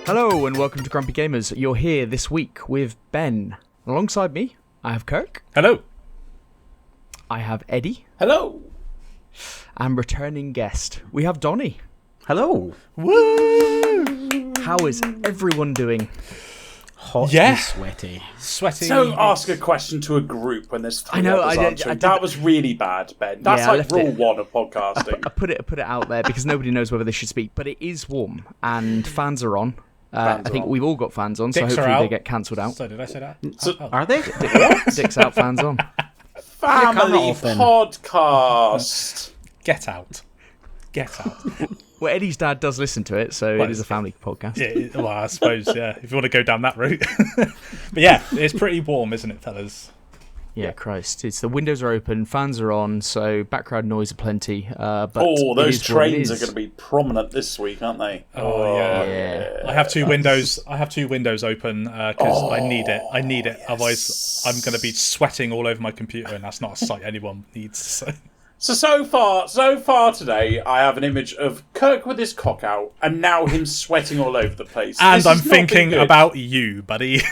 Hello and welcome to Grumpy Gamers. You're here this week with Ben. Alongside me, I have Kirk. Hello. I have Eddie. Hello. And returning guest, we have Donnie. Hello. Woo! How is everyone doing? Hot and sweaty. Sweaty. Don't ask a question to a group when there's three others answering. That was really bad, Ben. That's like rule one of podcasting. I put it out there because nobody knows whether they should speak, but it is warm and fans are on. I think we've all got fans on, so hopefully they get cancelled out. So did I say that? Are they? Dicks out, fans on. Family podcast. Get out. Well, Eddie's dad does listen to it, so it is a family podcast. Yeah, well, I suppose, yeah, if you want to go down that route. But yeah, it's pretty warm, isn't it, fellas? Yeah, Christ. It's the windows are open, fans are on, so background noise aplenty. But those trains are going to be prominent this week, aren't they? Oh yeah. I have two windows. Open because I need it. Yes. Otherwise, I'm going to be sweating all over my computer, and that's not a sight anyone needs. So far today, I have an image of Kirk with his cock out, and now him sweating all over the place. And I'm thinking about you, buddy.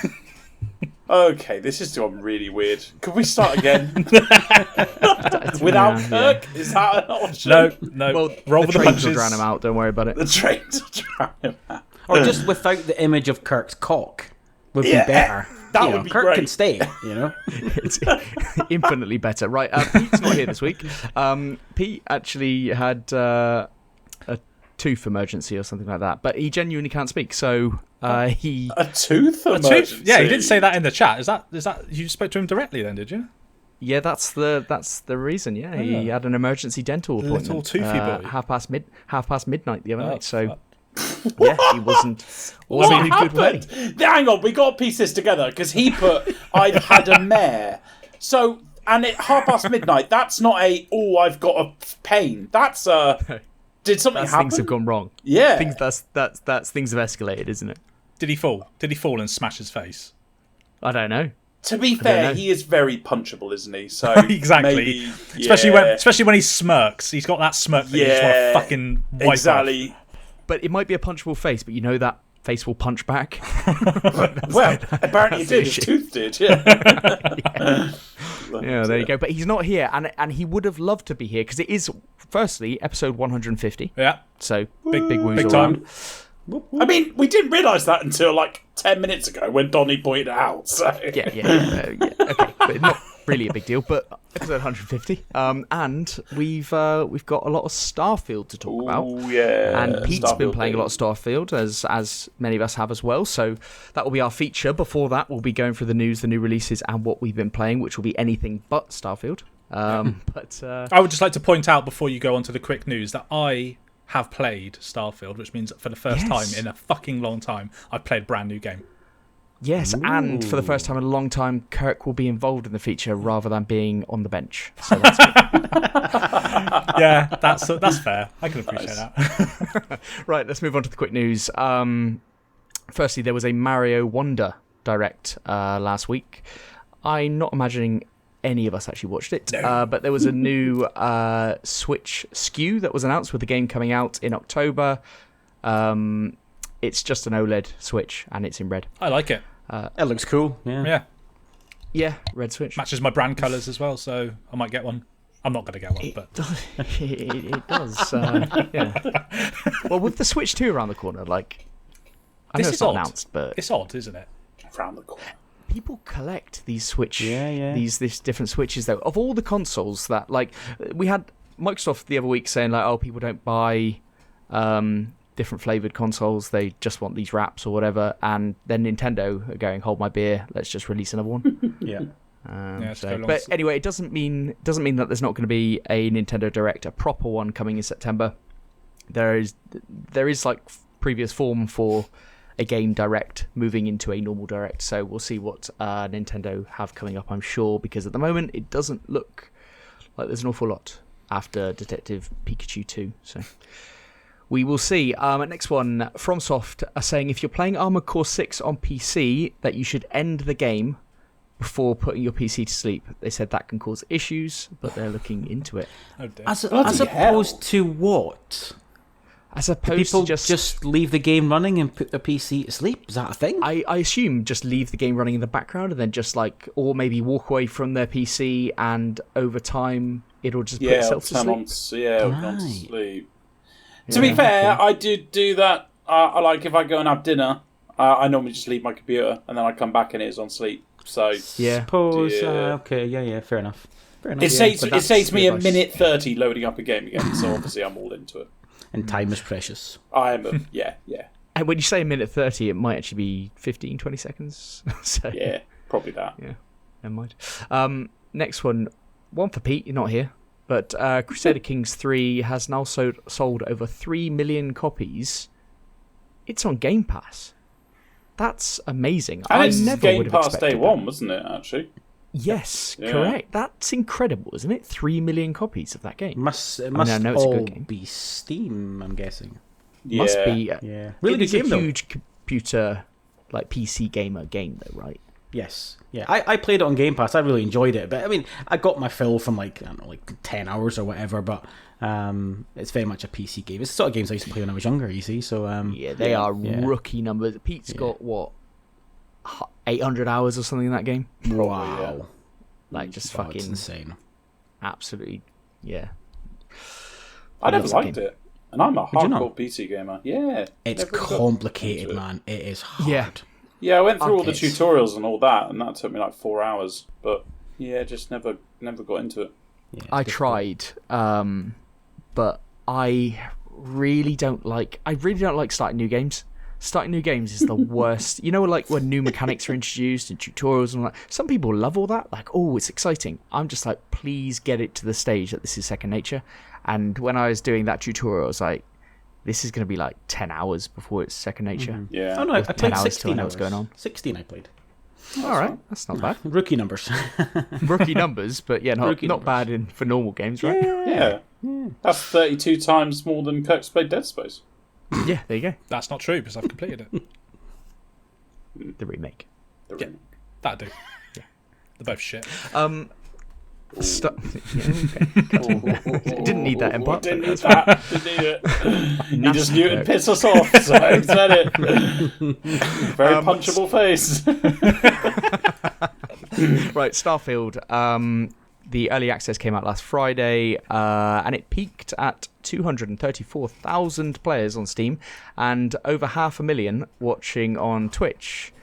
Okay, this is going really weird. Could we start again? Without Kirk? Yeah. Is that an option? No. Well, roll the with the trains punches. will drown him out, don't worry about it. The trains will drown him out. Or just without the image of Kirk's cock would be better. That would be Kirk great. can stay, you know? It's infinitely better. Right, Pete's not here this week. Pete actually had a tooth emergency or something like that, but he genuinely can't speak, so he... A tooth emergency? Yeah, he didn't say that in the chat. Is that you spoke to him directly then, did you? Yeah, that's the reason. Yeah, he had an emergency dental appointment. Little toothy boy. half past midnight the other night. So fuck. yeah, he wasn't What in a good way. happened? Hang on, we got to piece this together, because he put, I've had a mare. So, and at midnight, that's not I've got a pain. That's did something happen? Things have gone wrong. Yeah. Things have escalated, isn't it? Did he fall? Did he fall and smash his face? I don't know. To be fair, he is very punchable, isn't he? So exactly. Maybe, especially when he smirks. He's got that smirk that you just want to fucking wipe exactly. off. But it might be a punchable face, but you know that face will punch back. Well, apparently it did. His tooth did. Yeah. Yeah, there you go. But he's not here, and he would have loved to be here because it is, firstly, episode 150. Yeah. So big woos Big all time. around. I mean, we didn't realise that until like 10 minutes ago when Donnie pointed it out. So. Yeah. Okay, but not really a big deal. But episode 150, and we've got a lot of Starfield to talk about. Oh yeah. And Pete's been playing a lot of Starfield, as many of us have as well. So that will be our feature. Before that, we'll be going through the news, the new releases, and what we've been playing, which will be anything but Starfield. But I would just like to point out before you go on to the quick news that I have played Starfield, which means that for the first time in a fucking long time, I've played a brand new game. yes, and for the first time in a long time, Kirk will be involved in the feature rather than being on the bench. So that's good. Yeah, that's fair. I can appreciate that. Right, let's move on to the quick news. Firstly, there was a Mario Wonder Direct last week. I'm not imagining any of us actually watched it, but there was a new Switch SKU that was announced with the game coming out in October. It's just an OLED Switch, and it's in red. I like it. It looks cool. Yeah. Yeah, red Switch. Matches my brand colours as well, so I might get one. I'm not going to get one, but It does. Yeah. Well, with the Switch 2 around the corner, like, I know This it's is not odd. announced, but it's odd, isn't it? Around the corner. people collect these Switch, Yeah. these different Switches though. Of all the consoles that, like, we had Microsoft the other week saying like, oh, people don't buy different flavored consoles, they just want these wraps or whatever, and then Nintendo are going, hold my beer, let's just release another one. Yeah. But anyway, it doesn't mean that there's not going to be a Nintendo Direct, a proper one coming in September. There is like previous form for a game direct moving into a normal direct. So we'll see what Nintendo have coming up, I'm sure, because at the moment it doesn't look like there's an awful lot after Detective Pikachu 2. So we will see. Next one, FromSoft are saying if you're playing Armored Core 6 on PC, that you should end the game before putting your PC to sleep. They said that can cause issues, but they're looking into it. Oh dear. As Bloody opposed hell. to what? As Do opposed people to just leave the game running and put their PC to sleep? Is that a thing? I assume just leave the game running in the background and then just like, or maybe walk away from their PC and over time it'll just put Yeah, itself to turn sleep. on, it'll go on to Right. sleep. To be fair, I do that. I like if I go and have dinner, I normally just leave my computer and then I come back and it's on sleep. So Yeah. Suppose. Yeah. Okay. Yeah. Fair enough. Fair enough. it saves but it that's saves me the a advice. minute 30 loading up a game again. So obviously I'm all into it. And time is precious. I am. Yeah. And when you say a minute 30, it might actually be 15, 20 seconds. So Yeah. Probably that. yeah, never mind. Next one for Pete, you're not here. But Crusader Kings 3 has now sold over 3 million copies. It's on Game Pass. That's amazing. And I it's never Game would have Pass expected day that. one, wasn't it? Actually. Yes, Yeah. correct. That's incredible, isn't it? 3 million copies of that game. It must I know it's a all good game. be Steam, I'm guessing. Must Yeah. be. Yeah. Really It good is a game, though. huge computer, like PC gamer game, though, right? Yes. Yeah. I played it on Game Pass. I really enjoyed it. But I mean, I got my fill from like 10 hours or whatever. But it's very much a PC game. It's the sort of games I used to play when I was younger. You see, so Yeah, they are Yeah. rookie numbers. Pete's got what, 800 hours or something in that game. wow, Like just Wow, it's fucking insane. absolutely, yeah. I never love that liked game. it, and I'm a you not? hardcore PC gamer. Yeah. It's never got complicated, into it. man. It is hard. Yeah. Yeah, I went through all the Okay. tutorials and all that, and that took me like 4 hours. But yeah, just never got into it. Yeah, it's I difficult. tried, but I really don't like starting new games. Starting new games is the worst. You know, like when new mechanics are introduced and tutorials and all that. Some people love all that. Like, oh, it's exciting. I'm just like, please get it to the stage that this is second nature. And when I was doing that tutorial, I was like, this is going to be like 10 hours before it's second nature. Yeah. Oh no, I 10 played hours till I 16 know hours. what's going on. 16 I played. All right, that's not bad. Rookie numbers. Rookie numbers, but yeah, Rookie not bad for normal games, right? Yeah. That's 32 times more than Kirk's played Dead Space. Yeah, there you go. That's not true because I've completed it. The remake. The Yeah. remake. That'd do. They're both shit. Yeah, okay. Didn't need that input. Didn't need That's that. Didn't need it. He just knew it'd piss us off, so I said it. Very punchable face. Right, Starfield. The early access came out last Friday, and it peaked at 234,000 players on Steam and over 500,000 watching on Twitch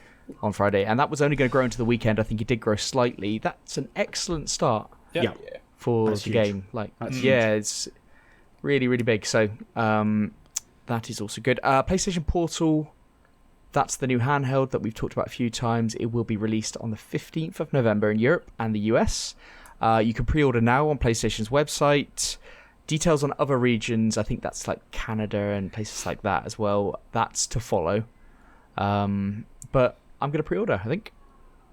on Friday. And that was only going to grow into the weekend. I think it did grow slightly. That's an excellent start Yeah. for That's the huge. game. Like, That's it's really, really big. So that is also good. PlayStation Portal. That's the new handheld that we've talked about a few times. It will be released on the 15th of November in Europe and the US. You can pre-order now on PlayStation's website. Details on other regions, I think that's like Canada and places like that as well. That's to follow. But I'm going to pre-order, I think.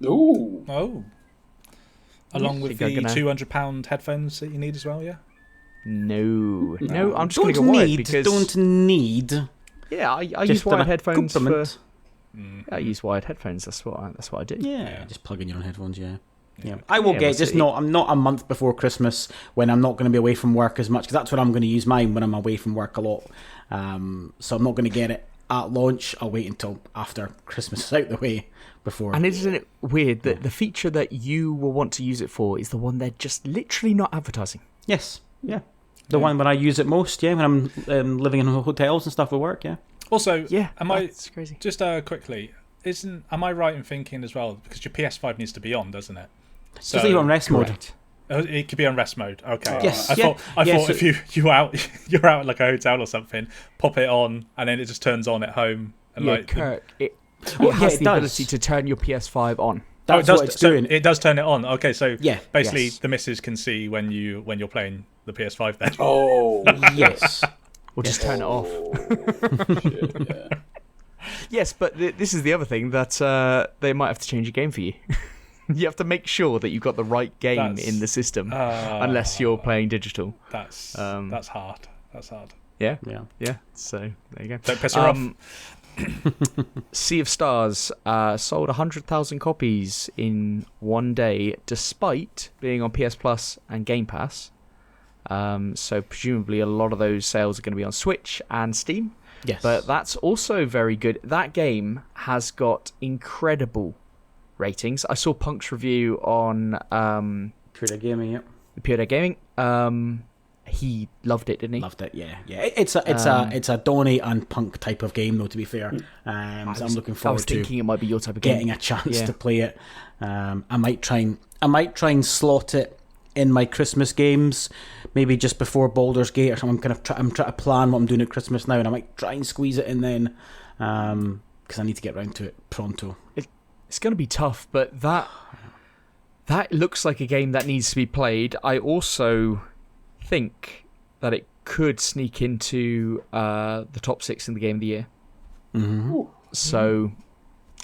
Ooh. Oh. Along with Think I'm the gonna- £200 headphones that you need as well, yeah? No, I'm just going to Don't go wired need. because Don't need. yeah, I use Just wired a headphones for. compliment. I use wired headphones. That's what I do. Yeah, just plug in your own headphones. Yeah. I will Yeah, get we'll just see. not. I'm not a month before Christmas when I'm not going to be away from work as much because that's when I'm going to use mine when I'm away from work a lot. So I'm not going to get it at launch. I'll wait until after Christmas is out the way before. And isn't it weird that the feature that you will want to use it for is the one they're just literally not advertising? Yes. Yeah. The one when I use it most. Yeah, when I'm living in hotels and stuff at work. Yeah. Also, Yeah, am I that's crazy. just quickly? Am I right in thinking as well because your PS5 needs to be on, doesn't it? Just leave it on rest mode. Correct. Oh, it could be on rest mode. Okay. Yes, I yeah, thought yeah, if you're out at like a hotel or something, pop it on, and then it just turns on at home. And Yeah, like Kirk, it Well, has yeah, the it ability does. to turn your PS5 on. That's it does, what it's so doing. It does turn it on. Okay, so Yeah, basically yes. the missus can see when you're playing the PS5 then. Oh. Yes. Or just turn it off. Shit, yeah. Yes, but this is the other thing that they might have to change a game for you. You have to make sure that you've got the right game in the system, unless you're playing digital. That's hard. That's hard. Yeah. So there you go. Don't piss her off. Sea of Stars sold 100,000 copies in one day, despite being on PS Plus and Game Pass. So presumably a lot of those sales are going to be on Switch and Steam. Yes. But that's also very good. That game has got incredible ratings. I saw Punk's review on Pure Day Gaming, yep. Pure Day Gaming. He loved it, didn't he? Loved it, yeah. It's a Donny and Punk type of game, though. To be fair, so I'm looking forward I was thinking it might be your type of game. getting a chance to play it. I might try and slot it in my Christmas games, maybe just before Baldur's Gate or something. I'm trying to plan what I'm doing at Christmas now, and I might try and squeeze it in then, because I need to get round to it pronto. It's going to be tough, but that looks like a game that needs to be played. I also think that it could sneak into the top 6 in the Game of the Year. Mm-hmm. So,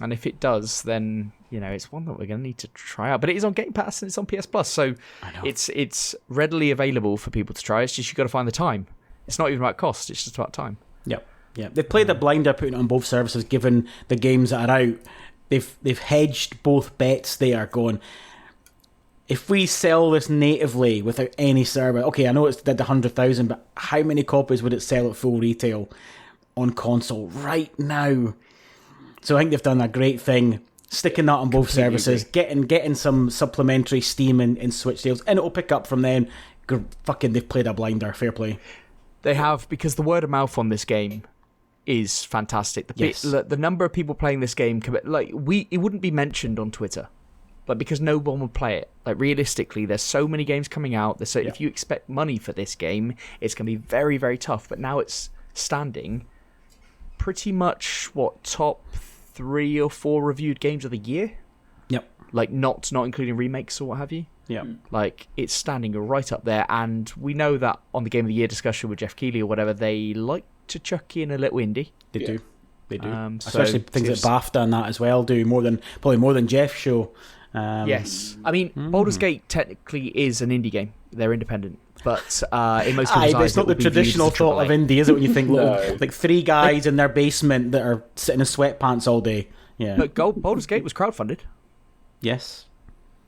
and if it does, then it's one that we're going to need to try out. But it is on Game Pass and it's on PS Plus, so it's readily available for people to try. It's just you've got to find the time. It's not even about cost; it's just about time. Yep. Yeah, they've played the blinder, putting it on both services. Given the games that are out, they've hedged both bets. They are going, if we sell this natively without any server, okay, I know it's did 100,000, but how many copies would it sell at full retail on console right now? So I think they've done a great thing, sticking that on both services, getting some supplementary Steam and Switch sales, and it'll pick up from then. They've played a blinder. Fair play. They have, because the word of mouth on this game is fantastic. The number of people playing this game, it wouldn't be mentioned on Twitter. Because no one would play it. Realistically, there's so many games coming out. If you expect money for this game, it's going to be very, very tough. But now it's standing pretty much, top 3 or 4 reviewed games of the year? Yep. Not including remakes or what have you? Yeah. It's standing right up there. And we know that on the Game of the Year discussion with Jeff Keighley or whatever, they like to chuck in a little indie. They do. They do. So Especially things like BAFTA and that as well do, probably more than Jeff's show. Yes, I mean Baldur's Gate technically is an indie game. They're independent, but in most people's eyes, it's not the traditional thought of indie, is it? When you think like 3 guys in their basement that are sitting in sweatpants all day. Yeah, but Baldur's Gate was crowdfunded. Yes,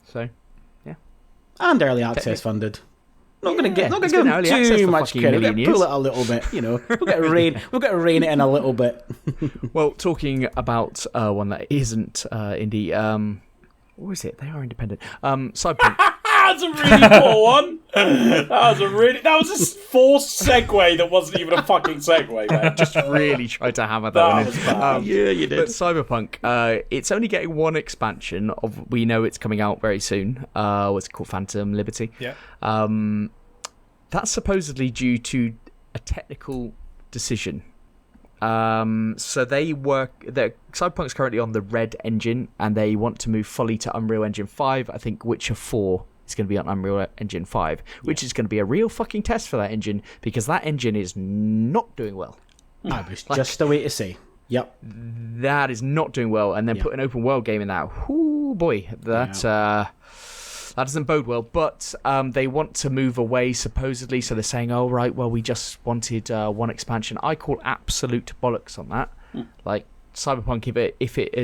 so yeah, and early access funded. Not going to give them too much credit. Pull it a little bit, We'll get to rein it in a little bit. Well, talking about one that isn't indie. What is it? They are independent. Cyberpunk. That's a really poor one. That was a forced segue that wasn't even a fucking segue, man. Just really tried to hammer that one in. Was bad. Yeah, you did. But Cyberpunk, it's only getting one expansion. We know it's coming out very soon. What's it called? Phantom Liberty. Yeah. That's supposedly due to a technical decision. So Cyberpunk's currently on the Red engine, and they want to move fully to Unreal Engine 5. I think Witcher 4 is going to be on Unreal Engine 5, which is going to be a real fucking test for that engine, because that engine is not doing well. I was just a way to say. Yep. That is not doing well, and then put an open world game in that. Ooh, boy, that doesn't bode well. But they want to move away, supposedly. So they're saying, "Oh, right, well, we just wanted one expansion." I call absolute bollocks on that. Cyberpunk, if it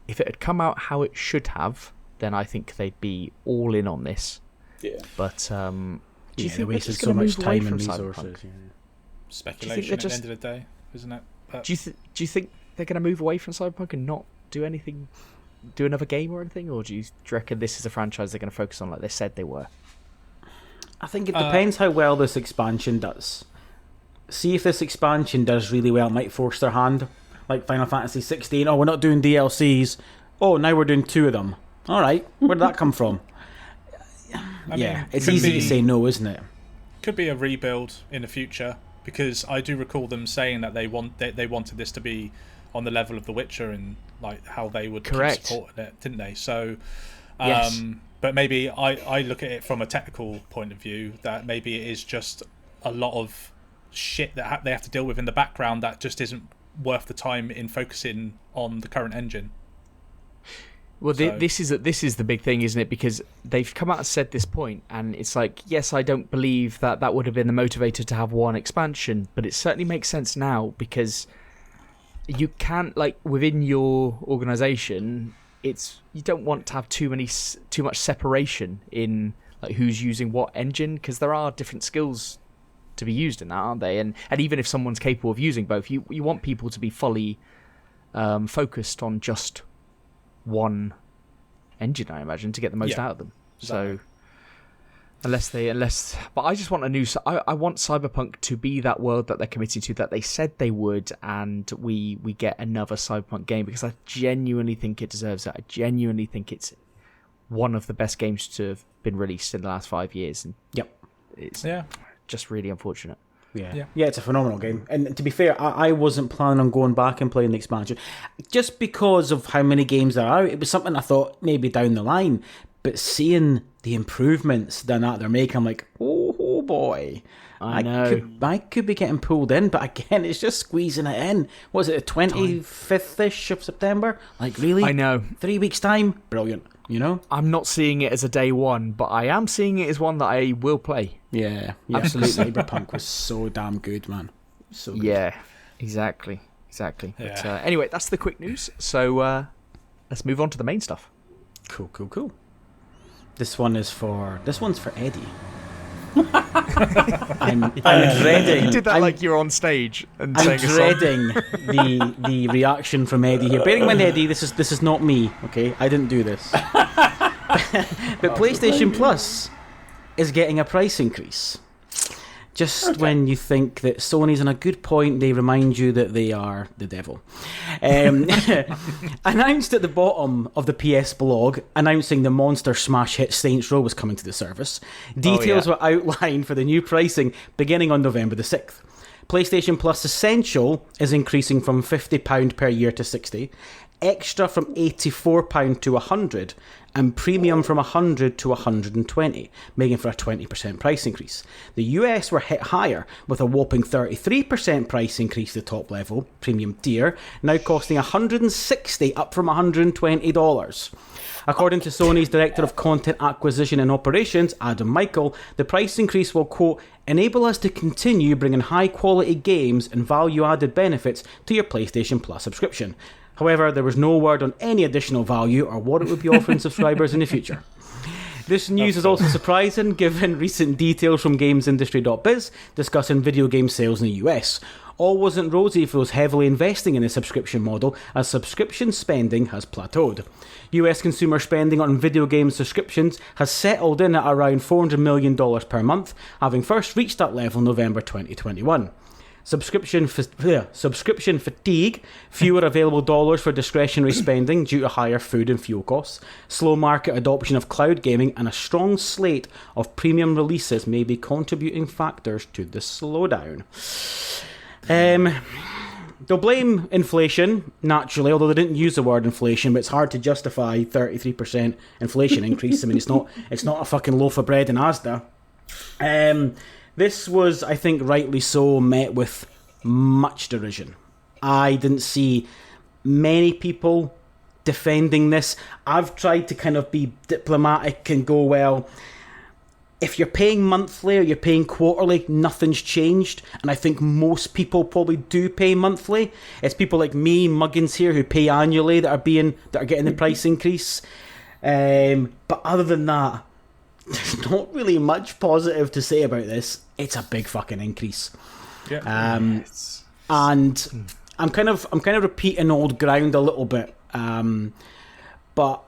had come out how it should have, then I think they'd be all in on this. Yeah. But do you think they wasted so much time and resources? Yeah. Speculation at the end of the day, isn't it? But do you think they're going to move away from Cyberpunk and not do anything? Do another game or anything, or do you reckon this is a franchise they're going to focus on like they said they were? I think it depends how well this expansion does. See if this expansion does really well, it might force their hand. Like Final Fantasy 16, we're not doing DLCs. Oh, now we're doing 2 of them. All right, where did that come from? I mean, it's easy to say no, isn't it? Could be a rebuild in the future, because I do recall them saying that they wanted this to be on the level of The Witcher and like how they would keep supporting it, didn't they? So, yes. But maybe I look at it from a technical point of view, that maybe it is just a lot of shit that they have to deal with in the background that just isn't worth the time in focusing on the current engine. Well, this is the big thing, isn't it? Because they've come out and said this point, and it's like, yes, I don't believe that would have been the motivator to have one expansion, but it certainly makes sense now, because you can't, like, within your organisation, you don't want to have too much separation in like who's using what engine, because there are different skills to be used in that, aren't they? And even if someone's capable of using both, you want people to be fully focused on just one engine, I imagine, to get the most out of them. Exactly. So but I just want I want Cyberpunk to be that world that they're committed to, that they said they would, and we get another Cyberpunk game, because I genuinely think it deserves it. I genuinely think it's one of the best games to have been released in the last 5 years, and it's just really unfortunate. Yeah, it's a phenomenal game. And to be fair, I wasn't planning on going back and playing the expansion just because of how many games there are. It was something I thought maybe down the line, but seeing the improvements that they're making, I'm like, oh boy. I know. I could be getting pulled in, but again, it's just squeezing it in. Was it the 25th-ish of September? Like, really? I know. 3 weeks' time? Brilliant. You know? I'm not seeing it as a day one, but I am seeing it as one that I will play. Yeah. Absolutely. Cyberpunk was so damn good, man. So good. Yeah, exactly. Yeah. But, anyway, that's the quick news. So let's move on to the main stuff. Cool. This one's for Eddie. I'm dreading. You did that like you're on stage and I'm saying dreading the reaction from Eddie here. Bearing in mind, Eddie, this is not me. Okay, I didn't do this. But PlayStation Plus is getting a price increase. Just when you think that Sony's on a good point, they remind you that they are the devil. Announced at the bottom of the PS blog, announcing the monster smash hit Saints Row was coming to the service. Details were outlined for the new pricing beginning on November the 6th. PlayStation Plus Essential is increasing from £50 per year to £60, Extra from £84 to £100, and Premium from £100 to £120, making for a 20% price increase. The US were hit higher, with a whopping 33% price increase to the top level, Premium tier, now costing $160, up from $120. According to Sony's Director of Content Acquisition and Operations, Adam Michael, the price increase will, quote, enable us to continue bringing high-quality games and value-added benefits to your PlayStation Plus subscription. However, there was no word on any additional value or what it would be offering subscribers in the future. This news is also surprising, given recent details from GamesIndustry.biz discussing video game sales in the US. All wasn't rosy for those heavily investing in the subscription model, as subscription spending has plateaued. US consumer spending on video game subscriptions has settled in at around $400 million per month, having first reached that level in November 2021. Subscription fatigue, fewer available dollars for discretionary spending due to higher food and fuel costs, slow market adoption of cloud gaming, and a strong slate of premium releases may be contributing factors to the slowdown. They'll blame inflation, naturally, although they didn't use the word inflation, but it's hard to justify 33% inflation increase. I mean, it's not a fucking loaf of bread in Asda. This was, I think, rightly so, met with much derision. I didn't see many people defending this. I've tried to kind of be diplomatic and go, well, if you're paying monthly or you're paying quarterly, nothing's changed. And I think most people probably do pay monthly. It's people like me, Muggins here, who pay annually that are getting the price increase. But other than that, there's not really much positive to say about this. It's a big fucking increase. Yeah. And I'm kind of repeating old ground a little bit. But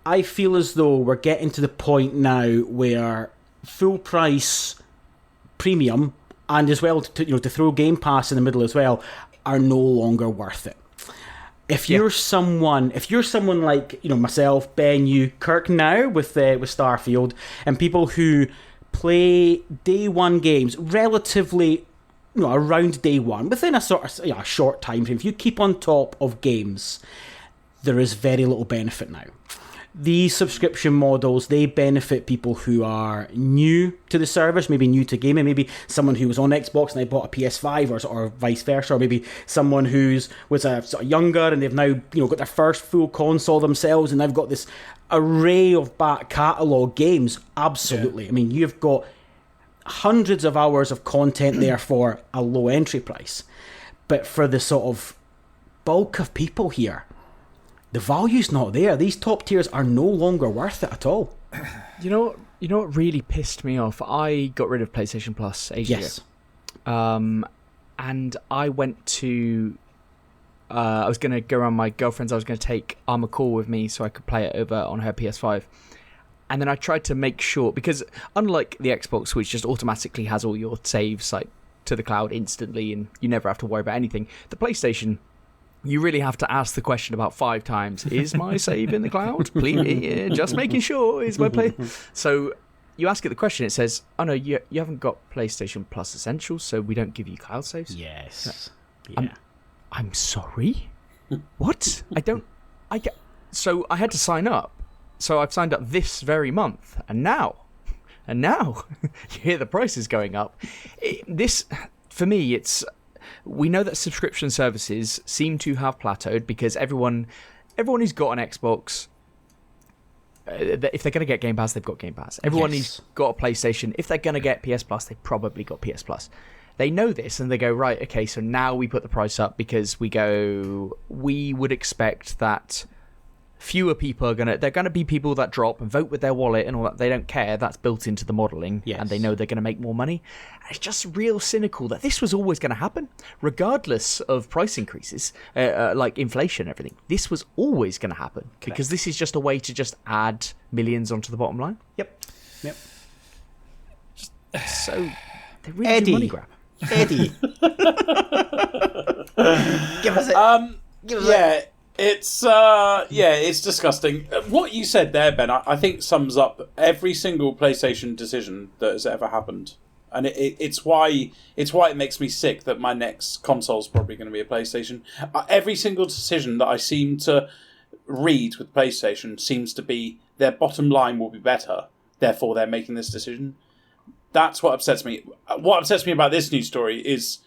I feel as though we're getting to the point now where full price premium, and as well to throw Game Pass in the middle as well, are no longer worth it. If you're someone like myself, Ben, you, Kirk now with Starfield, and people who play day one games relatively, around day one within a sort of a short time frame, if you keep on top of games, there is very little benefit now. these subscription models, they benefit people who are new to the service, maybe new to gaming, maybe someone who was on Xbox and they bought a PS5 or vice versa, or maybe someone who's was a sort of younger and they've now got their first full console themselves and they've got this array of back catalogue games. Absolutely. Yeah. I mean, you've got hundreds of hours of content there for a low entry price. But for the sort of bulk of people here, the value's not there. These top tiers are no longer worth it at all. You know what really pissed me off? I got rid of PlayStation Plus ages ago. And I went to... I was going to go around my girlfriend's. I was going to take Armored Core with me so I could play it over on her PS5. And then I tried to make sure... Because unlike the Xbox, which just automatically has all your saves like to the cloud instantly and you never have to worry about anything, the PlayStation... You really have to ask the question about 5 times. Is my save in the cloud? Please, just making sure. Is my play? So you ask it the question. It says, "Oh no, you haven't got PlayStation Plus Essentials, so we don't give you cloud saves." Yes. Yeah. I'm sorry. What? So I had to sign up. So I've signed up this very month, and now, you hear the prices going up. For me, it's. We know that subscription services seem to have plateaued because everyone who's got an Xbox, if they're going to get Game Pass, they've got Game Pass. Everyone who's got a PlayStation, if they're going to get PS Plus, they've probably got PS Plus. They know this and they go, right, okay, so now we put the price up because we would expect that fewer people they're going to be people that drop and vote with their wallet and all that. They don't care. That's built into the modelling, and they know they're going to make more money. It's just real cynical that this was always going to happen, regardless of price increases, like inflation and everything. This was always going to happen because this is just a way to just add millions onto the bottom line. Yep. So they really do money grab. Eddie, give us it. It's disgusting. What you said there, Ben, I think sums up every single PlayStation decision that has ever happened, and it's why it makes me sick that my next console's probably going to be a PlayStation. Every single decision that I seem to read with PlayStation seems to be their bottom line will be better, therefore they're making this decision. That's what upsets me. What upsets me about this news story is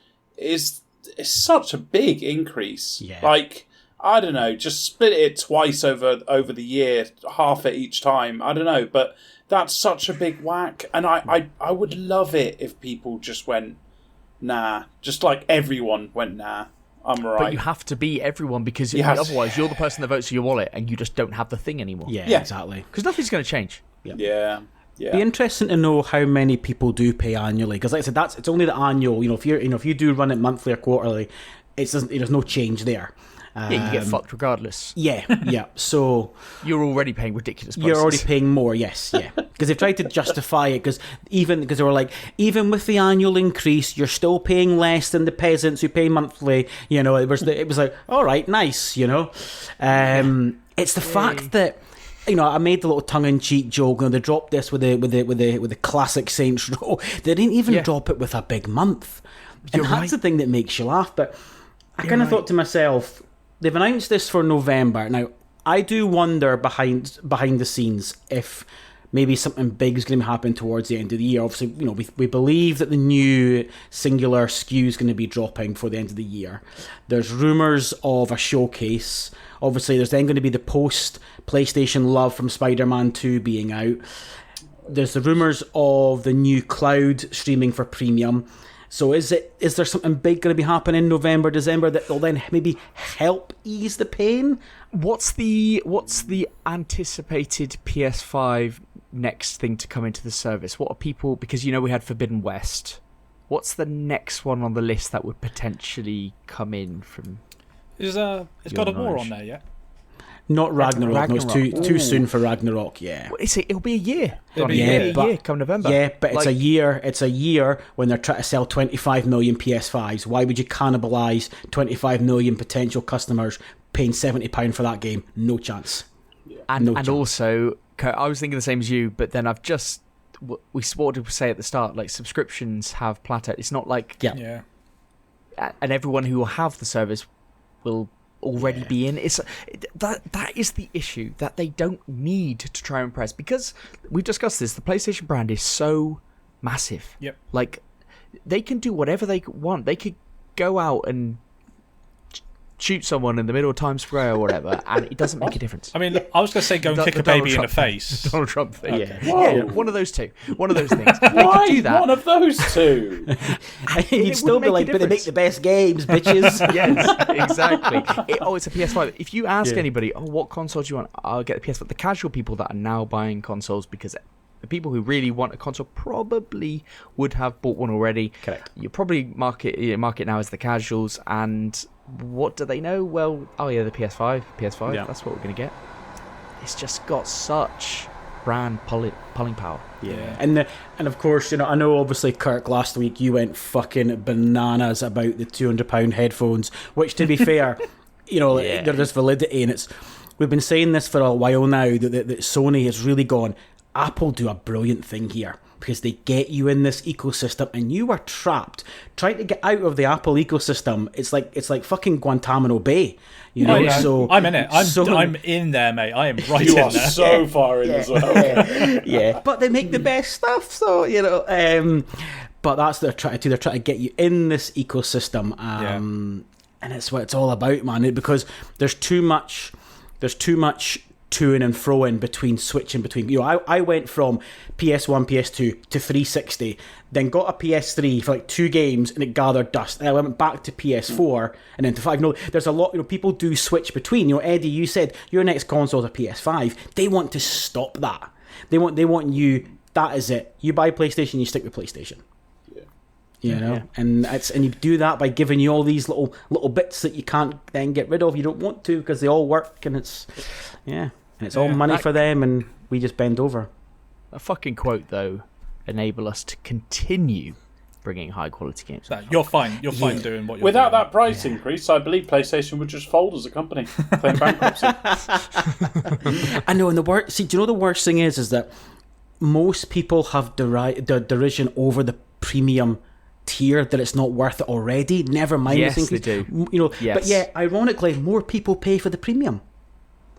such a big increase. Yeah. Like, I don't know, just split it twice over the year, half it each time. I don't know, but that's such a big whack. And I would love it if people just went, nah. Just like everyone went, nah, I'm all right. But you have to be everyone because otherwise you're the person that votes for your wallet and you just don't have the thing anymore. Yeah. Exactly. Because nothing's going to change. Yeah. Be interesting to know how many people do pay annually, because like I said, it's only the annual. If you do run it monthly or quarterly, there's no change there. You get fucked regardless. Yeah. So you're already paying ridiculous prices. You're already paying more, yes, yeah. Because they've tried to justify it, because they were like, even with the annual increase, you're still paying less than the peasants who pay monthly. It was like, all right, nice. It's the fact that. I made the little tongue-in-cheek joke. They dropped this with the classic Saints Row. They didn't even drop it with a big month, and that's the thing that makes you laugh. But I kind of thought to myself, they've announced this for November. Now, I do wonder behind the scenes if maybe something big is going to happen towards the end of the year. Obviously, we believe that the new singular SKU is going to be dropping for the end of the year. There's rumours of a showcase. Obviously, there's then going to be the post-PlayStation love from Spider-Man 2 being out. There's the rumours of the new cloud streaming for premium. So is there something big going to be happening in November, December that will then maybe help ease the pain? What's the anticipated PS5 next thing to come into the service? What are people... Because, we had Forbidden West. What's the next one on the list that would potentially come in from... It's God of War on there yet? Not Ragnarok. No, it's too soon for Ragnarok. Yeah. What is it? It'll be a year. It'll be a year come November. Yeah, but it's a year. It's a year when they're trying to sell 25 million PS5s. Why would you cannibalise 25 million potential customers paying £70 for that game? No chance. Yeah. And also, I was thinking the same as you, but then I've just we swore to say at the start, like subscriptions have plateaued. It's not like yeah. And everyone who will have the service will already be in. It's that is the issue, that they don't need to try and impress, because we've discussed this. The PlayStation brand is so massive. Yep. Like, they can do whatever they want. They could go out and shoot someone in the middle of Times Square or whatever, and it doesn't make a difference. I mean, I was going to say go and kick a baby in the face. Donald Trump thing. Whoa. One of those two. One of those things. They Why could do that. one of those two? You'd still be like, but they make the best games, bitches. Yes, exactly. It's a PS5. If you ask anybody, what console do you want? I'll get the PS5. The casual people that are now buying consoles, because the people who really want a console probably would have bought one already. Correct. You probably market now as the casuals, and what do they know? Well, the PS5. Yeah. That's what we're going to get. It's just got such brand pulling power. Yeah, and of course, I know obviously, Kirk, last week you went fucking bananas about the £200 headphones, which, to be fair, there's validity, and we've been saying this for a while now, that Sony has really gone, Apple do a brilliant thing here, because they get you in this ecosystem, and you are trapped trying to get out of the Apple ecosystem. It's like fucking Guantanamo Bay, So I'm in it. I'm in there, mate. I am right You in are there. so far in as well. Yeah, but they make the best stuff, so but that's what they're trying to do. They're trying to get you in this ecosystem, and it's what it's all about, man. Because there's too much to-ing and fro-ing between switching between. I went from PS1, PS2 to 360, then got a PS3 for like 2 games, and it gathered dust. And I went back to PS4 and then to 5. There's a lot. People do switch between. Eddie, you said your next console is a PS5. They want to stop that. They want you. That is it. You buy PlayStation, you stick with PlayStation. And you do that by giving you all these little bits that you can't then get rid of. You don't want to, because they all work, and it's all money for them, and we just bend over. A fucking quote, though, enable us to continue bringing high quality games. You're fine. You're fine doing what you're Without doing. that price increase, I believe PlayStation would just fold as a company, claim bankruptcy. I know, and do you know the worst thing is that most people have derision over the premium tier, that it's not worth it already. Never mind. Yes, they do. But ironically, more people pay for the premium.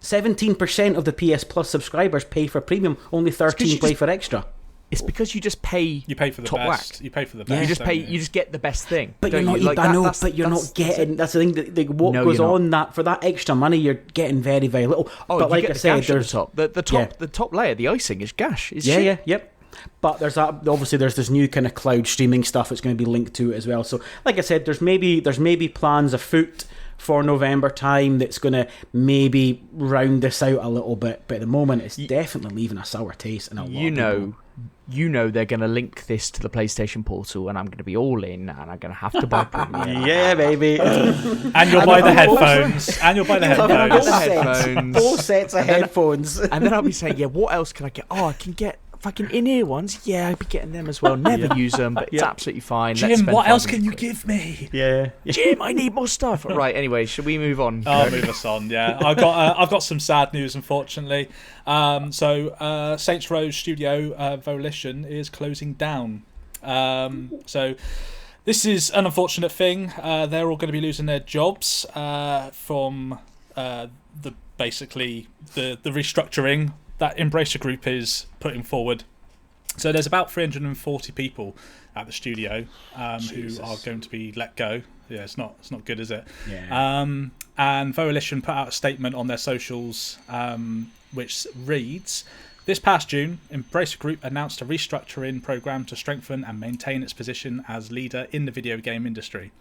17% of the PS Plus subscribers pay for premium. Only 13 pay for extra. It's because you just pay. You pay for the top best. whack. You pay for the best. You just pay. You just get the best thing. But you're not. You're not getting. That's the thing. What goes on that for that extra money, you're getting very, very little. Oh, but like I said, there's the top layer, the icing is gash. Yep. But there's that. Obviously, there's this new kind of cloud streaming stuff that's going to be linked to it as well. So, like I said, there's maybe plans afoot for November time that's going to maybe round this out a little bit. But at the moment, it's definitely leaving a sour taste in a lot of people. They're going to link this to the PlayStation Portal, and I'm going to be all in, and I'm going to have to buy premium. Yeah, baby. And you'll buy the headphones. And you'll buy the headphones. Full sets of headphones. And then I'll be saying, what else can I get? Oh, I can get fucking in-ear ones. Yeah, I'd be getting them as well. Never use them, but it's absolutely fine. Jim, what else can you give me? Yeah. Jim, I need more stuff. Right, anyway, should we move on? I'll move us on, yeah. I've got some sad news, unfortunately. So Saints Row studio, Volition, is closing down. So this is an unfortunate thing. They're all going to be losing their jobs from the restructuring that Embracer Group is putting forward. So there's about 340 people at the studio who are going to be let go. Yeah, it's not good, is it? Yeah. And Volition put out a statement on their socials, which reads: "This past June, Embracer Group announced a restructuring program to strengthen and maintain its position as leader in the video game industry.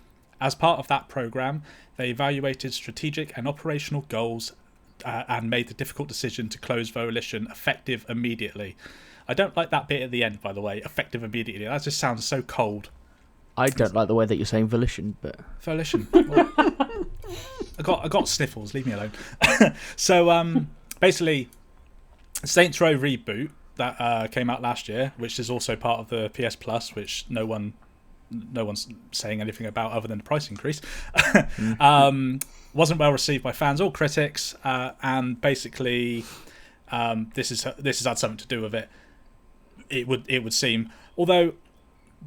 As part of that program, they evaluated strategic and operational goals and made the difficult decision to close Volition effective immediately." I don't like that bit at the end, by the way, effective immediately. That just sounds so cold. I don't like the way that you're saying Volition, but... Volition. Well, I got sniffles, leave me alone. So, basically, Saints Row Reboot, that came out last year, which is also part of the PS Plus, which no one's saying anything about other than the price increase, wasn't well received by fans or critics, and basically this has had something to do with it. It would seem, although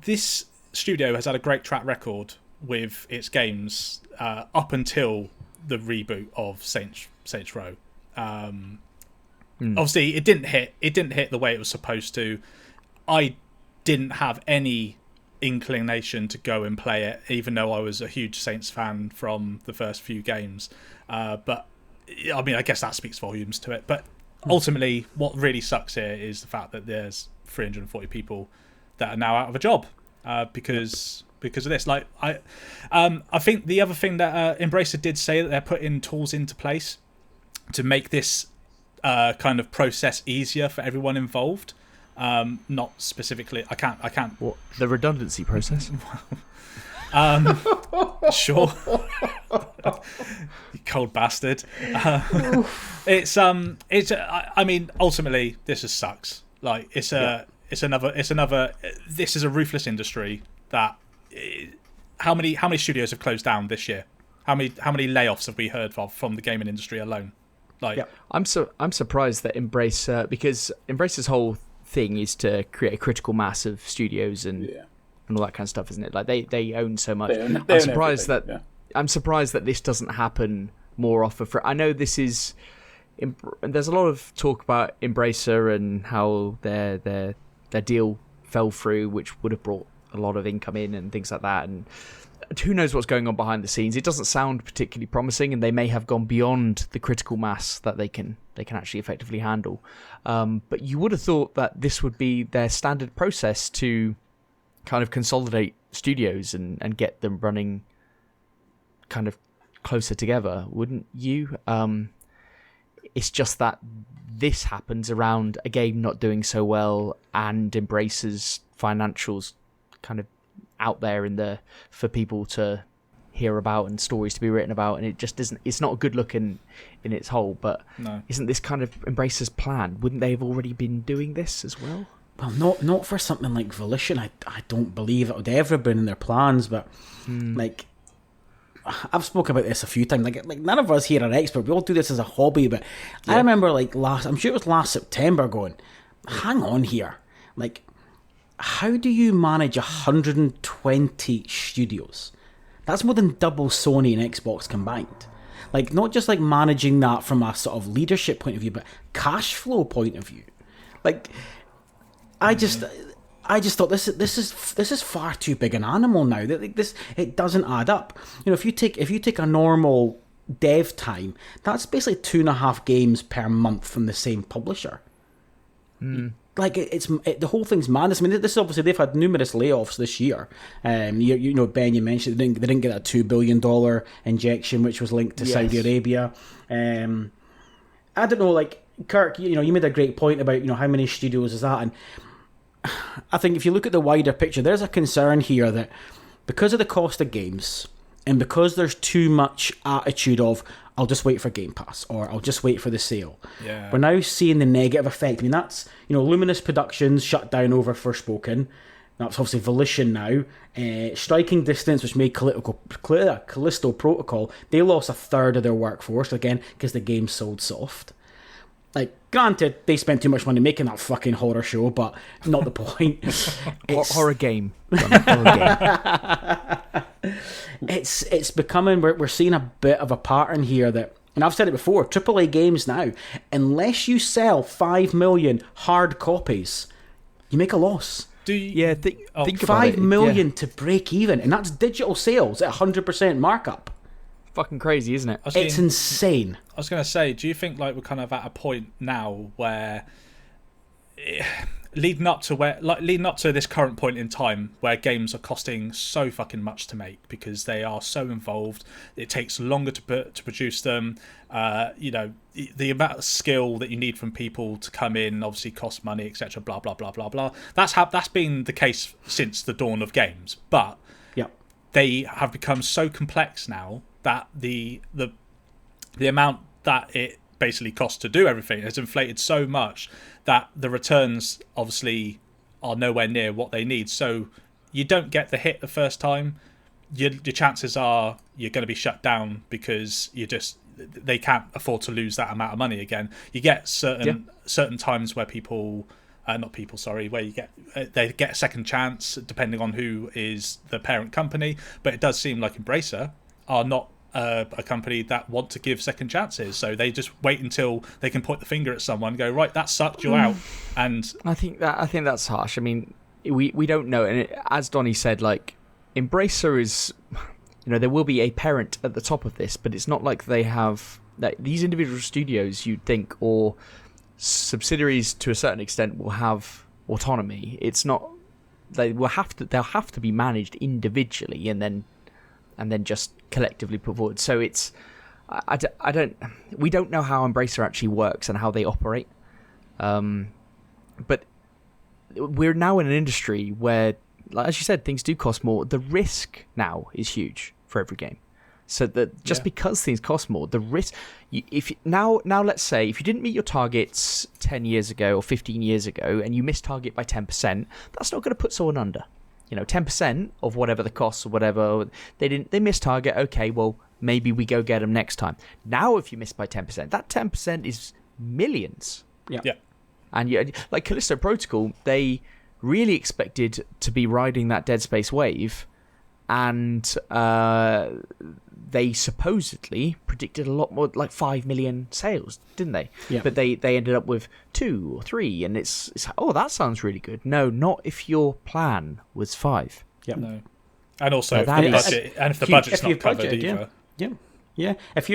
this studio has had a great track record with its games up until the reboot of Saints Row. Obviously, it didn't hit the way it was supposed to. I didn't have any inclination to go and play it, even though I was a huge Saints fan from the first few games. But I mean, I guess that speaks volumes to it. But ultimately, what really sucks here is the fact that there's 340 people that are now out of a job because of this. Like, I think the other thing that Embracer did say that they're putting tools into place to make this kind of process easier for everyone involved. Not specifically. I can't. What, the redundancy process? Sure. You cold bastard. I mean, ultimately, this just sucks. Like, it's another. This is a ruthless industry. That how many studios have closed down this year? How many layoffs have we heard of from the gaming industry alone? Like, I'm surprised that Embracer, because Embracer's whole thing is to create a critical mass of studios and all that kind of stuff, isn't it? Like, they own so much. I'm surprised that this doesn't happen more often. I know this is. There's a lot of talk about Embracer and how their deal fell through, which would have brought a lot of income in and things like that. And who knows what's going on behind the scenes? It doesn't sound particularly promising, and they may have gone beyond the critical mass that they can actually effectively handle. But you would have thought that this would be their standard process to kind of consolidate studios and get them running kind of closer together, wouldn't you? It's just that this happens around a game not doing so well and Embracer's financials kind of out there for people to hear about and stories to be written about, and it just isn't. It's not a good look in its whole. But Isn't this kind of Embracer's plan? Wouldn't they have already been doing this as well? Well, not for something like Volition. I don't believe it would ever have been in their plans. But like, I've spoken about this a few times. Like none of us here are experts. We all do this as a hobby. But I remember I'm sure it was last September, going, hang on here, like, how do you manage 120 studios? That's more than double Sony and Xbox combined. Like, not just like managing that from a sort of leadership point of view, but cash flow point of view. Like, I just thought this is far too big an animal now. It doesn't add up. You know, if you take a normal dev time, that's basically 2.5 games per month from the same publisher. Like, the whole thing's madness. I mean, this is obviously, they've had numerous layoffs this year. You know, Ben, you mentioned they didn't get a $2 billion injection, which was linked to Saudi Arabia. I don't know, like, Kirk, you know, you made a great point about, you know, how many studios is that, and I think if you look at the wider picture, there's a concern here that because of the cost of games and because there's too much attitude of, I'll just wait for Game Pass, or I'll just wait for the sale. Yeah. We're now seeing the negative effect. I mean, that's, you know, Luminous Productions shut down over Forspoken. That's obviously Volition now. Striking Distance, which made Callisto Protocol, they lost a third of their workforce, again, because the game sold soft. Like, granted, they spent too much money making that fucking horror show, but not the point. Horror game. Horror game. It's becoming, we're seeing a bit of a pattern here that, and I've said it before, AAA games now, unless you sell 5 million hard copies, you make a loss. Think about 5 million to break even, and that's digital sales at 100% markup. Fucking crazy, isn't it? It's insane. I was going to say, do you think like we're kind of at a point now where leading up to this current point in time where games are costing so fucking much to make because they are so involved, it takes longer to produce them, you know, the amount of skill that you need from people to come in obviously costs money, etc., blah blah blah blah blah. That's been the case since the dawn of games, but they have become so complex now that the amount that it basically costs to do everything has inflated so much that the returns obviously are nowhere near what they need. So you don't get the hit the first time. Your chances are you're going to be shut down because they can't afford to lose that amount of money again. You get certain times where where they get a second chance depending on who is the parent company. But it does seem like Embracer are not a company that want to give second chances. So they just wait until they can point the finger at someone and go, right, that sucked, you're out. And I think that's harsh. I mean, we don't know. And as Donnie said, like, Embracer is, there will be a parent at the top of this, but it's not like they have these individual studios, you'd think, or subsidiaries to a certain extent will have autonomy. It's not. They'll have to be managed individually and then just collectively put forward. So it's we don't know how Embracer actually works and how they operate. But we're now in an industry where, like, as you said, things do cost more. The risk now is huge for every game. So that just because things cost more, the risk. Now let's say if you didn't meet your targets 10 years ago or 15 years ago and you missed target by 10%, that's not going to put someone under. 10% of whatever the costs or whatever they missed target. Okay, well maybe we go get them next time. Now if you miss by 10%, that 10% is millions. Yeah. And like Callisto Protocol, they really expected to be riding that Dead Space wave, and they supposedly predicted a lot more, like 5 million sales, didn't they? Yeah. But they ended up with 2 or 3, and it's like, that sounds really good. No, not if your plan was 5. Yeah. No. And also, Yeah, if that the is budget, and if the huge. budget's If you not covered budget, either. Yeah. If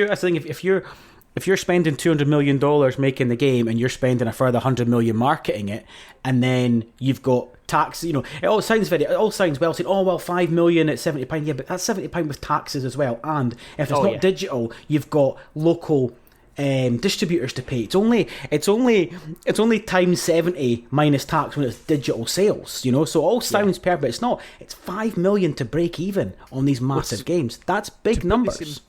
you're spending $200 million making the game and you're spending a further $100 million marketing it, and then you've got tax, it all sounds well saying, $5 million at £70. Yeah, but that's £70 with taxes as well. And if it's not digital, you've got local distributors to pay. It's only times 70 minus tax when it's digital sales. So it all sounds perfect. But it's not. It's $5 million to break even on these massive games. That's big numbers.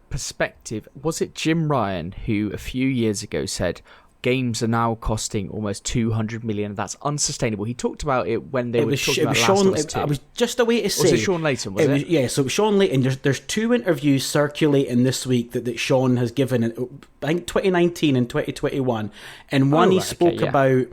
Perspective, was it Jim Ryan who a few years ago said games are now costing almost 200 million? That's unsustainable. He talked about it when they were talking about Last of Us 2. I was just a way to say. Was it Sean Layton? Was it? Yeah, so Sean Layton. There's 2 interviews circulating this week that Sean has given. I think 2019 and 2021, and one he spoke about.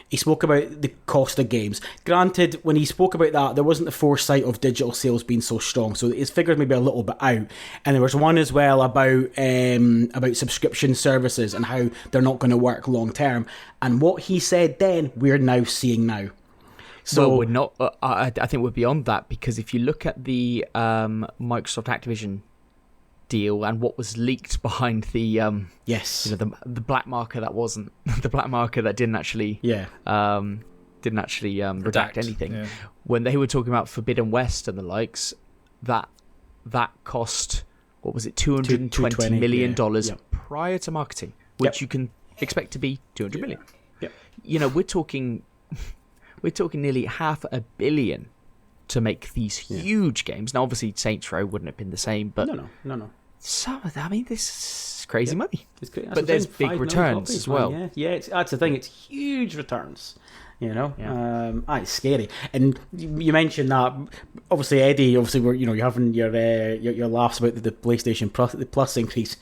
He spoke about the cost of games. Granted, when he spoke about that, there wasn't the foresight of digital sales being so strong, so his figures maybe a little bit out. And there was one as well about subscription services and how they're not going to work long term. And what he said then, we're now seeing now. So we're not. I think we're beyond that, because if you look at the Microsoft Activision deal and what was leaked behind the the black marker that wasn't the black marker that didn't actually redact anything, when they were talking about Forbidden West and the likes, that cost, what was it, $220 million prior to marketing, which you can expect to be 200 million. We're talking nearly $500 million to make these huge games. Now obviously Saints Row wouldn't have been the same, but no. Some of that, I mean, this is crazy money. But there's big returns as well. That's the thing. It's huge returns. It's scary. And you mentioned that. Obviously, Eddie. You're having your laughs about the PlayStation Plus increase.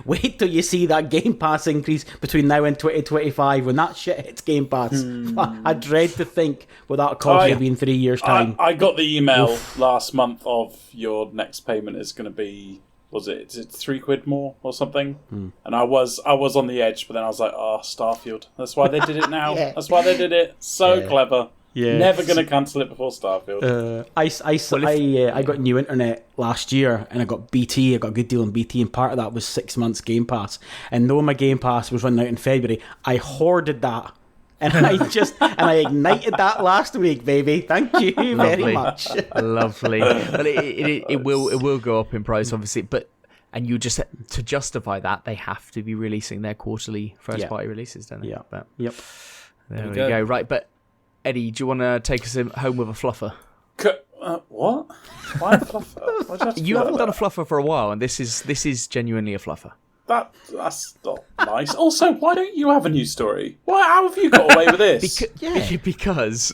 Wait till you see that Game Pass increase between now and 2025 when that shit hits Game Pass. I dread to think what that'll cost you in 3 years' time. I got the email last month of your next payment is going to be. Is it £3 more or something? And I was on the edge, but then I was like, Starfield. That's why they did it now. That's why they did it. So clever. Yeah. Never going to cancel it before Starfield. I got new internet last year, and I got BT. I got a good deal on BT, and part of that was 6 months Game Pass. And though my Game Pass was running out in February, I hoarded that. And I ignited that last week, baby. Thank you very much. Lovely. But it will go up in price, obviously. And you just, to justify that, they have to be releasing their quarterly first party releases, don't they? Yeah. But yep. There we go. Right, but Eddie, do you want to take us home with a fluffer? What? Why a fluffer? You haven't done a fluffer for a while, and this is genuinely a fluffer. That's not nice. Also, why don't you have a news story? How have you got away with this?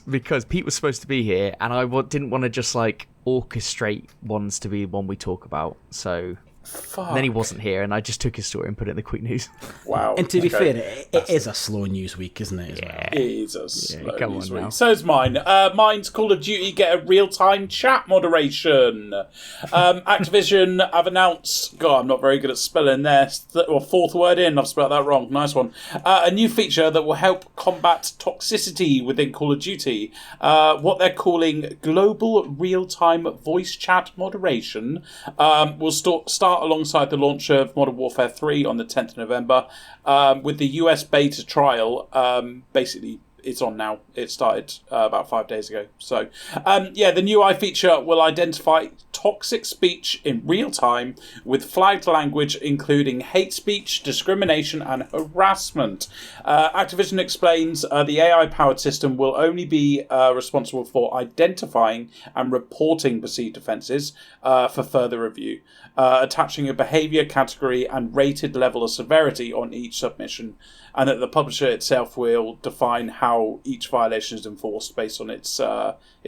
Because Pete was supposed to be here, and I didn't want to just like orchestrate ones to be one we talk about. So Fuck. And then he wasn't here, and I just took his story and put it in the quick news. Wow. And to be Okay. fair, it is a slow news week, isn't it? As well? It is a slow come news on week. now. So's mine. Mine's Call of Duty get a real-time chat moderation. Activision have announced... God, I'm not very good at spelling there. Fourth word in, I've spelled that wrong. Nice one. A new feature that will help combat toxicity within Call of Duty. What they're calling Global Real-Time Voice Chat Moderation will start alongside the launch of Modern Warfare 3 on the 10th of November. With the US beta trial, basically it's on now. It started about 5 days ago. So, the new eye feature will identify toxic speech in real time with flagged language, including hate speech, discrimination, and harassment. Activision explains the AI-powered system will only be responsible for identifying and reporting perceived offences for further review, attaching a behaviour category and rated level of severity on each submission, and that the publisher itself will define how each violation is enforced based on its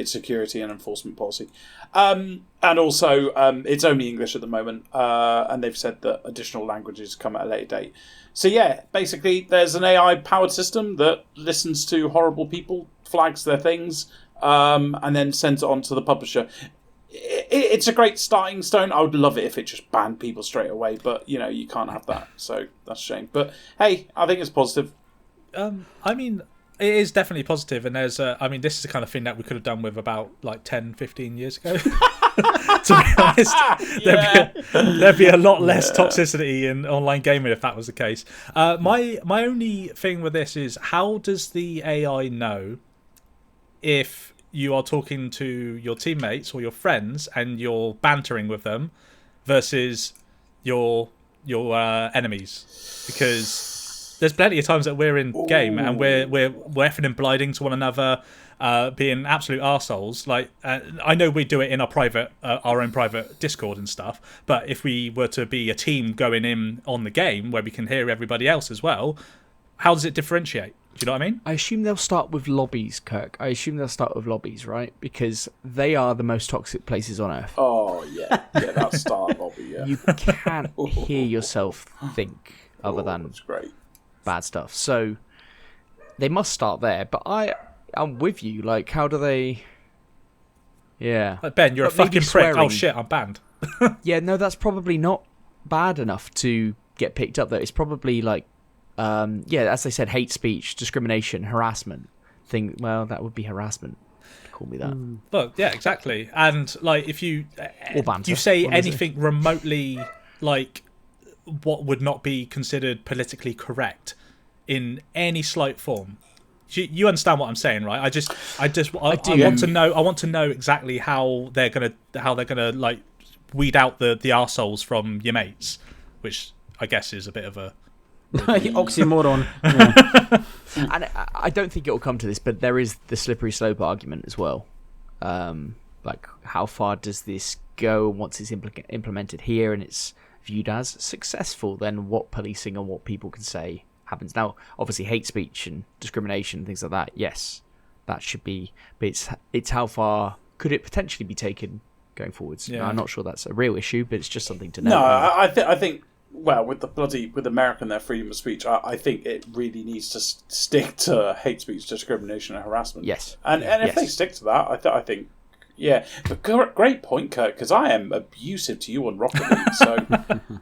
security and enforcement policy. And also, it's only English at the moment, and they've said that additional languages come at a later date. So yeah, basically, there's an AI-powered system that listens to horrible people, flags their things, and then sends it on to the publisher. It's a great starting stone. I would love it if it just banned people straight away, but you can't have that, so that's a shame. But hey, I think it's positive. I mean, it is definitely positive, and there's this is the kind of thing that we could have done with about 10, 15 years ago. To be honest, there'd be a lot less toxicity in online gaming if that was the case. My only thing with this is, how does the AI know if you are talking to your teammates or your friends and you're bantering with them versus your enemies? Because there's plenty of times that we're in game and we're effing and blinding to one another, being absolute arseholes. I know we do it in our own private Discord and stuff, but if we were to be a team going in on the game where we can hear everybody else as well, how does it differentiate? Do you know what I mean? I assume they'll start with lobbies, Kirk. I assume they'll start with lobbies, right? Because they are the most toxic places on Earth. Oh, yeah. Yeah, that start lobby, yeah. You can't hear yourself think other than That's great. bad stuff. So they must start there. But I'm with you. How do they... Yeah. Ben, you're But a fucking maybe prick. Oh, swearing. shit, I'm banned. Yeah, no, that's probably not bad enough to get picked up, though. It's probably as they said, hate speech, discrimination, harassment thing. Well, that would be harassment. Call me that. Well, yeah, exactly. And if you Or banter, you say what is it? anything remotely what would not be considered politically correct in any slight form, you understand what I'm saying, right? I want to know. I want to know exactly how they're gonna weed out the arseholes from your mates, which I guess is a bit of a Oxymoron. Yeah. And I don't think it will come to this, but there is the slippery slope argument as well. How far does this go once it's implemented here and it's viewed as successful? Then what policing and what people can say happens. Now, obviously, hate speech and discrimination, things like that, yes, that should be. But it's how far could it potentially be taken going forwards? Yeah. Now, I'm not sure that's a real issue, but it's just something to know. No, I think. Well, with America and their freedom of speech, I think it really needs to stick to hate speech, discrimination, and harassment. Yes, and if they stick to that, I think, yeah. But great point, Kurt, because I am abusive to you on Rocket League.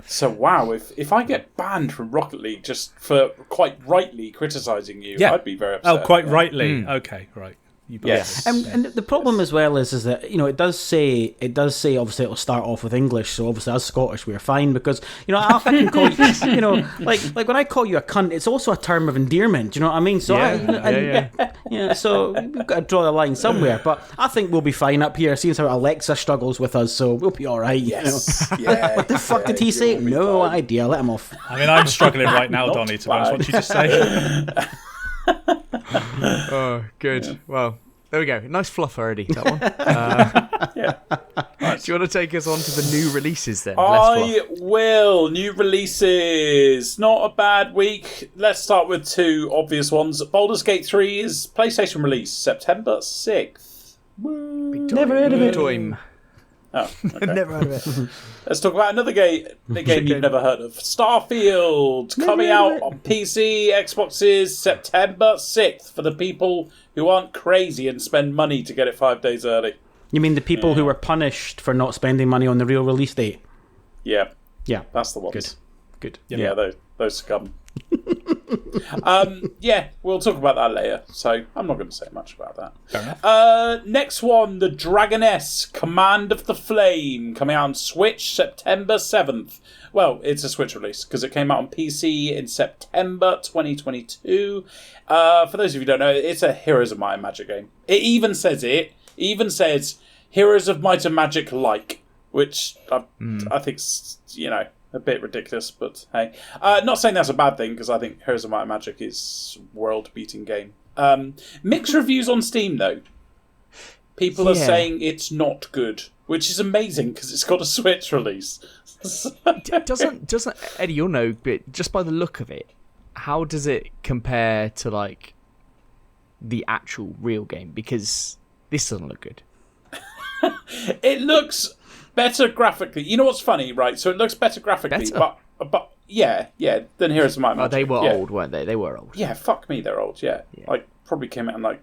So wow, if I get banned from Rocket League just for quite rightly criticising you, I'd be very upset. Oh, quite rightly. Okay, right. Yes. And the problem as well is that it does say obviously it'll start off with English, so obviously as Scottish we're fine because I can call you like when I call you a cunt, it's also a term of endearment. Do you know what I mean? So so we've got to draw the line somewhere. But I think we'll be fine up here. Seeing how Alexa struggles with us, so we'll be all right. Yes. What the fuck did he say? No idea. Let him off. I mean, I'm struggling right now, Donnie. To be honest, what did you just say? Oh, good. Yeah. Well, there we go. Nice fluff already, that one. Do you want to take us on to the new releases then? I will. New releases. Not a bad week. Let's start with two obvious ones. Baldur's Gate 3 is PlayStation release, September 6th. Big time. Never heard of it. Time. Oh, okay. Never heard of it. Let's talk about another game you've never heard of. Starfield, coming out on PC, Xboxes, September 6th, for the people who aren't crazy and spend money to get it 5 days early. You mean the people who were punished for not spending money on the real release date? Yeah. Yeah. That's the ones. Good. Yeah, those scum. We'll talk about that later, so I'm not going to say much about that. Fair enough. Next one, the Dragoness Command of the Flame, coming out on Switch September 7th. Well, it's a Switch release because it came out on PC in September 2022. For those of you who don't know, it's a Heroes of Might and Magic game. It even says Heroes of Might and Magic like, which I think's, a bit ridiculous, but hey. Not saying that's a bad thing, because I think Heroes of Might and Magic is a world-beating game. Mixed reviews on Steam, though. People are saying it's not good, which is amazing, because it's got a Switch release. Doesn't Eddie, you'll know, but just by the look of it, how does it compare to, like, the actual real game? Because this doesn't look good. It looks better graphically. You know what's funny, right? So it looks better graphically, but yeah, than Heroes of Might and Magic. They were old, weren't they? They were old. Yeah, fuck me, they're old. Yeah, like probably came out in I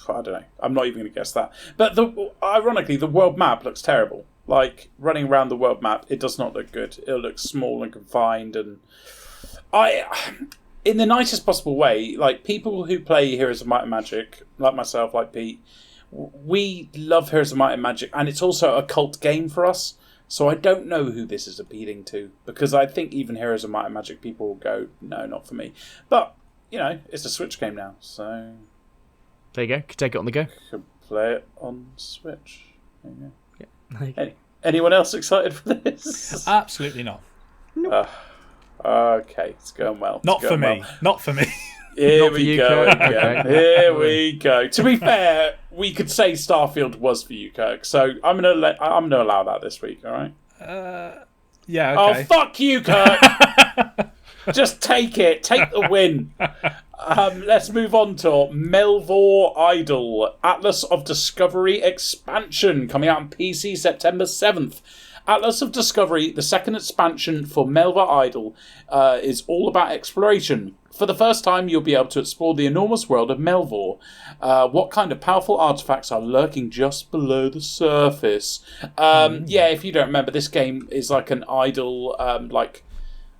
don't know. I'm not even going to guess that. But ironically, the world map looks terrible. Like running around the world map, it does not look good. It looks small and confined, and in the nicest possible way, like people who play Heroes of Might and Magic, like myself, like Pete. We love Heroes of Might and Magic, and it's also a cult game for us. So I don't know who this is appealing to, because I think even Heroes of Might and Magic people will go, no, not for me. But, it's a Switch game now, so... There you go. Could take it on the go. Could play it on Switch. There you go. Yeah. Anyone else excited for this? Absolutely not. Okay, it's going well. Not for me. Not for me. Here we go. Okay. Here we go. To be fair, we could say Starfield was for you, Kirk. So I'm gonna allow that this week. All right. Yeah. Okay. Oh, fuck you, Kirk. Just take it. Take the win. Let's move on to Melvor Idol, Atlas of Discovery expansion, coming out on PC September 7th. Atlas of Discovery, the second expansion for Melvor Idol, is all about exploration. For the first time, you'll be able to explore the enormous world of Melvor. What kind of powerful artifacts are lurking just below the surface? If you don't remember, this game is like an idle,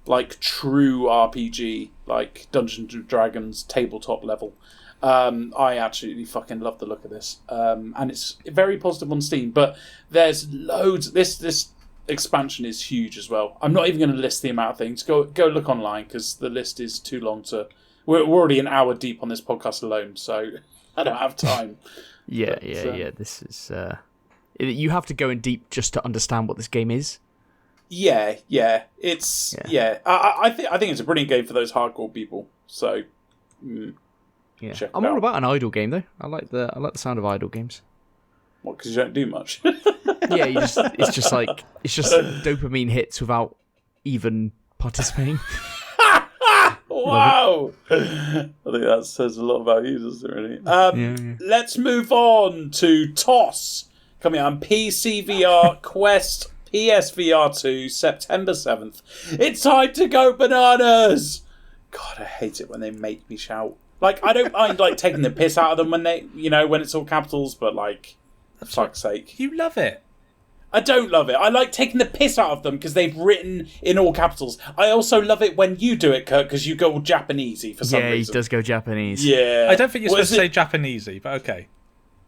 like true RPG, like Dungeons and Dragons tabletop level. I absolutely fucking love the look of this, and it's very positive on Steam. But there's loads. This expansion is huge as well. I'm not even going to list the amount of things. Go look online, because the list is too long to. We're already an hour deep on this podcast alone, so I don't have time. Yeah. This is. You have to go in deep just to understand what this game is. Yeah. It's I think it's a brilliant game for those hardcore people. So. Yeah, I'm all about an idle game though. I like the sound of idle games. What? Because you don't do much. Yeah, it's just dopamine hits without even participating. Wow, I think that says a lot about you, doesn't it? Really? Let's move on to TOS, coming out on PC VR, Quest, PSVR 2, September 7th. It's time to go bananas. God, I hate it when they make me shout. Like, I don't mind taking the piss out of them when they, when it's all capitals, but for fuck's sake. You love it. I don't love it. I like taking the piss out of them because they've written in all capitals. I also love it when you do it, Kurt, because you go all Japanesey for some reason. Yeah, he does go Japanese. Yeah. I don't think you're supposed to say Japanesey, but okay.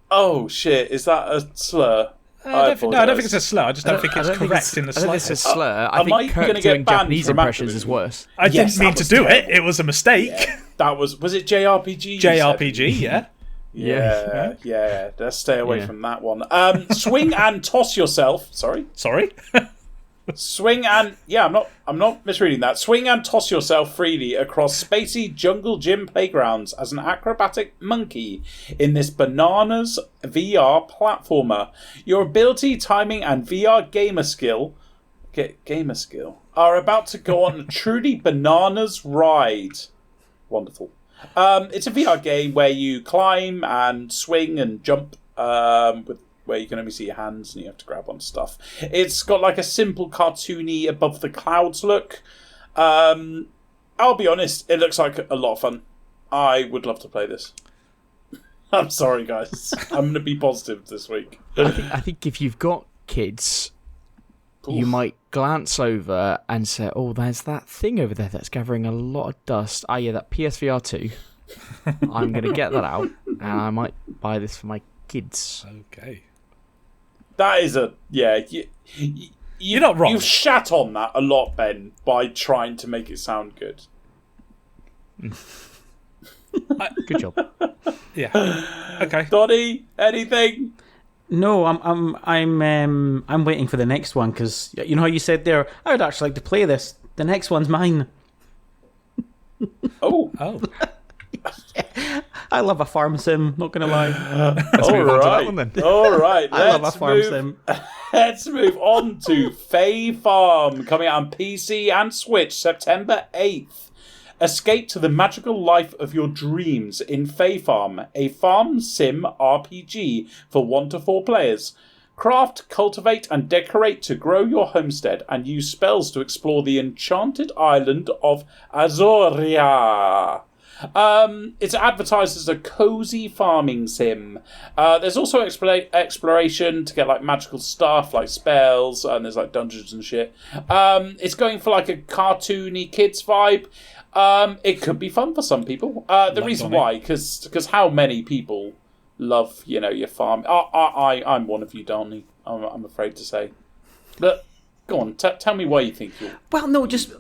Oh, shit. Is that a slur? I don't think it's a slur. I just don't think it's correct in the slightest. I don't think it's a slur. I think Kirk doing Japanese impressions is worse. I didn't mean to do it. It was a mistake. Yeah, that was it JRPG? JRPG, yeah. Yeah. Let's stay away from that one. Swing and toss yourself. Sorry. Swing and I'm not misreading that. Swing and toss yourself freely across spacey jungle gym playgrounds as an acrobatic monkey in this bananas VR platformer. Your ability, timing, and VR gamer skill are about to go on a truly bananas ride. Wonderful. It's a VR game where you climb and swing and jump with where you can only see your hands and you have to grab on stuff. It's got like a simple cartoony above the clouds look. I'll be honest, it looks like a lot of fun. I would love to play this. I'm sorry, guys. I'm going to be positive this week. I think if you've got kids, you might glance over and say, "Oh, there's that thing over there that's gathering a lot of dust. Ah, yeah, that PSVR 2. I'm going to get that out, and I might buy this for my kids." Okay. That is you're not wrong. You've shat on that a lot, Ben, by trying to make it sound good. Good job. Yeah. Okay. Donnie, anything? No, I'm waiting for the next one because you know how you said there, I would actually like to play this. The next one's mine. Oh. I love a farm sim, not gonna lie. Let's move on to that one then. All right. I love a farm sim. Let's move on to Fae Farm, coming out on PC and Switch September 8th. Escape to the magical life of your dreams in Fae Farm, a farm sim RPG for 1 to 4 players. Craft, cultivate, and decorate to grow your homestead, and use spells to explore the enchanted island of Azoria. It's advertised as a cozy farming sim. There's also exploration to get like magical stuff, like spells, and there's like dungeons and shit. It's going for like a cartoony kids vibe. It could be fun for some people. The reason why, because how many people love your farm? I'm one of you, Donnie. I'm afraid to say. But go on, tell me why you think you're. Well, no, just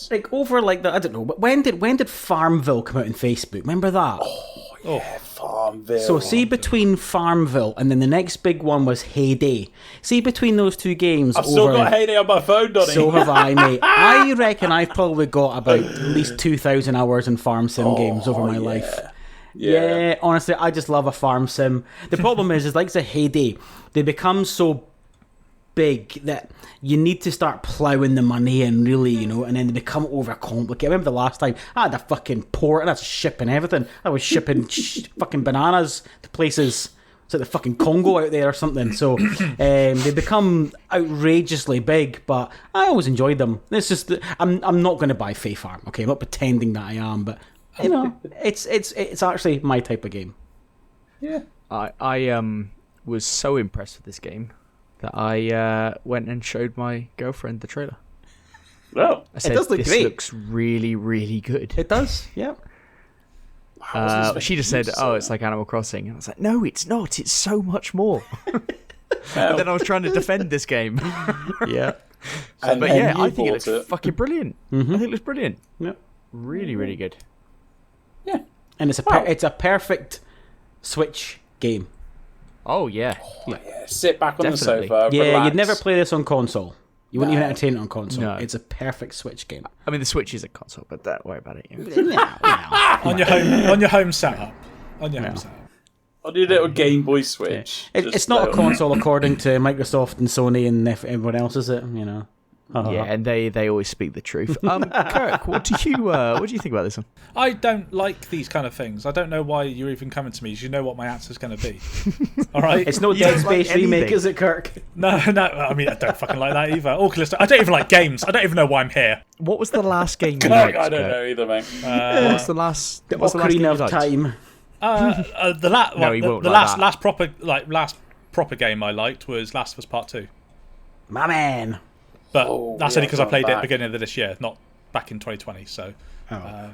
like over like the I don't know. But when did Farmville come out on Facebook? Remember that? Oh yeah, Farmville. So see between Farmville and then the next big one was Heyday. See between those two games. I've still got Heyday on my phone, Donnie. So have I, mate. I reckon I've probably got about at least 2,000 hours in farm sim games over my life. Yeah, honestly, I just love a farm sim. The problem is like the Heyday, they become so big that you need to start ploughing the money in, really, and then they become overcomplicated. I remember the last time I had a fucking port and I was shipping everything. I was shipping fucking bananas to places. It's like the fucking Congo out there or something. So they become outrageously big, but I always enjoyed them. It's just I'm not going to buy Fae Farm. Okay, I'm not pretending that I am, but it's actually my type of game. Yeah, I was so impressed with this game that I went and showed my girlfriend the trailer. Well, I said, it does look this great. looks really, really good. It does, yeah. She just said, "Oh, it's like Animal Crossing," and I was like, "No, it's not. It's so much more." And then I was trying to defend this game. Yeah, and I think it looks fucking brilliant. Mm-hmm. I think it looks brilliant. Yeah, really, really good. Yeah, and it's a perfect Switch game. Oh yeah, sit back on Definitely. the sofa. Yeah, relax. You'd never play this on console. You wouldn't even entertain it on console. No. It's a perfect Switch game. I mean the Switch is a console, but don't worry about it. On your home setup. On your home setup. On your little Game Boy Switch. It's not a console according to Microsoft and Sony and everyone else, is it? Yeah, and they always speak the truth. Kirk, what do you think about this one? I don't like these kind of things. I don't know why you're even coming to me. You know what my answer's going to be. All right? It's no You Dead don't like Space remake, anything. is it, Kirk? No. I mean, I don't fucking like that either. Oculus. I don't even like games. I don't even know why I'm here. What was the last game you liked? I don't know either, mate. What was the last? The what's the last game Ocarina you of liked? Time. No, he won't like that. last proper game I liked was Last of Us Part 2. My man. But that's only because I gone played it at back. the beginning of this year, not back in 2020. So, but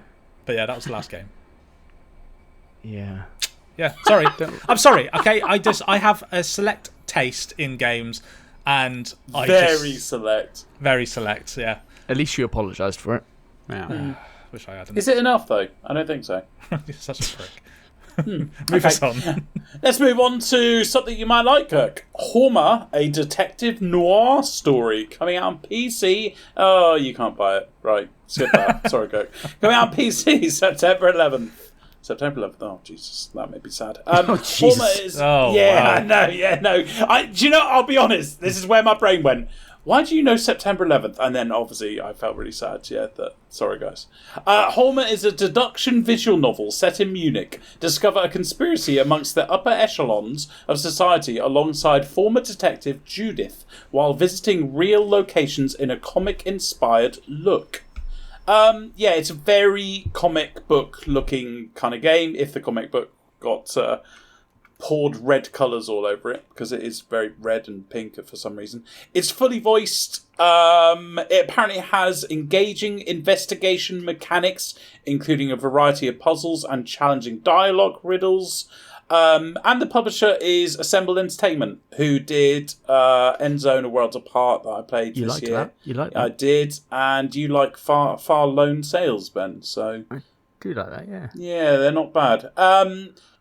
yeah, that was the last game. Yeah. Yeah, sorry. I'm sorry. Okay, I have a select taste in games, and Very select. very select. Yeah, At least you apologised for it. Yeah. wish I hadn't. Is it enough though? I don't think so. You're such a prick. Move us on. Let's move on to something you might like, Kirk. Homer, a detective noir story coming out on PC. Oh, you can't buy it. Right, skip that. Sorry, Kirk. Coming out on PC September 11th. September 11th. Oh, Jesus, that made me sad. Jesus. Homer is. Oh, yeah, wow. I know. Yeah, no. Do you know? I'll be honest. This is where my brain went. Why do you know September 11th? And then, obviously, I felt really sad. Yeah, sorry, guys. Holmer is a deduction visual novel set in Munich. Discover a conspiracy amongst the upper echelons of society alongside former detective Judith while visiting real locations in a comic-inspired look. Yeah, it's a very comic book-looking kind of game. If the comic book got poured red colours all over it, because it is very red and pink for some reason. It's fully voiced. It apparently has engaging investigation mechanics, including a variety of puzzles and challenging dialogue riddles. And the publisher is Assemble Entertainment, who did End Zone: A World Apart that I played this year. You liked that? I did, and you like Far Lone Sales, Ben. So I do like that, yeah. Yeah, they're not bad.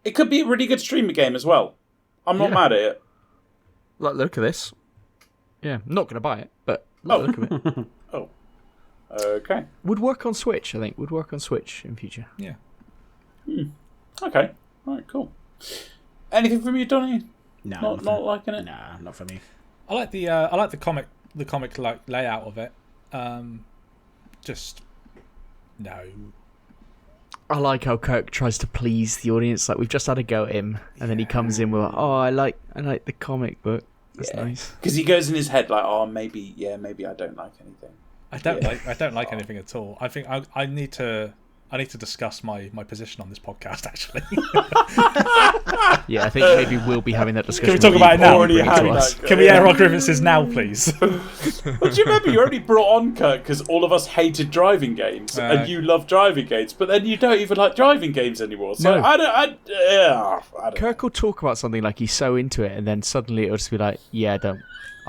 It could be a really good streamer game as well. I'm not mad at it. Like the look of this. Yeah, I'm not going to buy it, but like the look of it. Oh. Okay. Would work on Switch, I think. Would work on Switch in future. Yeah. Okay. All right, cool. Anything from you, Donny? No, not liking it? Nah, not for me. I like the comic like layout of it. Just no. I like how Kirk tries to please the audience. Like, we've just had a go at him, and then he comes in with, I like the comic book. That's nice. Because he goes in his head like, maybe I don't like anything. I don't like anything at all. I think I need to discuss my position on this podcast, actually. Yeah, I think maybe we'll be having that discussion. Can we talk about it now? Already had that. Can we air our grievances now, please? Well, do you remember you only brought on Kirk because all of us hated driving games, and you love driving games, but then you don't even like driving games anymore. So No. I don't Kirk will talk about something like he's so into it, and then suddenly it'll just be like,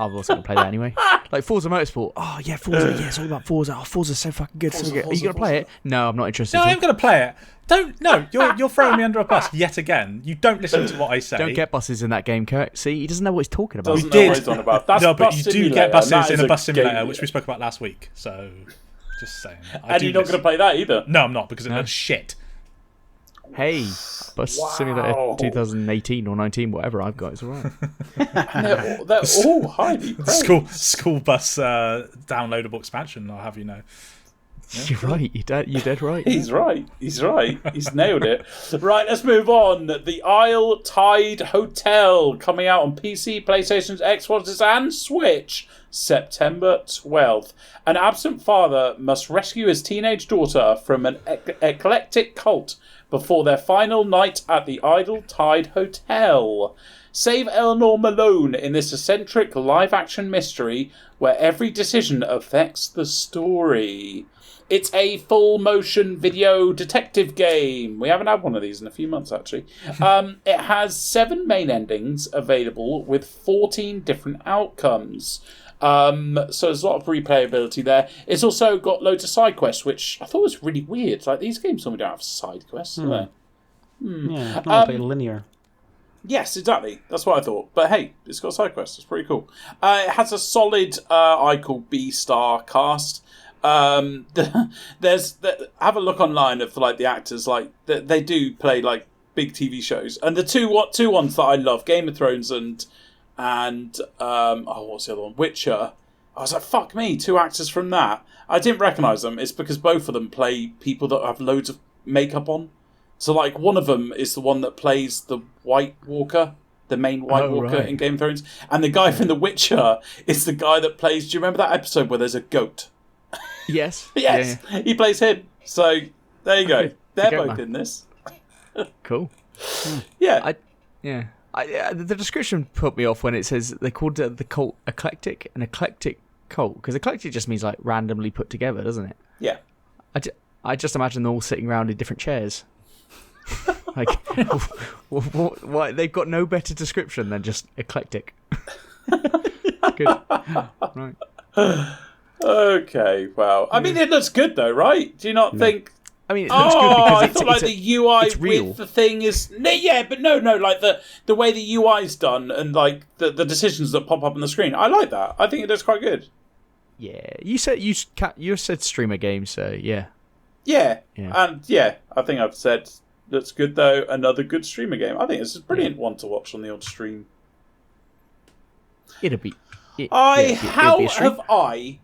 I was going to play that anyway. Like Forza Motorsport. Oh, yeah, Forza. Yeah, it's all about Forza. Oh, Forza's so fucking good. Forza, Are you going to Forza. play it? No, I'm not interested. No, I am going to play it. No, you're throwing me under a bus yet again. You don't listen to what I say. Don't get buses in that game, Kirk. See, he doesn't know what he's talking about. Doesn't You know what did. he's on about. That's No, but Bus you do Simulator, get and buses that in is a bus simulator, game. which we spoke about last week. So, just saying. And you're not going to play that either. No, I'm not, because it looks shit. Hey, Bus Simulator Wow. 2018 or 19, whatever I've got, it's all right. And they're all highly praised. School bus downloadable expansion, I'll have you know. You're right. You're dead right. He's right. He's nailed it. Right, let's move on. The Isle Tide Hotel coming out on PC, PlayStation, Xboxes, and Switch, September 12th. An absent father must rescue his teenage daughter from an eclectic cult before their final night at the Idle Tide Hotel. Save Eleanor Malone in this eccentric live-action mystery where every decision affects the story. It's a full-motion video detective game. We haven't had one of these in a few months, actually. It has 7 main endings available with 14 different outcomes. So there's a lot of replayability there. It's also got loads of side quests, which I thought was really weird. Like, these games normally don't have side quests, do they? Yeah, not play linear. Yes, exactly. That's what I thought. But hey, it's got side quests. It's pretty cool. It has a solid, I call B-star cast. Have a look online of like the actors. Like they do play like big TV shows, and the two ones that I love, Game of Thrones and what's the other one? Witcher. I was like, fuck me, 2 actors from that. I didn't recognise them. It's because both of them play people that have loads of makeup on. So, like, one of them is the one that plays the White Walker, the main White Walker in Game of Thrones. And the guy from The Witcher is the guy that plays... Do you remember that episode where there's a goat? Yes. Yes, Yeah. he plays him. So, there you go. They're goat both man. in this. Cool. Yeah. The description put me off when it says they called the cult eclectic, an eclectic cult, because eclectic just means like randomly put together, doesn't it? Yeah. I just imagine them all sitting around in different chairs. Like, why they've got no better description than just eclectic. Good. Right. Okay, wow. I mean, it looks good though, right? Do you not think... I mean, it looks good because I thought like the UI it's real. with the thing is... Yeah, but no, like the way the UI's done and like the decisions that pop up on the screen. I like that. I think it looks quite good. Yeah, you said streamer games, so yeah. Yeah, Yeah. and yeah, I think I've said that's good though. Another good streamer game. I think it's a brilliant one to watch on the old stream. It'll be. How have I,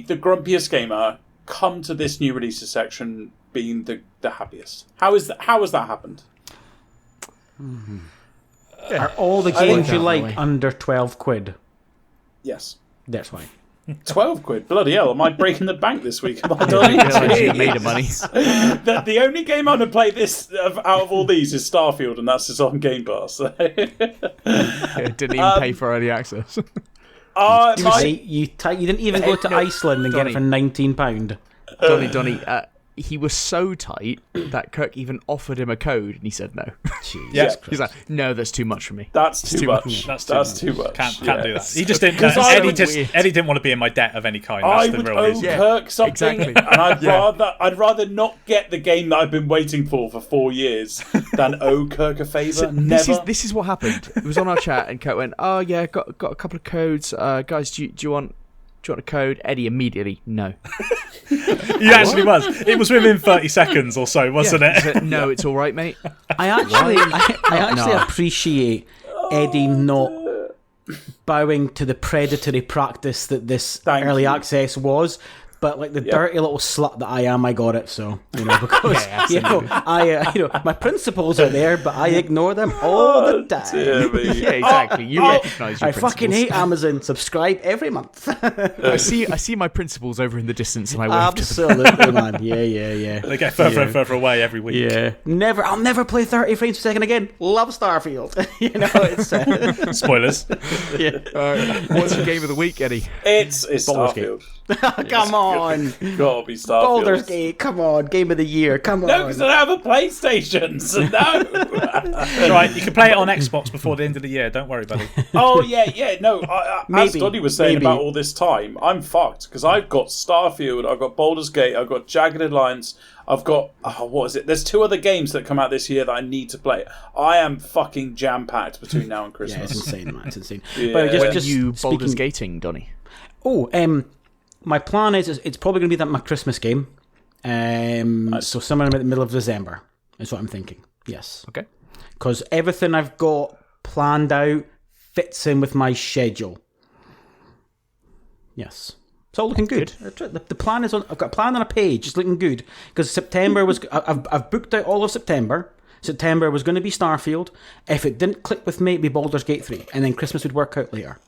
the grumpiest gamer, come to this new releases section being the happiest? How has that happened? Are all the games you like under £12? Yes. That's fine. £12? Bloody hell, am I breaking the bank this week? Am I You made of money. The only game I'm going to play out of all these is Starfield, and that's just on Game Pass. Didn't even pay for early access. You didn't even go to Iceland and get it for £19. Donny, he was so tight that Kirk even offered him a code, and he said no. Yeah. He's like, no, that's too much for me. That's too much. That's too much. Can't do that. He just didn't. Eddie Eddie didn't want to be in my debt of any kind. I That's the would real owe reason. Kirk something, exactly. and I'd rather not get the game that I've been waiting for 4 years than owe Kirk a favour. This is what happened. It was on our chat, and Kirk went, "Oh yeah, got a couple of codes, guys. Do you want a code?" Eddie immediately, no. He actually was. It was within 30 seconds or so, wasn't it? Said, no, it's all right, mate. I actually appreciate Eddie not bowing to the predatory practice that this early access was. But like the dirty little slut that I am, I got it. So because my principles are there, but I ignore them all the time. Yeah, exactly. You recognise your I fucking hate Amazon. Subscribe every month. I see my principles over in the distance, and I wave Absolutely, man. Yeah. They get further and further away every week. Yeah, I'll never play 30 frames per second again. Love Starfield. It's Spoilers. What's your game of the week, Eddie? It's Starfield. Come on. Gotta be Starfield. Baldur's Gate, come on. Game of the year, come on. No, because I don't have a PlayStation, so no. Right, you can play it on Xbox before the end of the year. Don't worry, buddy. Oh, yeah, no. As Doddy was saying about all this time, I'm fucked, because I've got Starfield, I've got Baldur's Gate, I've got Jagged Alliance, I've got... what is it? There's 2 other games that come out this year that I need to play. I am fucking jam-packed between now and Christmas. Yeah, it's insane, man. It's insane. Yeah. But When are you Baldur's Gating, Donny? My plan is it's probably going to be my Christmas game. So somewhere in the middle of December is what I'm thinking. Yes. Okay. Because everything I've got planned out fits in with my schedule. Yes. It's all looking good. The plan is on. I've got a plan on a page. It's looking good because September was. I've booked out all of September. September was going to be Starfield. If it didn't click with me, it'd be Baldur's Gate 3, and then Christmas would work out later.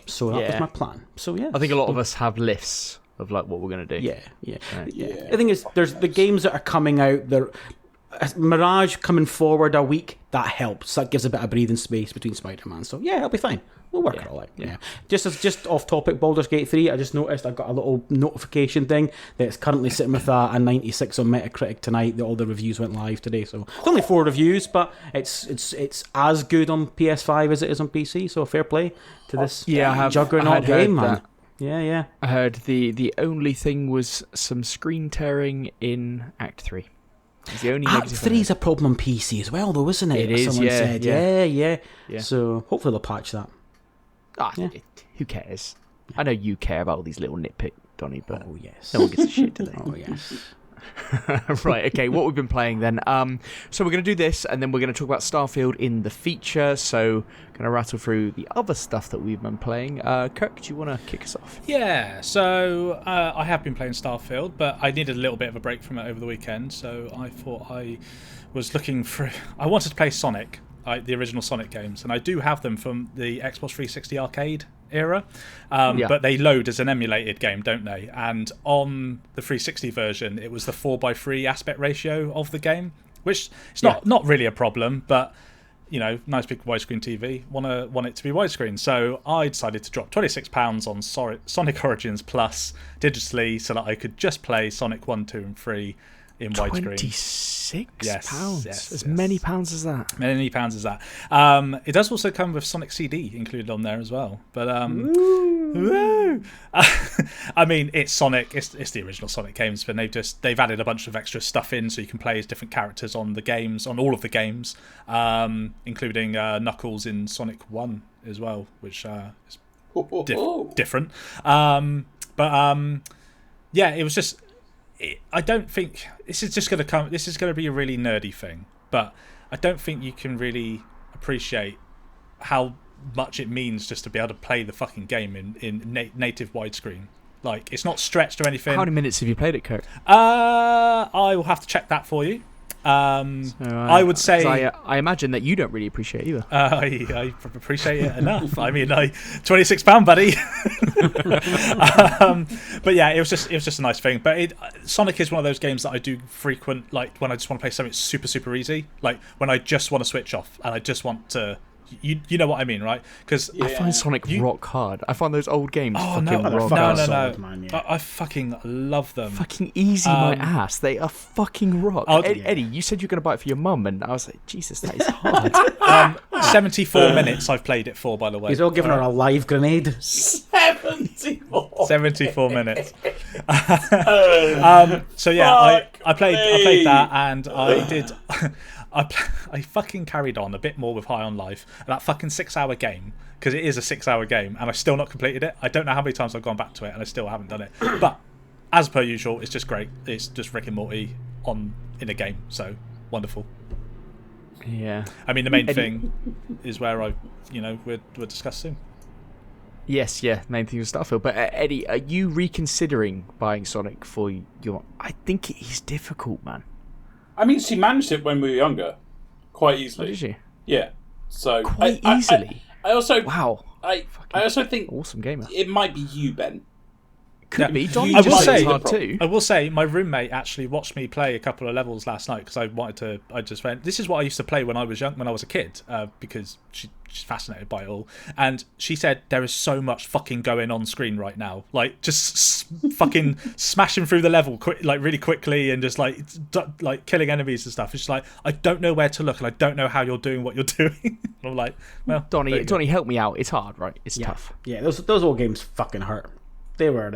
So that was my plan. So yeah, I think a lot of us have lists of like what we're going to do. Yeah. The thing is, there's the games that are coming out. Mirage coming forward a week, that helps. That gives a bit of breathing space between Spider-Man. So yeah, it'll be fine. We'll work it all out. Yeah. Just off topic, Baldur's Gate 3. I just noticed I've got a little notification thing that it's currently sitting with a 96 on Metacritic tonight. That all the reviews went live today. So it's only 4 reviews, but it's as good on PS5 as it is on PC. So fair play to this juggernaut game, man. Yeah. I heard the only thing was some screen tearing in Act 3. It's the only Act 3 is a problem on PC as well, though, isn't it? It is, Someone said. Yeah. Yeah. So hopefully they'll patch that. Who cares? I know you care about all these little nitpick, Donny, but oh yes, no one gives a shit, do they? Oh yes. Right, okay, what we've been playing then. So we're going to do this, and then we're going to talk about Starfield in the feature, so going to rattle through the other stuff that we've been playing. Kirk, do you want to kick us off? Yeah, so I have been playing Starfield, but I needed a little bit of a break from it over the weekend, so I thought I was looking for... I wanted to play Sonic, the original Sonic games, and I do have them from the Xbox 360 arcade era, but they load as an emulated game, don't they? And on the 360 version, it was the 4:3 aspect ratio of the game, which is not really a problem, but nice big widescreen TV, want it to be widescreen. So I decided to drop £26 on Sonic Origins Plus digitally so that I could just play Sonic 1, 2 and 3 in widescreen. £26? As many pounds as that? Many pounds as that. It does also come with Sonic CD included on there as well. But I mean, it's Sonic. It's the original Sonic games, but they've added a bunch of extra stuff in, so you can play as different characters on all of the games, including Knuckles in Sonic 1 as well, which is different. It was just. I don't think this is going to be a really nerdy thing, but I don't think you can really appreciate how much it means just to be able to play the fucking game in native widescreen. Like, it's not stretched or anything. How many minutes have you played it, Kirk? I will have to check that for you. I would say I imagine that you don't really appreciate it either. I appreciate it enough. I mean, £26, buddy. But yeah, it was just a nice thing. But Sonic is one of those games that I do frequent, like when I just want to play something super super easy, like when I just want to switch off and I just want to. You know what I mean, right? Because I find Sonic rock hard. I find those old games fucking rock no, hard. solid, man, yeah. I fucking love them. Fucking easy, my ass. They are fucking rock. Oh, Eddie, you said you were going to buy it for your mum, and I was like, Jesus, that is hard. 74 minutes I've played it for, by the way. He's all giving her a live grenade. 74 minutes. So yeah, I played that, and I did. I fucking carried on a bit more with High on Life. That fucking 6-hour game, because it is a 6-hour game, and I've still not completed it. I don't know how many times I've gone back to it, and I still haven't done it. But as per usual, it's just great. It's just Rick and Morty in a game, so wonderful. Yeah. I mean, the main thing is where we'll discuss soon. Yes, yeah, main thing was Starfield. But Eddie, are you reconsidering buying Sonic for your? I think it is difficult, man. I mean, she managed it when we were younger, quite easily. Oh, did she? Yeah. So quite easily. I also wow. I also think awesome gamer. It might be you, Ben. Could be. I will say, hard too. I will say, my roommate actually watched me play a couple of levels last night because I wanted to. I just went. This is what I used to play when I was young, when I was a kid, because she's fascinated by it all. And she said there is so much fucking going on screen right now, like just fucking smashing through the level, really quickly, and just like killing enemies and stuff. It's just like I don't know where to look, and I don't know how you're doing what you're doing. And I'm like, well, Donnie, help me out. It's hard, right? It's tough. Yeah, those old games fucking hurt. They were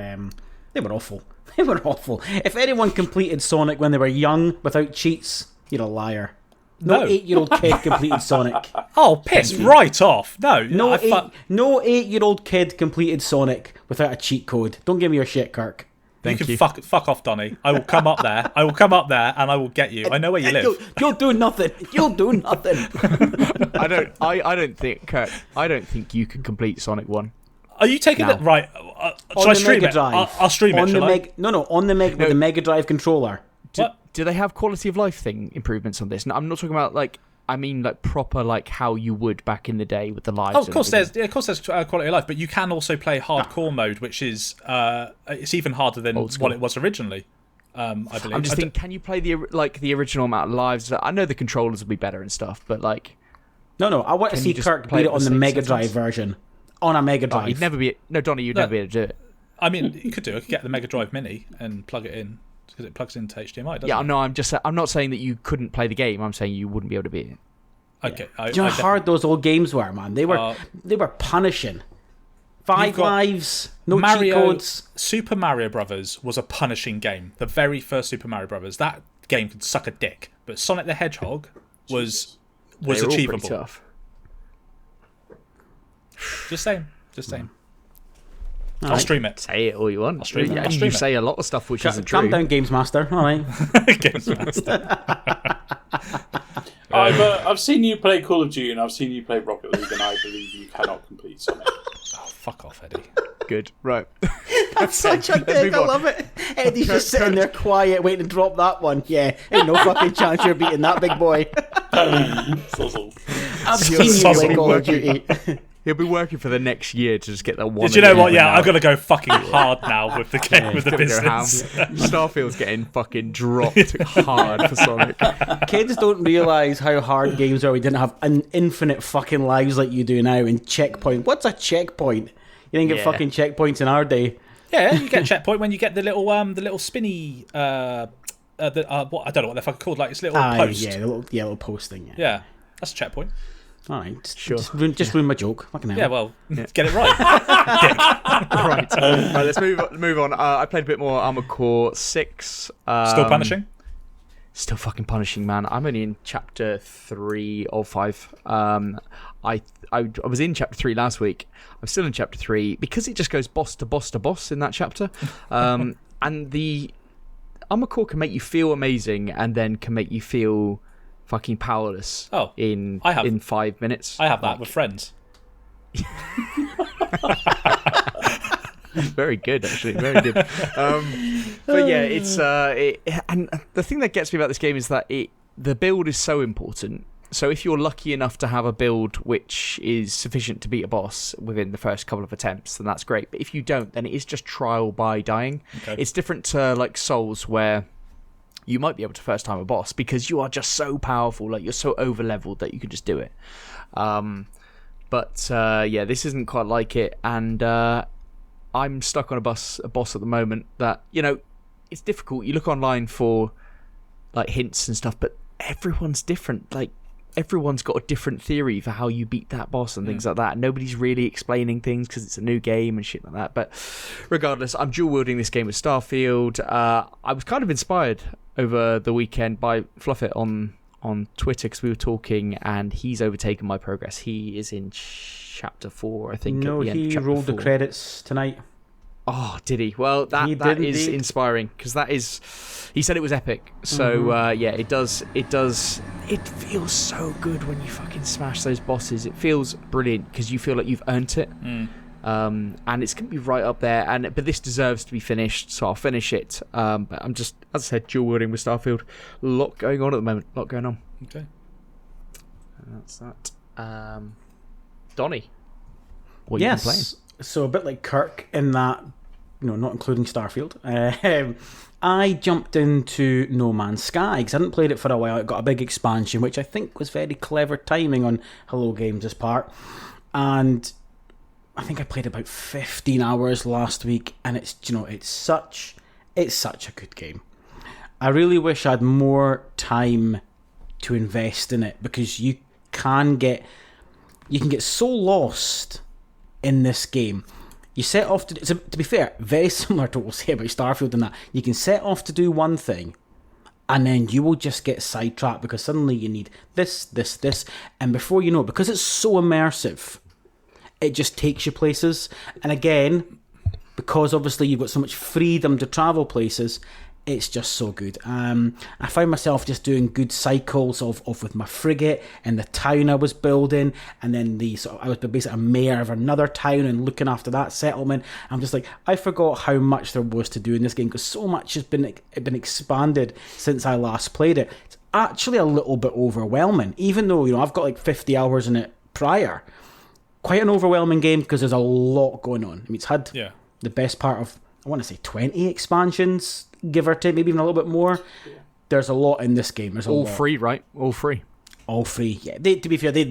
awful. They were awful. If anyone completed Sonic when they were young without cheats, you're a liar. No 8-year-old kid completed Sonic. Oh, piss right off. No 8-year-old kid completed Sonic without a cheat code. Don't give me your shit, Kirk. You can fuck off, Donnie. I will come up there. And I will get you. I know where you live. You'll do nothing. You'll do nothing. I don't think you can complete Sonic 1. Are you taking it right? Shall I stream it? I'll stream it. On the Mega Drive controller. Do they have quality of life improvements on this? No, I'm not talking about proper how you would back in the day with the lives. Oh, of course there's quality of life, but you can also play hardcore mode, which is it's even harder than what it was originally. I believe. I'm just thinking, can you play the original amount of lives? I know the controllers will be better and stuff, but no, I want to see Kirk beat it on the Mega Drive version. On a Mega Drive. You'd never be able to do it. I mean, you could do it. I could get the Mega Drive Mini and plug it in, because it plugs into HDMI, doesn't it? Yeah, no, I'm not saying that you couldn't play the game. I'm saying you wouldn't be able to beat it. Okay. Do you know how hard those old games were, man? They were punishing. 5 lives, no cheat codes. Super Mario Brothers was a punishing game. The very first Super Mario Brothers. That game could suck a dick. But Sonic the Hedgehog was achievable. All pretty tough. Just saying. I'll stream it. Say it all you want. I'll stream it. You say a lot of stuff which isn't true. Calm down, Games Master. All right. Games Master. I've seen you play Call of Duty and I've seen you play Rocket League, and I believe you cannot complete Sonic. Oh, fuck off, Eddie. Good. Right. That's such a dick. I love it. Eddie's just sitting there quiet, waiting to drop that one. Yeah, ain't no fucking chance you're beating that big boy. I've seen you play Call of Duty. He'll be working for the next year to just get that one. Did you know what? Yeah, I've got to go fucking hard now with the game, with the business. Starfield's getting fucking dropped hard for Sonic. Kids don't realise how hard games are. We didn't have an infinite fucking lives like you do now. And checkpoint. What's a checkpoint? You didn't get fucking checkpoints in our day. Yeah, you get checkpoint when you get the little spinny. What I don't know what they're fucking called. Like it's little post. Yeah, the little post thing. Yeah, that's a checkpoint. All right, sure. Just ruin my joke. Fucking hell. Yeah, well, get it right. Right, let's move on. I played a bit more Armored Core 6. Still punishing? Still fucking punishing, man. I'm only in chapter 3 or 5. I was in chapter 3 last week. I'm still in chapter 3 because it just goes boss to boss to boss in that chapter. And the Armored Core can make you feel amazing and then can make you feel fucking powerless in 5 minutes. I have that with friends. Very good, actually. Very good. But yeah, it's and the thing that gets me about this game is that the build is so important. So if you're lucky enough to have a build which is sufficient to beat a boss within the first couple of attempts, then that's great. But if you don't, then it is just trial by dying. Okay. It's different to like Souls, where you might be able to first time a boss because you are just so powerful, like you're so over leveled that you can just do it. But yeah, this isn't quite like it, and I'm stuck on a boss at the moment that, you know, it's difficult. You look online for like hints and stuff, but everyone's different. Like, everyone's got a different theory for how you beat that boss and things like that. Nobody's really explaining things because it's a new game and shit like that. But regardless, I'm dual wielding this game with Starfield. I was kind of inspired over the weekend by Fluffit on Twitter, because we were talking, and he's overtaken my progress. He is in chapter 4, I think. No, he rolled the credits tonight. Oh, did he? Well, that is inspiring, because that is... He said it was epic. So, yeah, it does... It feels so good when you fucking smash those bosses. It feels brilliant, because you feel like you've earned it. And it's going to be right up there. But this deserves to be finished, so I'll finish it. But I'm just, as I said, dual wielding with Starfield. A lot going on at the moment. A lot going on. Okay. And that's that. Donnie, what have you been playing? So a bit like Kirk in that, you know, not including Starfield. I jumped into No Man's Sky because I hadn't played it for a while. It got a big expansion, which I think was very clever timing on Hello Games' part. And I think I played about 15 hours last week, and it's, you know, it's such a good game. I really wish I had more time to invest in it, because you can get so lost in this game. You set off to be fair, very similar to what we'll say about Starfield and that. You can set off to do one thing, and then you will just get sidetracked because suddenly you need this, and before you know it, because it's so immersive, it just takes you places. And again, because obviously you've got so much freedom to travel places, it's just so good. I found myself just doing good cycles of with my frigate and the town I was building, and then I was basically a mayor of another town and looking after that settlement. I'm just like, I forgot how much there was to do in this game, because so much has been expanded since I last played it. It's actually a little bit overwhelming, even though, you know, I've got like 50 hours in it prior. Quite an overwhelming game because there's a lot going on. I mean, it's had the best part of, I want to say 20 expansions, give or take, maybe even a little bit more. There's a lot in this game. There's a lot. Free, right? All free. All free, yeah. To be fair, they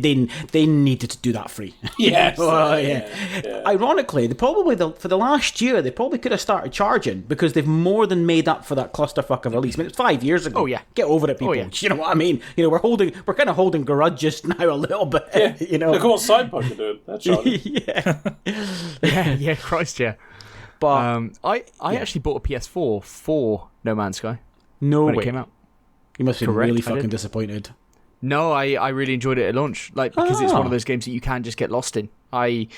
needed to do that free. Yes. Yeah. Ironically, for the last year, they probably could have started charging, because they've more than made up for that clusterfuck of release. I mean, it's 5 years ago. Oh, yeah. Get over it, people. Oh, yeah. You know what I mean? You know, we're kind of holding grudges now a little bit. Yeah. You know. Look at what Cyberpunk are doing. They're charging. yeah, Christ, yeah. But I actually bought a PS4 for No Man's Sky. No when way. it came out. You must be Correct, really fucking disappointed. No, I really enjoyed it at launch, like, because it's one of those games that you can just get lost in. I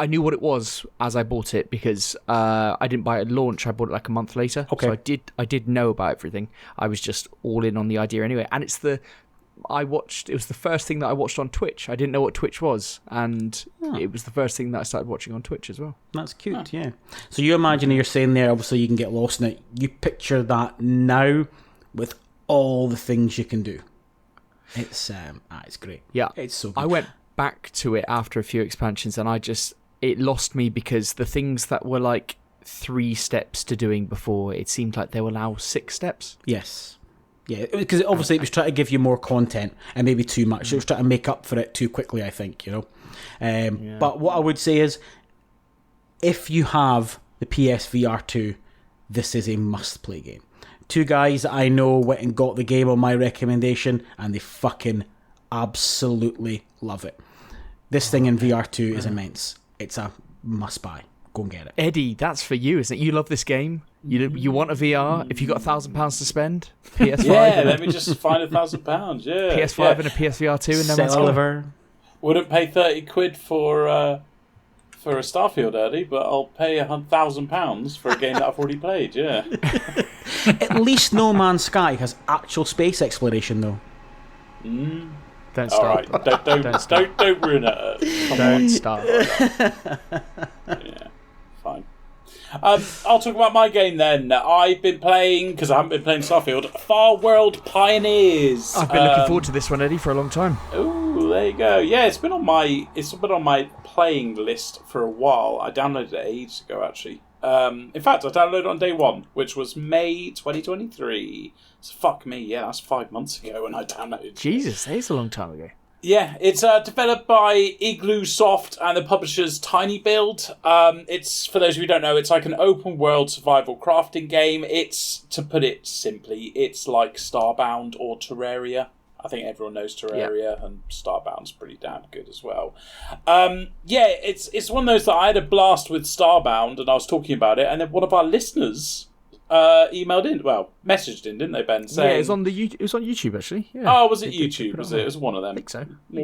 knew what it was as I bought it, because I didn't buy it at launch. I bought it like a month later. Okay. So I did know about everything. I was just all in on the idea anyway. And it was the first thing that I watched on Twitch. I didn't know what Twitch was, and it was the first thing that I started watching on Twitch as well. That's cute, yeah. So you imagine, you're saying there, obviously you can get lost in it. You picture that now with all the things you can do. It's great. Yeah, it's so good. I went back to it after a few expansions, and it lost me, because the things that were like 3 steps to doing before, it seemed like they were now 6 steps. Yes. Yeah, because obviously it was trying to give you more content, and maybe too much. It was trying to make up for it too quickly, I think, you know. But what I would say is, if you have the PSVR 2, this is a must-play game. 2 guys that I know went and got the game on my recommendation, and they fucking absolutely love it. This thing in VR 2 is immense. It's a must-buy. Go and get it. Eddie, that's for you, isn't it? You love this game. You want a VR? If you got £1,000 to spend, PS5. Yeah, let me just find £1,000. Yeah, PS5 and a PSVR 2, and No Man's Sky. Wouldn't pay £30 for a Starfield, Eddie, but I'll pay £1,000 for a game that I've already played. Yeah. At least No Man's Sky has actual space exploration, though. Don't All start. right, don't ruin it. Don't start. Yeah, fine. I'll talk about my game then. I've been playing, because I haven't been playing Starfield, Farworld Pioneers. I've been looking forward to this one, Eddie, for a long time. Oh, there you go. Yeah, it's been on my playing list for a while. I downloaded it ages ago, actually. In fact, I downloaded it on day one, which was May 2023. So fuck me, yeah, that's 5 months ago when I downloaded it. Jesus, that is a long time ago. Yeah, it's developed by Igloo Soft and the publisher's Tiny Build. It's, for those of you who don't know, it's like an open world survival crafting game. It's, to put it simply, it's like Starbound or Terraria. I think everyone knows Terraria, and Starbound's pretty damn good as well. Yeah, it's one of those that I had a blast with Starbound, and I was talking about it, and then one of our listeners messaged in, didn't they, Ben? Saying, Yeah, it was on YouTube actually. Yeah. Oh, was it YouTube? It was one of them. I think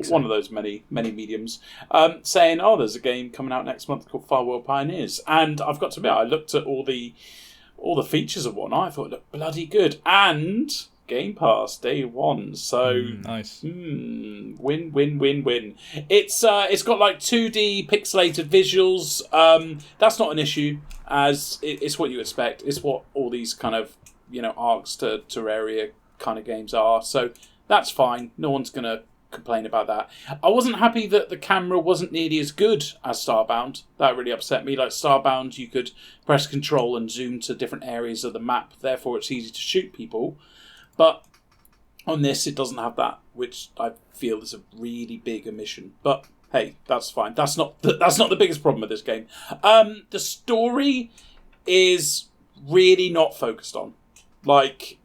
so. One of those many mediums. Saying, oh, there's a game coming out next month called Farworld Pioneers. And I've got to admit, I looked at all the features of one. I thought it looked bloody good. And Game Pass day one. So nice. Win. It's got like 2D pixelated visuals. That's not an issue, as it's what you expect. It's what all these kind of arcs to Terraria kind of games are. So that's fine. No one's gonna complain about that. I wasn't happy that the camera wasn't nearly as good as Starbound. That really upset me. Like Starbound, you could press control and zoom to different areas of the map. Therefore, it's easy to shoot people. But on this, it doesn't have that, which I feel is a really big omission. But hey, that's fine. That's not the biggest problem with this game. The story is really not focused on. Like,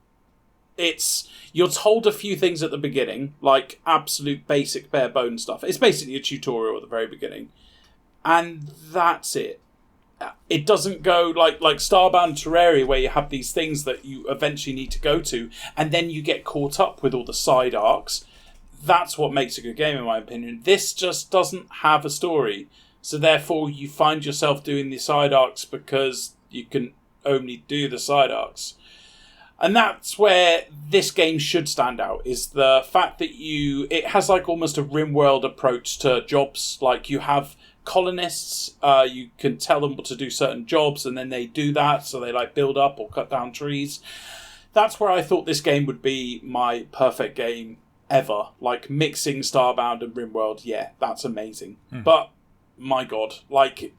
you're told a few things at the beginning, like absolute basic bare bones stuff. It's basically a tutorial at the very beginning, and that's it. It doesn't go like Starbound Terraria, where you have these things that you eventually need to go to, and then you get caught up with all the side arcs. That's what makes a good game, in my opinion. This just doesn't have a story, so therefore you find yourself doing the side arcs because you can only do the side arcs. And that's where this game should stand out, is the fact that it has like almost a RimWorld approach to jobs. Like, you have colonists, you can tell them what to do certain jobs, and then they do that, so they like build up or cut down trees. That's where I thought this game would be my perfect game ever. Like, mixing Starbound and RimWorld, yeah, that's amazing. But my god, like,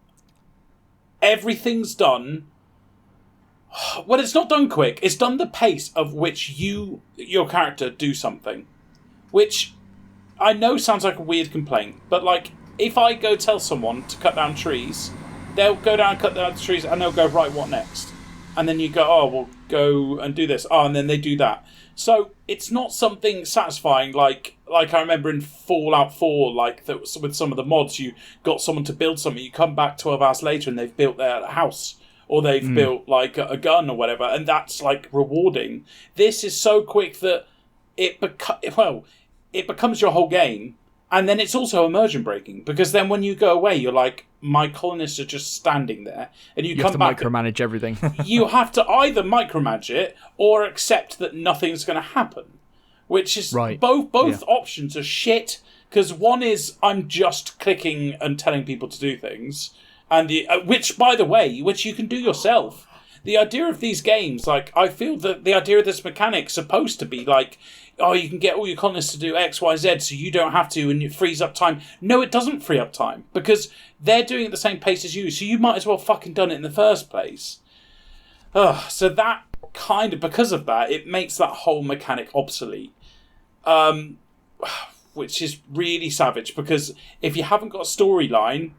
everything's done. Well, it's not done quick. It's done the pace of which your character do something, which I know sounds like a weird complaint, but like, if I go tell someone to cut down trees, they'll go down and cut down the trees, and they'll go, right, what next? And then you go, oh, well, go and do this. Oh, and then they do that. So it's not something satisfying like I remember in Fallout 4, like that with some of the mods, you got someone to build something, you come back 12 hours later and they've built their house, or they've built like a gun or whatever, and that's like rewarding. This is so quick that it becomes your whole game. And then it's also immersion breaking, because then when you go away, you're like, my colonists are just standing there, and you come have to back. Micromanage everything. You have to either micromanage it or accept that nothing's going to happen, which is right. Both options are shit. Because one is I'm just clicking and telling people to do things, and which, by the way, which you can do yourself. The idea of these games, like, I feel that the idea of this mechanic's supposed to be like, oh, you can get all your colonists to do X, Y, Z, so you don't have to, and it frees up time. No, it doesn't free up time, because they're doing it at the same pace as you, so you might as well fucking done it in the first place. So that kind of, because of that, it makes that whole mechanic obsolete. Which is really savage, because if you haven't got a storyline,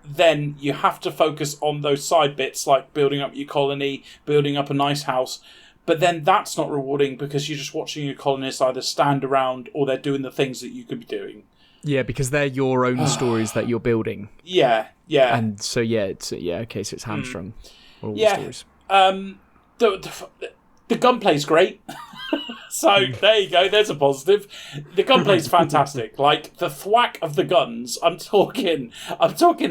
then you have to focus on those side bits, like building up your colony, building up a nice house. But then that's not rewarding, because you're just watching your colonists either stand around or they're doing the things that you could be doing. Yeah, because they're your own stories that you're building. Yeah. And so so it's hamstrung. All the stories. The gunplay's great. So there you go. There's a positive. The gunplay is fantastic. Like the thwack of the guns. I'm talking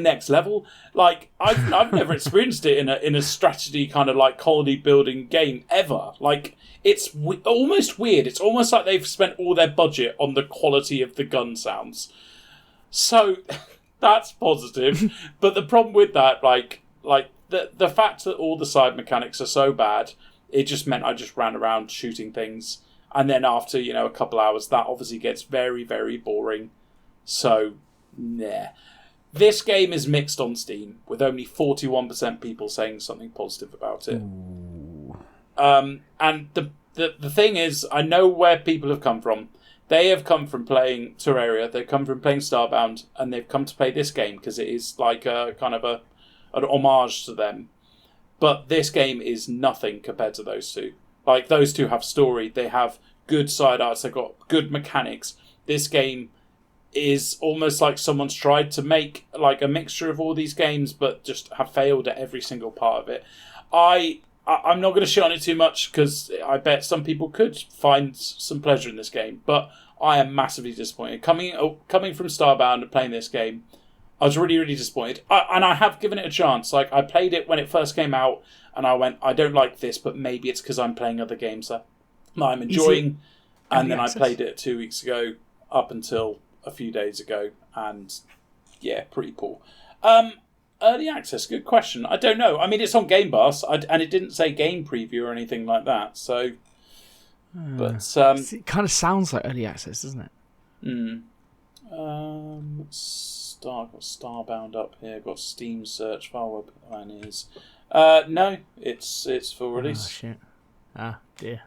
next level. Like I've never experienced it in a strategy kind of like colony building game ever. Like it's almost weird. It's almost like they've spent all their budget on the quality of the gun sounds. So that's positive. But the problem with that, like the fact that all the side mechanics are so bad, it just meant I just ran around shooting things. And then after, a couple hours, that obviously gets very, very boring. So, nah. This game is mixed on Steam, with only 41% people saying something positive about it. And the thing is, I know where people have come from. They have come from playing Terraria, they've come from playing Starbound, and they've come to play this game because it is like a kind of an homage to them. But this game is nothing compared to those two. Like, those two have story, they have good side arts, they've got good mechanics. This game is almost like someone's tried to make like a mixture of all these games, but just have failed at every single part of it. I'm not going to shit on it too much, because I bet some people could find some pleasure in this game, but I am massively disappointed. Coming from Starbound and playing this game, I was really, really disappointed. And I have given it a chance. Like, I played it when it first came out, and I went, I don't like this, but maybe it's because I'm playing other games that I'm enjoying. And then I played it 2 weeks ago, up until a few days ago, and yeah, pretty poor. Early access, good question. I don't know. I mean, it's on Game Pass, and it didn't say game preview or anything like that. So, but it kind of sounds like early access, doesn't it? Got Starbound up here. Got Steam search. Farworld Pioneers. No, it's full release. Oh shit! Ah, dear.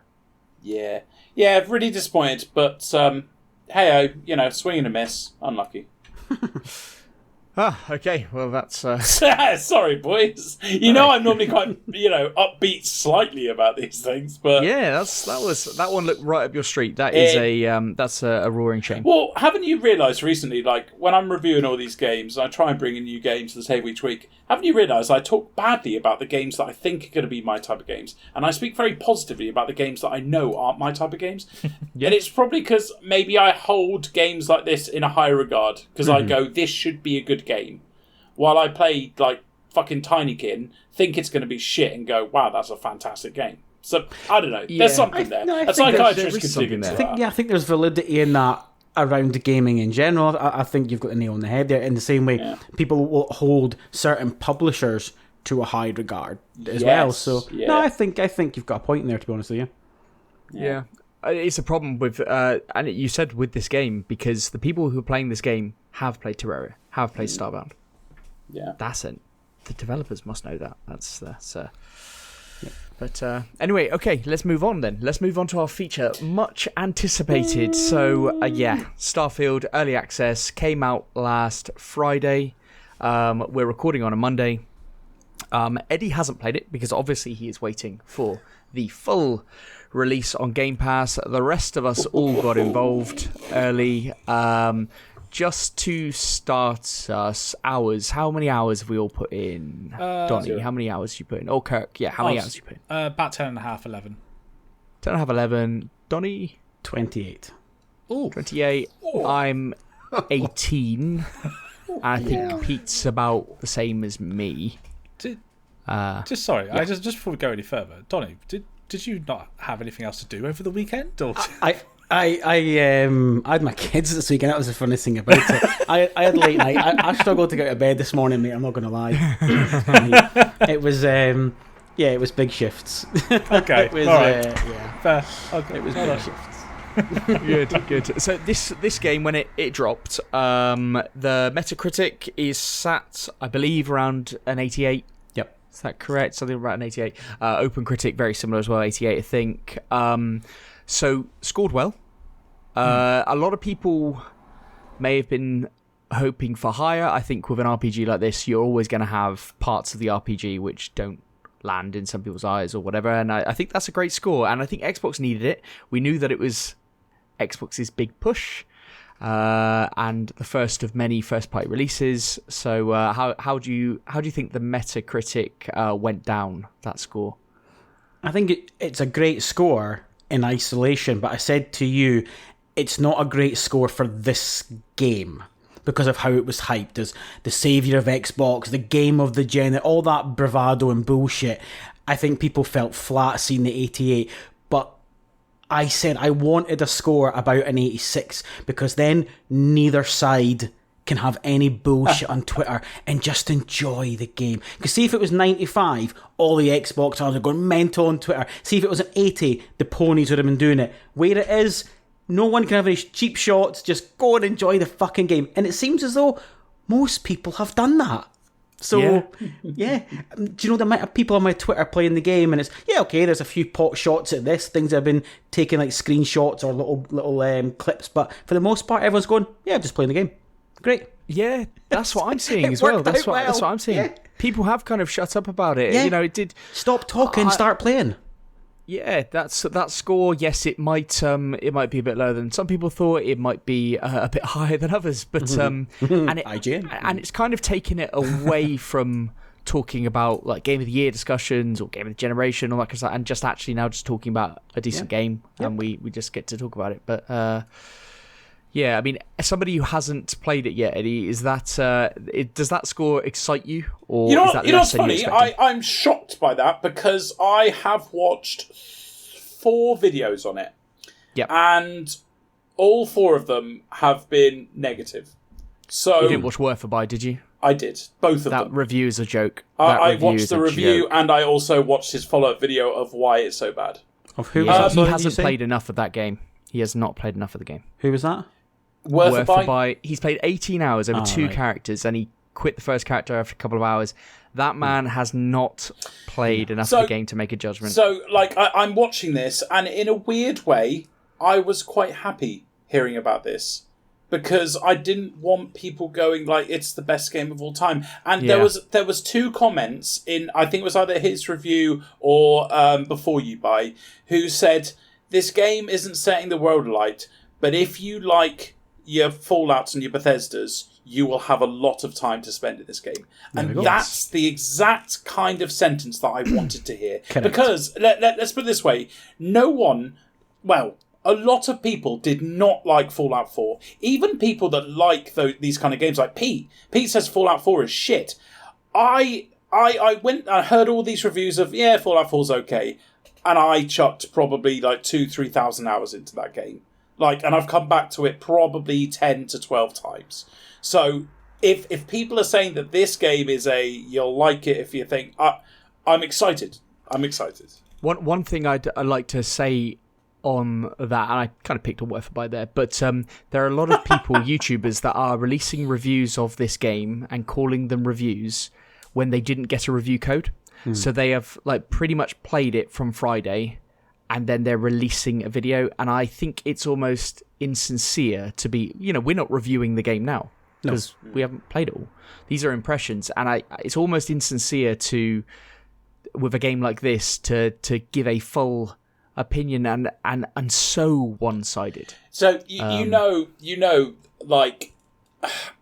Yeah, really disappointed. But hey-oh, swing and a miss. Unlucky. Okay. Well, that's. Sorry, boys. I'm normally quite, upbeat slightly about these things, but yeah, that one looked right up your street. That is that's a roaring shame. Well, haven't you realised recently, like when I'm reviewing all these games, I try and bring a new game to the table each week. Haven't you realised I talk badly about the games that I think are going to be my type of games, and I speak very positively about the games that I know aren't my type of games? Yeah. And it's probably because maybe I hold games like this in a high regard, because I go, this should be a good game, while I play like fucking Tinykin, think it's going to be shit, and go, wow, that's a fantastic game. So I don't know. Yeah. There's something there. A psychiatrist could dig into that. I think there's validity in that around gaming in general. I think you've got the nail on the head there. In the same way, people will hold certain publishers to a high regard as well. So no, I think you've got a point in there, to be honest with you. Yeah. It's a problem with, and you said with this game, because the people who are playing this game have played Terraria, have played Starbound. Yeah, that's it. The developers must know that. That's. But anyway, okay, let's move on then. Let's move on to our feature, much anticipated. So Starfield Early Access came out last Friday. We're recording on a Monday. Eddie hasn't played it because obviously he is waiting for the full release on Game Pass. The rest of us all got involved early. Just to start us, hours. How many hours have we all put in? Donnie, 0. How many hours you put in? Oh, Kirk, how many hours you put in? About 10 and a half, 11. 10 and a half, 11. Donnie? 28. Ooh. 28. Ooh. I'm 18. I think Pete's about the same as me. Just before we go any further, Donnie, did you not have anything else to do over the weekend? Or I had my kids this weekend. That was the funniest thing about it. I had late night. I struggled to get out of bed this morning, mate. I'm not going to lie. It was it was big shifts. Okay, it was fair. Okay, it was big shifts. Good. So this game, when it dropped, the Metacritic is sat, I believe, around an 88. Yep, is that correct? Something around an 88. OpenCritic very similar as well, 88, I think. So scored well. A lot of people may have been hoping for higher. I think with an RPG like this, you're always going to have parts of the RPG which don't land in some people's eyes or whatever. And I think that's a great score. And I think Xbox needed it. We knew that it was Xbox's big push and the first of many first-party releases. So how do you think the Metacritic went down, that score? I think it's a great score in isolation, but I said to you, it's not a great score for this game because of how it was hyped as the saviour of Xbox, the game of the gen, all that bravado and bullshit. I think people felt flat seeing the 88, but I said I wanted a score about an 86 because then neither side can have any bullshit on Twitter and just enjoy the game. Because see if it was 95, all the Xbox owners are going mental on Twitter. See if it was an 80, the ponies would have been doing it. Where it is, no one can have any cheap shots, just go and enjoy the fucking game. And it seems as though most people have done that. So, yeah. Do you know the amount of people on my Twitter playing the game, and it's, okay, there's a few pot shots at this, things that have been taking like screenshots or little clips, but for the most part, everyone's going, just playing the game. Great. Yeah, that's what I'm seeing as well. That's what I'm seeing. Yeah. People have kind of shut up about it. Yeah. It did. Stop talking, start playing. Yeah, that score. Yes, it might be a bit lower than some people thought. It might be a bit higher than others, but and it's kind of taken it away from talking about like game of the year discussions or game of the generation, all that kind of stuff, and just actually now just talking about a decent game, and we just get to talk about it. But yeah, I mean, as somebody who hasn't played it yet, Eddie, is that does that score excite you, or you know, is that what's funny? I'm shocked by that because I have watched 4 videos on it, and all 4 of them have been negative. So you didn't watch Word for Buy, did you? I did, both of them. That review is a joke. I watched the review, and I also watched his follow-up video of why it's so bad. Of who? He hasn't played enough of that game. He has not played enough of the game. Who was that? Worth a buy. He's played 18 hours over 2 characters, and he quit the first character after a couple of hours. That man has not played enough of the game to make a judgment. So, like, I'm watching this, and in a weird way, I was quite happy hearing about this because I didn't want people going like it's the best game of all time. And there was 2 comments in, I think it was either his review or Before You Buy, who said this game isn't setting the world alight, but if you like your Fallouts and your Bethesdas, you will have a lot of time to spend in this game. And that's the exact kind of sentence that I wanted to hear. Because, let's put it this way, a lot of people did not like Fallout 4. Even people that like these kind of games, like Pete. Pete says Fallout 4 is shit. I went and heard all these reviews of, Fallout 4's okay. And I chucked probably like 2,000-3,000 hours into that game. And I've come back to it probably 10 to 12 times. So if people are saying that this game is you'll like it if you think, I'm excited. I'm excited. One thing I'd like to say on that, and I kind of picked on Word for Buy there, but there are a lot of people, YouTubers, that are releasing reviews of this game and calling them reviews when they didn't get a review code. So they have pretty much played it from Friday, and then they're releasing a video, and I think it's almost insincere to be, we're not reviewing the game now because we haven't played it all. These are impressions, and it's almost insincere to, with a game like this, to give a full opinion and so one-sided. So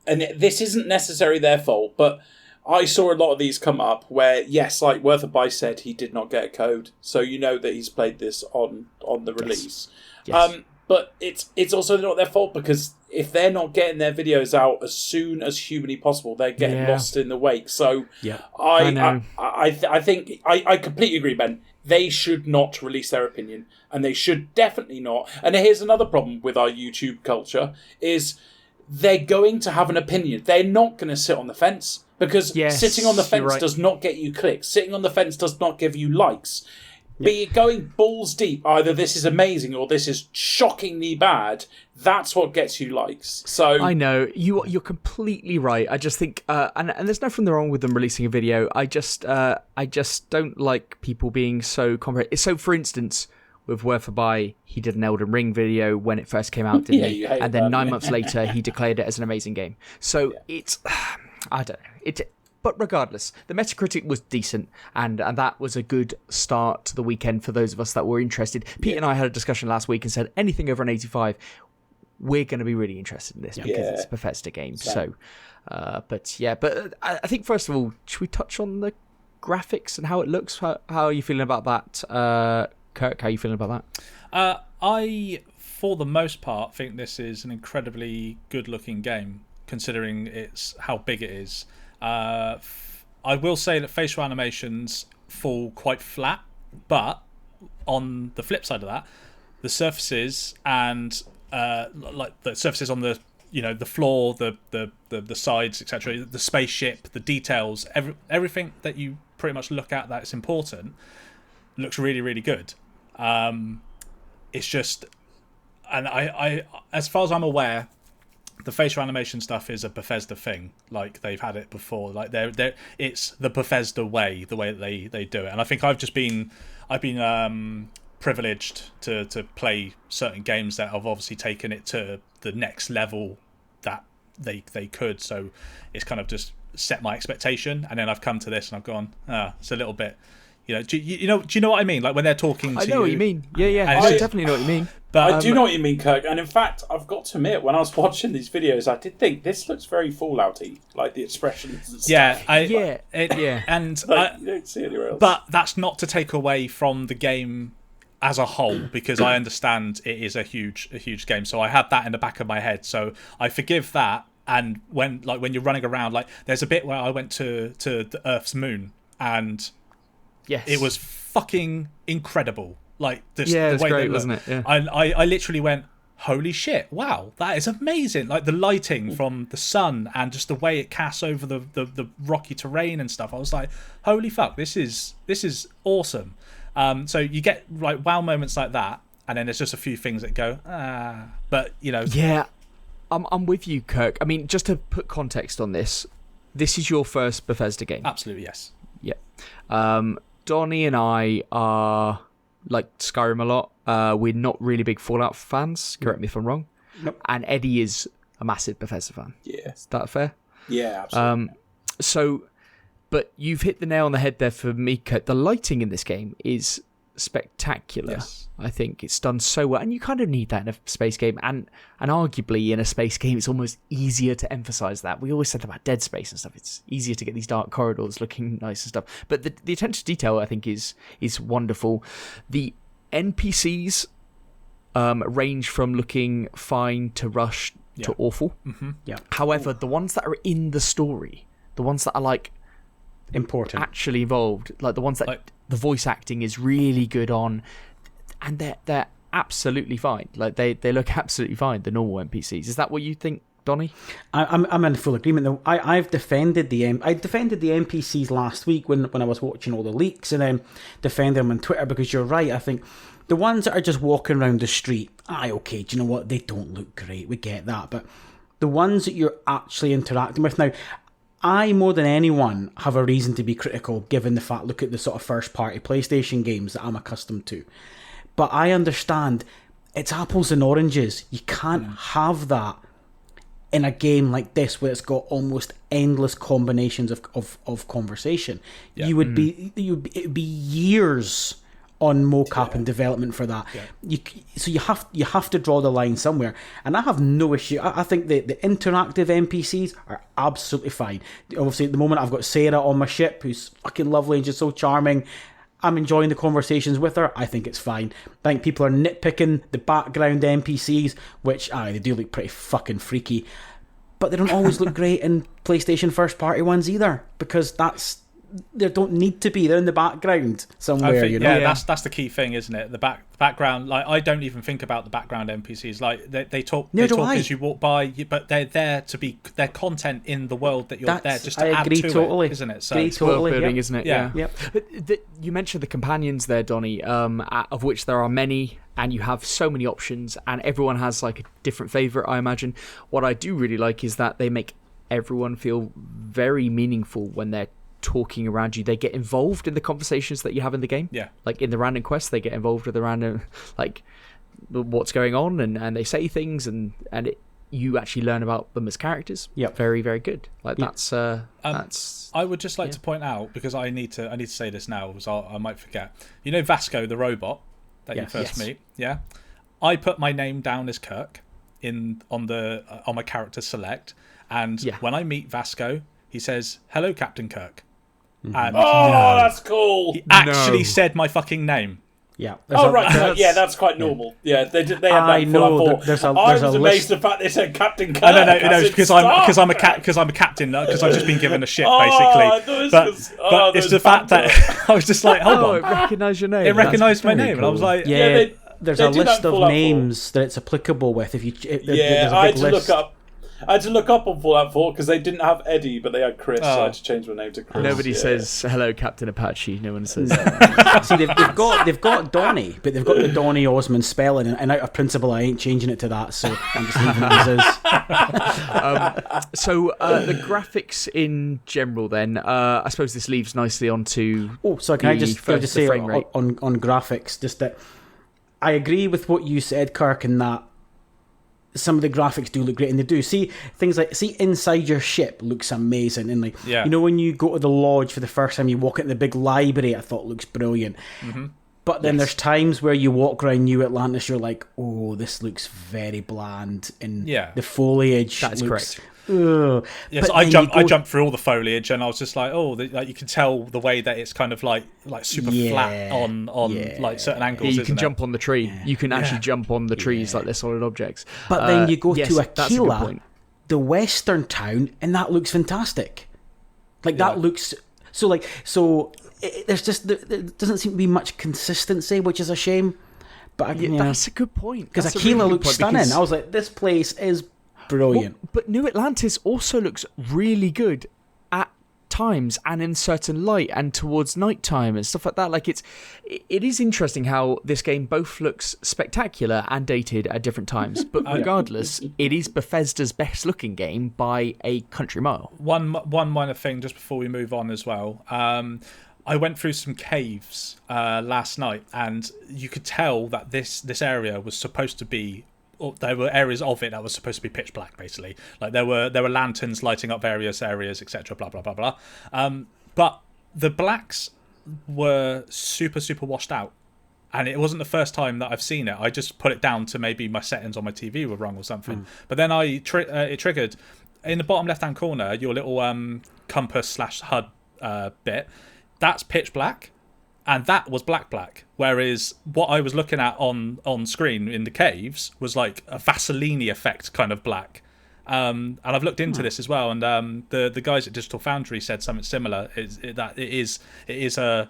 and this isn't necessarily their fault, but I saw a lot of these come up where, yes, like Worth a Buy said, he did not get a code, so you know that he's played this on the release. Yes. But it's also not their fault because if they're not getting their videos out as soon as humanly possible, they're getting lost in the wake. So I think I completely agree, Ben. They should not release their opinion, and they should definitely not. And here's another problem with our YouTube culture is they're going to have an opinion. They're not going to sit on the fence. Because sitting on the fence does not get you clicks. Sitting on the fence does not give you likes. Be it going balls deep, either this is amazing or this is shockingly bad, that's what gets you likes. So I know, you're completely right. I just think, and there's nothing wrong with them releasing a video. I just don't like people being so complicated. So, for instance, with Word for Buy, he did an Elden Ring video when it first came out, didn't he? And then 9 months later, he declared it as an amazing game. So it's... I don't know. But regardless, the Metacritic was decent, and that was a good start to the weekend for those of us that were interested. Pete and I had a discussion last week and said anything over an 85, we're going to be really interested in this because it's a Bethesda game. So, but I think first of all, should we touch on the graphics and how it looks? How are you feeling about that? Kirk, how are you feeling about that? I, for the most part, think this is an incredibly good-looking game, considering how big it is. I will say that facial animations fall quite flat, but on the flip side of that, the surfaces and like the surfaces on the the floor, the sides, etc., the spaceship, the details, everything that you pretty much look at that's important looks really, really good. It's just, and I as far as I'm aware, the facial animation stuff is a Bethesda thing. Like, they've had it before. Like, it's the Bethesda way, the way that they do it. And I think I've been privileged to play certain games that have obviously taken it to the next level that they could. So it's kind of just set my expectation, and then I've come to this and I've gone, it's a little bit. Do you know what I mean? Like, when they're talking to you. I know what you mean. Yeah. I definitely know what you mean. But I do know what you mean, Kirk. And in fact, I've got to admit, when I was watching these videos, I did think this looks very Fallout-y, like the expressions and stuff. And like, you don't see anywhere else. But that's not to take away from the game as a whole, because I understand it is a huge game. So I had that in the back of my head. So I forgive that. And when you're running around, like, there's a bit where I went to the Earth's moon, and yes, it was fucking incredible. Like, the way great, they wasn't it? Yeah. I literally went, holy shit, wow, that is amazing. Like, the lighting from the sun and just the way it casts over the rocky terrain and stuff. I was like, holy fuck, this is awesome. So you get like wow moments like that, and then there's just a few things that go, but Yeah, I'm with you, Kirk. I mean, just to put context on this is your first Bethesda game. Absolutely, yes. Yeah. Donnie and I are like Skyrim a lot. We're not really big Fallout fans. Correct me if I'm wrong. Nope. And Eddie is a massive Bethesda fan. Yeah. Is that fair? Yeah, absolutely. But you've hit the nail on the head there for me, Kurt. The lighting in this game is spectacular. Yes. I think it's done so well, and you kind of need that in a space game, and arguably in a space game it's almost easier to emphasize that. We always said about Dead Space and stuff, it's easier to get these dark corridors looking nice and stuff, but the attention to detail, I think, is wonderful. The NPCs range from looking fine to rush to awful. Mm-hmm. Yeah. However, the ones that are in the story, the ones that are like important, actually involved, like the ones that the voice acting is really good on, and they're absolutely fine. Like, they look absolutely fine, the normal NPCs. Is that what you think, Donnie? I'm in full agreement though. I've defended the NPCs last week when I was watching all the leaks, and then defended them on Twitter, because you're right. I think the ones that are just walking around the street, okay, do you know what? They don't look great. We get that, but the ones that you're actually interacting with now, I, more than anyone, have a reason to be critical, given the fact, look at the sort of first-party PlayStation games that I'm accustomed to. But I understand it's apples and oranges. You can't have that in a game like this, where it's got almost endless combinations of conversation. Yeah. It would be years on mocap and development for that. Yeah. So you have to draw the line somewhere, and I have no issue. I think the interactive NPCs are absolutely fine. Obviously, at the moment, I've got Sarah on my ship, who's fucking lovely and just so charming. I'm enjoying the conversations with her. I think it's fine. I think people are nitpicking the background NPCs, which they do look pretty fucking freaky, but they don't always look great in PlayStation first party ones either, because they don't need to be. They're in the background somewhere. I think, that's the key thing, isn't it? The background. Like, I don't even think about the background NPCs. Like, they talk as you walk by, but they're there to be their content in the which you're there just to add to it, isn't it? So it's world building, isn't it? Yeah. Yep. But you mentioned the companions there, Donnie, of which there are many, and you have so many options, and everyone has like a different favourite, I imagine. What I do really like is that they make everyone feel very meaningful when they're talking around you. They get involved in the conversations that you have in the game. Yeah. Like in the random quests, they get involved with the random, like, what's going on, and they say things, and you actually learn about them as characters. Yep. Very, very good. Like, that's I would just like to point out, because I need to say this now, because I might forget. You know Vasco, the robot that you first meet? Yeah. I put my name down as Kirk on my character select, and when I meet Vasco, he says, "Hello, Captain Kirk." And that's cool. He actually said my fucking name. Yeah. Oh right, that's quite normal. Yeah, they had that. I know. I There's a was list. amazed the fact they said Captain Kirk. No, because I'm a captain. Because I've just been given a ship, basically. But it's the fact that I was just like, hold on, it recognised your name. it recognised my Very name, and I was like, there's a list of names that it's applicable with. If you, there's a big list. I had to look up on Fallout 4 because they didn't have Eddie, but they had Chris, so I had to change my name to Chris. Nobody says hello, Captain Apache. No one says that. See, they've got Donnie, but they've got the Donnie Osmond spelling, and out of principle, I ain't changing it to that, so I'm just leaving it as is. So the graphics in general, then, I suppose this leads nicely onto. Oh, so can I just say frame rate. on graphics, just that I agree with what you said, Kirk, in that some of the graphics do look great, and they do. See things like inside your ship looks amazing, and you know when you go to the lodge for the first time, you walk into the big library. I thought looks brilliant. Mm-hmm. But then there's times where you walk around New Atlantis, you're like, oh, this looks very bland, and the foliage. That's looks, correct. Yes, I jumped through all the foliage, and I was just like, oh, like you can tell the way that it's kind of like super flat on like certain angles. Yeah, you can jump on the tree. Yeah. You can actually jump on the trees like they're solid objects. But then you go to Aquila, the western town, and that looks fantastic. Like that looks so. There's just there doesn't seem to be much consistency, which is a shame. But that's a good point. Because Aquila looks stunning. I was like, this place is brilliant. But New Atlantis also looks really good at times and in certain light and towards nighttime and stuff like that. Like it is interesting how this game both looks spectacular and dated at different times. But regardless, it is Bethesda's best looking game by a country mile. One minor thing just before we move on as well. I went through some caves last night, and you could tell that this area was supposed to be. There were areas of it that was supposed to be pitch black, basically. Like there were lanterns lighting up various areas, etc. Blah blah blah blah. But the blacks were super washed out, and it wasn't the first time that I've seen it. I just put it down to maybe my settings on my TV were wrong or something. But then it triggered in the bottom left hand corner your little compass / HUD bit. That's pitch black. And that was black. Whereas what I was looking at on screen in the caves was like a Vaseline effect kind of black. And I've looked into this as well. And the guys at Digital Foundry said something similar. That it is a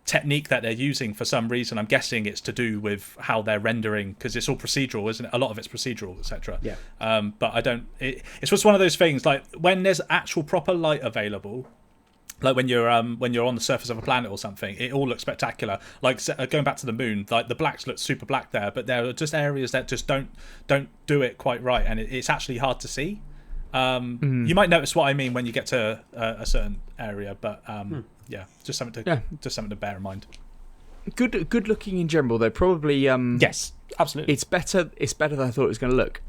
technique that they're using for some reason. I'm guessing it's to do with how they're rendering, because it's all procedural, isn't it? A lot of it's procedural, etc. Yeah. But I don't. It's just one of those things. Like when there's actual proper light available. Like when you're on the surface of a planet or something, it all looks spectacular. Like going back to the moon, like the blacks look super black there, but there are just areas that just don't do it quite right, and it's actually hard to see. You might notice what I mean when you get to a certain area, but just something to bear in mind. Good looking in general, though. Probably yes, absolutely. It's better than I thought it was going to look.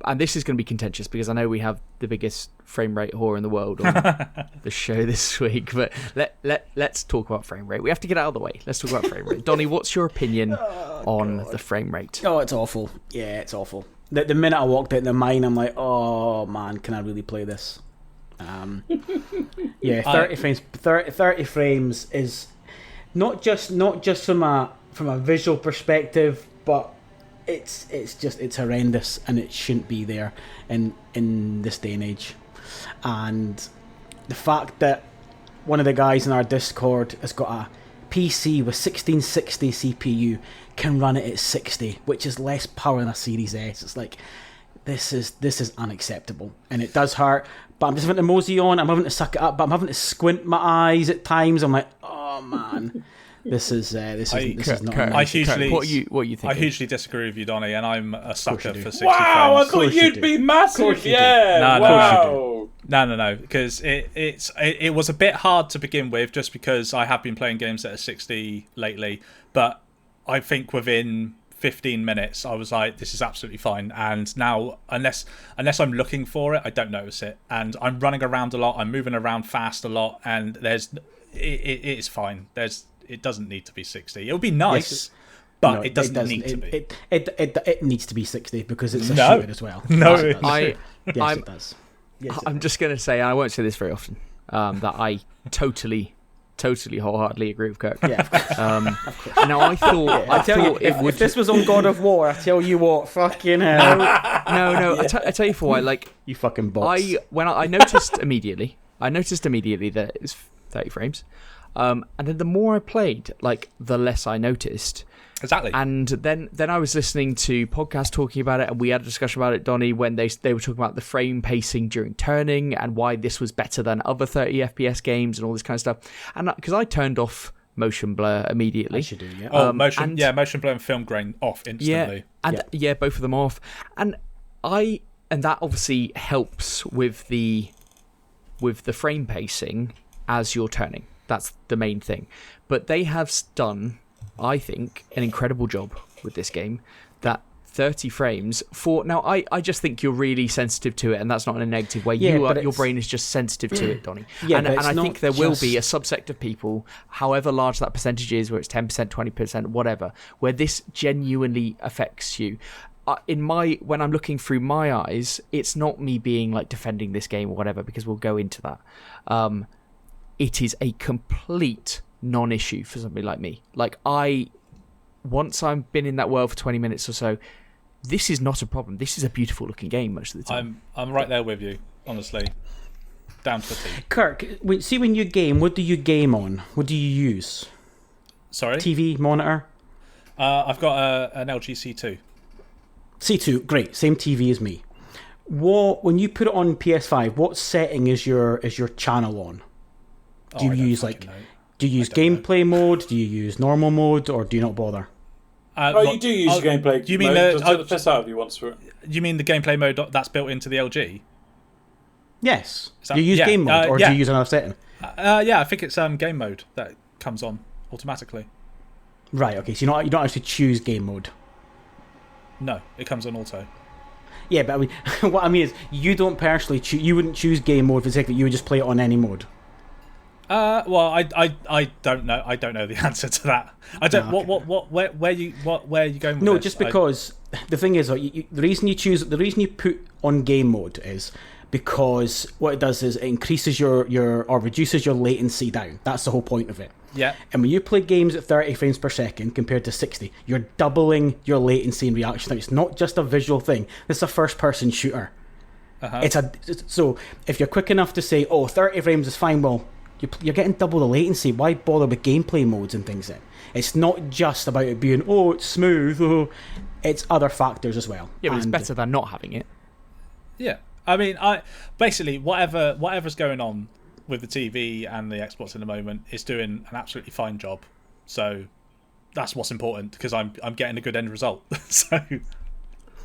And this is going to be contentious because I know we have the biggest frame rate whore in the world on the show this week. But let's talk about frame rate. We have to get out of the way. Let's talk about frame rate. Donnie, what's your opinion on the frame rate? Oh, it's awful. Yeah, it's awful. The minute I walked out the mine, I'm like, oh man, can I really play this? 30 frames. 30 frames is not just from a visual perspective, but it's horrendous, and it shouldn't be there in this day and age. And the fact that one of the guys in our Discord has got a PC with 1660 CPU can run it at 60, which is less power than a Series S. It's like this is unacceptable, and it does hurt. But I'm just having to mosey on. I'm having to suck it up, but I'm having to squint my eyes at times. I'm like, oh man. This is not. I hugely. What are you thinking? I hugely disagree with you, Donnie, and I'm a sucker for 60 wow, frames. I thought you'd be massive. No, wow. No, because it was a bit hard to begin with, just because I have been playing games that are 60 lately. But I think within 15 minutes, I was like, this is absolutely fine. And now, unless I'm looking for it, I don't notice it. And I'm running around a lot. I'm moving around fast a lot, and it is fine. It doesn't need to be 60. It would be nice, but it doesn't need to be. It needs to be 60 because it's a shooter as well. No, it does. Yes, I'm just going to say, and I won't say this very often, that I totally totally wholeheartedly agree with Kirk. Yeah. Now I thought, I tell you, if this was on God of War, I tell you what, fucking hell. No. I tell you for why. Like, you fucking bots. I noticed immediately. That it was 30 frames, and then the more I played, like, the less I noticed. Exactly. And then I was listening to podcasts talking about it, and we had a discussion about it, Donnie, when they were talking about the frame pacing during turning and why this was better than other 30 FPS games and all this kind of stuff. And because I turned off motion blur immediately. Yes, you do, yeah. Motion blur and film grain off instantly. Yeah, both of them off. And that obviously helps with the frame pacing as you're turning. That's the main thing. But they have done, I think, an incredible job with this game. That 30 frames for now, I just think you're really sensitive to it, and that's not in a negative way. Your brain is just sensitive to it, Donnie. And I think there will be a subsect of people, however large that percentage is, where it's 10%, 20%, whatever, where this genuinely affects you. When I'm looking through my eyes, it's not me being like defending this game or whatever, because we'll go into that. It is a complete non-issue for somebody like me. Like, once I've been in that world for 20 minutes or so, this is not a problem. This is a beautiful looking game most of the time. I'm right there with you, honestly. Down to the T. Kirk, when you game, what do you game on? What do you use? Sorry? TV, monitor? I've got an LG C2. C2, great. Same TV as me. When you put it on PS5, what setting is your channel on? Do you use gameplay mode? Do you use normal mode, or do you not bother? You do use gameplay. Do you mean mode? The piss out of you once for it? You mean the gameplay mode that's built into the LG? Yes. Do you use game mode, or do you use another setting? I think it's game mode that comes on automatically. Right. Okay. So you don't actually choose game mode. No, it comes on auto. Yeah, but I mean, what I mean is, you don't personally choose. You wouldn't choose game mode for second. You would just play it on any mode. Well, I don't know. I don't know the answer to that. I don't. Okay. Where are you going with No, this? just because the thing is, the reason you put on game mode is because what it does is it increases or reduces your latency down. That's the whole point of it. Yeah. And when you play games at 30 frames per second compared to 60, you're doubling your latency and reaction time. It's not just a visual thing. It's a first-person shooter. So if you're quick enough to say, 30 frames is fine, well, you're getting double the latency. Why bother with gameplay modes and things then? It's not just about it being, it's smooth. It's other factors as well. Yeah, but it's better than not having it. Yeah. I mean, basically, whatever's going on with the TV and the Xbox in the moment is doing an absolutely fine job. So that's what's important, because I'm getting a good end result. So,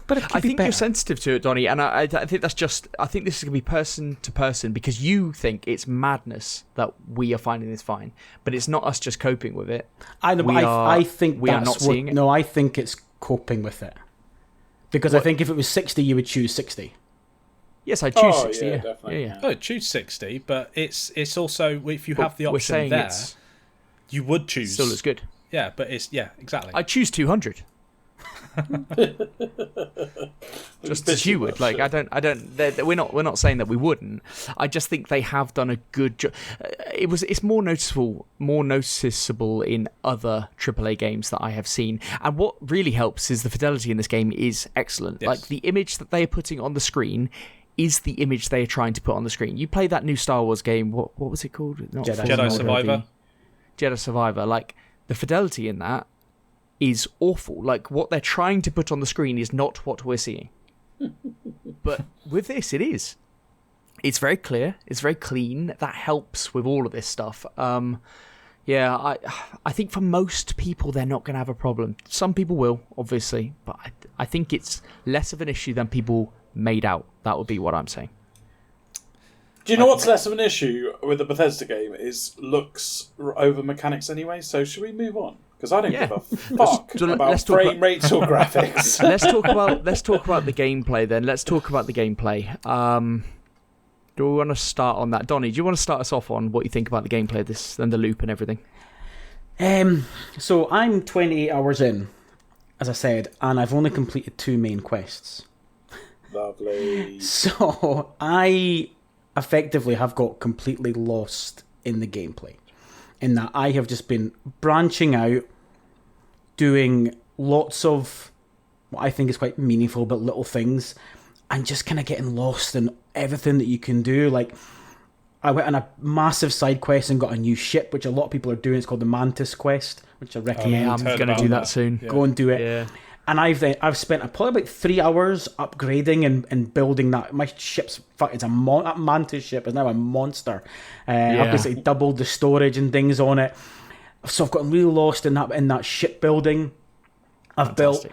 but I think you're sensitive to it, Donnie, and I think that's just. I think this is going to be person to person, because you think it's madness that we are finding this fine, but it's not us just coping with it. I know, but I think we are not seeing it. No, I think it's coping with it, because I think if it was 60, you would choose 60. Yes, I choose 60. Yeah, definitely. Yeah. Oh, choose 60, but it's also, if you have the option there, you would choose. Still looks good. Yeah, but exactly. I choose 200. Just as you would. Like, I don't. We're not saying that we wouldn't. I just think they have done a good job. It's more noticeable in other AAA games that I have seen. And what really helps is the fidelity in this game is excellent. Yes. Like, the image that they are putting on the screen is the image they are trying to put on the screen. You play that new Star Wars game. What was it called? Jedi Survivor. Jedi Survivor. Like, the fidelity in that is awful. Like, what they're trying to put on the screen is not what we're seeing. But with this, it is. It's very clear. It's very clean. That helps with all of this stuff. I think for most people, they're not going to have a problem. Some people will, obviously, but I think it's less of an issue than people made out. That would be what I'm saying. Do you know what's less of an issue with the Bethesda game is looks over mechanics anyway? So should we move on? Because I don't give a fuck about frame rates or graphics. Let's talk about the gameplay then. Let's talk about the gameplay. Do we want to start on that? Donnie, do you want to start us off on what you think about the gameplay of this and the loop and everything? So I'm 28 hours in, as I said, and I've only completed 2 main quests. Lovely. So I effectively have got completely lost in the gameplay. in that I have just been branching out, doing lots of what I think is quite meaningful but little things, and just kind of getting lost in everything that you can do. Like, I went on a massive side quest and got a new ship, which a lot of people are doing. It's called the Mantis Quest, which I recommend. I'm going to do that soon. Go and do it. Yeah. And I've spent probably about 3 hours upgrading and building that. My ship's it's that Mantis ship is now a monster. I've basically doubled the storage and things on it. So I've gotten really lost in that shipbuilding. I've built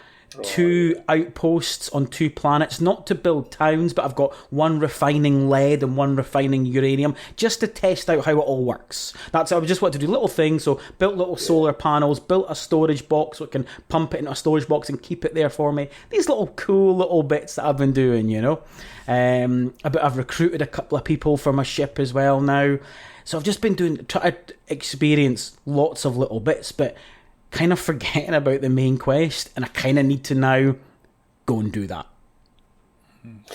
2 outposts on 2 planets, not to build towns, but I've got one refining lead and one refining uranium, just to test out how it all works. I just want to do little things. So built little solar panels, built a storage box so it can pump it into a storage box and keep it there for me. These little cool little bits that I've been doing, you know. I've recruited a couple of people for my ship as well now. So I've just been trying to experience lots of little bits, but kind of forgetting about the main quest, and I kind of need to now go and do that.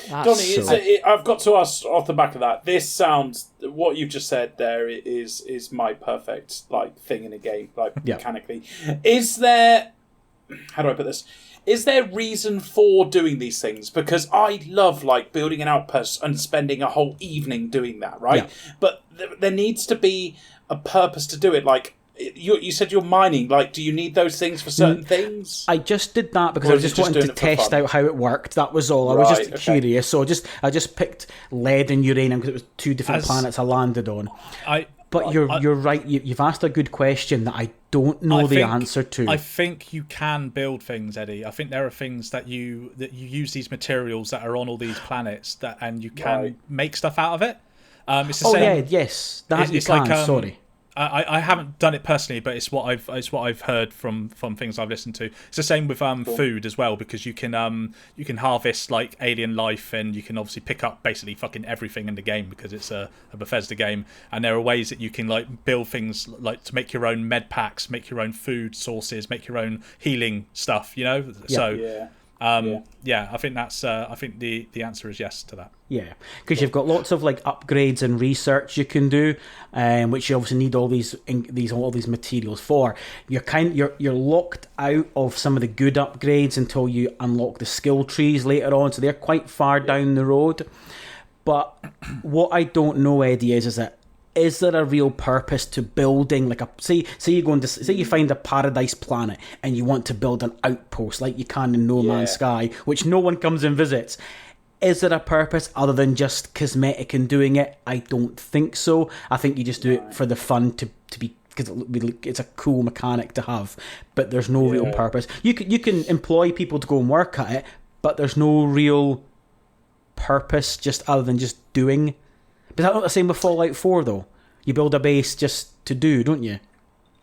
Donnie, I've got to ask off the back of that. This sounds, what you've just said there is my perfect thing in a game, mechanically. Is there, how do I put this? Is there reason for doing these things? Because I love building an outpost and spending a whole evening doing that, right? Yeah. But there needs to be a purpose to do it. You said you're mining. Do you need those things for certain things? I just did that because I just wanted to test out how it worked. That was all. I was just curious. So I just picked lead and uranium because it was 2 different planets I landed on. But you're right. You've asked a good question that I don't know the answer to. I think you can build things, Eddie. I think there are things that you use these materials that are on all these planets and you can make stuff out of it. It's the same. Yes, that you can. Sorry. I haven't done it personally, but it's what I've heard from things I've listened to. It's the same with food as well, because you can harvest alien life, and you can obviously pick up basically fucking everything in the game because it's a Bethesda game, and there are ways that you can build things to make your own med packs, make your own food sources, make your own healing stuff. You know, I think that's. I think the answer is yes to that. Yeah, because you've got lots of upgrades and research you can do, which you obviously need all these materials for. You're locked out of some of the good upgrades until you unlock the skill trees later on, so they're quite far down the road. But what I don't know, Eddie, is there a real purpose to building say you find a paradise planet and you want to build an outpost like you can in No Man's Sky, which no one comes and visits? Is there a purpose other than just cosmetic in doing it? I don't think so. I think you just do it for the fun to be, because it's a cool mechanic to have, but there's no real purpose. You can employ people to go and work at it, but there's no real purpose just other than just doing. But that's not the same with Fallout 4 though. You build a base just to do, don't you?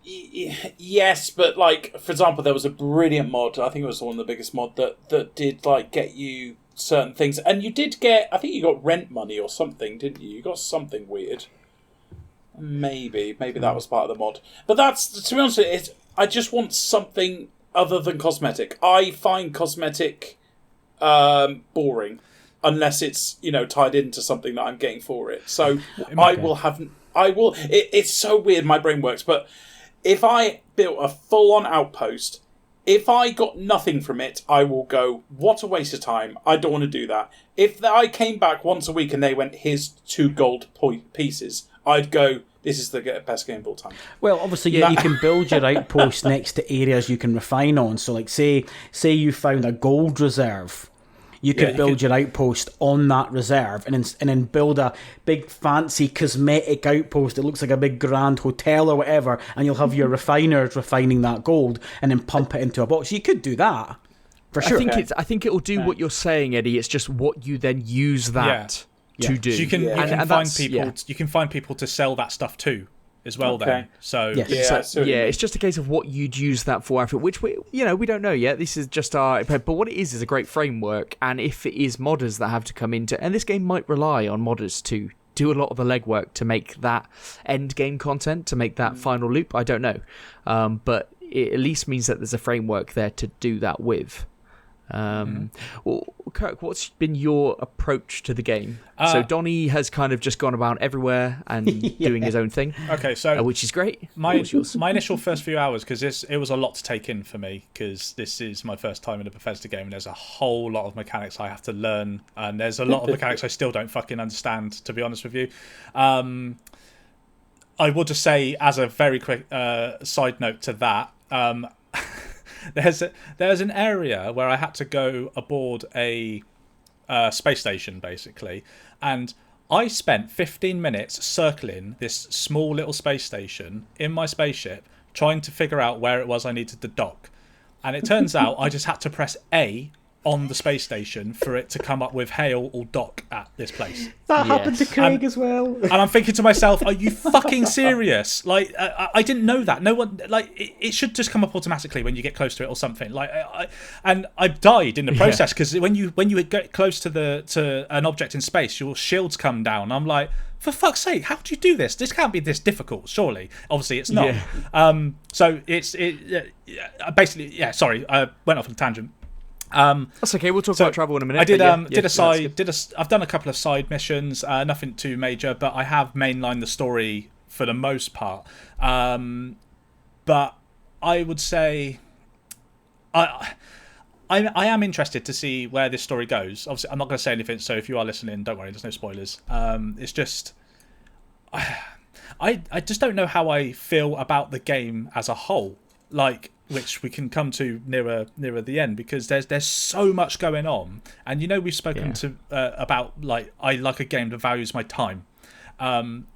Yes, but for example, there was a brilliant mod. I think it was one of the biggest mod that did get you certain things, and you did get. I think you got rent money or something, didn't you? You got something weird. Maybe that was part of the mod. But that's, to be honest with you, I just want something other than cosmetic. I find cosmetic boring unless it's tied into something that I'm getting for it. So it's so weird my brain works, but if I built a full-on outpost, if I got nothing from it, I will go, what a waste of time. I don't want to do that. If I came back once a week and they went, here's 2 gold pieces, I'd go, this is the best game of all time. Well, obviously, you can build your outpost next to areas you can refine on. So, say you found a gold reserve. You could build your outpost on that reserve and then build a big fancy cosmetic outpost that looks like a big grand hotel or whatever, and you'll have your refiners refining that gold and then pump it into a box. You could do that, for sure. I think it will do what you're saying, Eddie. It's just what you then use that to do. So you can find people to sell that stuff to as well. Okay. Then so it's just a case of what you'd use that for, which we don't know yet. This is just but what it is a great framework, and if it is modders that have to come into, and this game might rely on modders to do a lot of the legwork to make that end game content, to make that final loop, I don't know, but it at least means that there's a framework there to do that with. Well, Kirk, what's been your approach to the game? So Donnie has kind of just gone about everywhere and doing his own thing. Okay, so which is great. My initial first few hours, because it was a lot to take in for me, because this is my first time in a Bethesda game, and there's a whole lot of mechanics I have to learn, and there's a lot of mechanics I still don't fucking understand, to be honest with you. I will just say, as a very quick side note to that, there's an area where I had to go aboard a space station, basically, and I spent 15 minutes circling this small little space station in my spaceship, trying to figure out where it was I needed to dock. And it turns out I just had to press A on the space station for it to come up with hail or dock at this place. That happened to Craig as well. And I'm thinking to myself, are you fucking serious? Like, I didn't know that. No one, like, it should just come up automatically when you get close to it or something. Like, I died in the process, because when you get close to an object in space, your shields come down. I'm like, for fuck's sake, how do you do this? This can't be this difficult, surely. Obviously, it's not. Yeah. So basically, yeah. Sorry, I went off on a tangent. That's okay. We'll talk about travel in a minute. I've done a couple of side missions, nothing too major, but I have mainlined the story for the most part. But I would say I am interested to see where this story goes. Obviously, I'm not going to say anything, so if you are listening, don't worry, there's no spoilers. It's just I just don't know how I feel about the game as a whole. Like, which we can come to nearer the end, because there's so much going on, and we've spoken to about, like, I like a game that values my time, and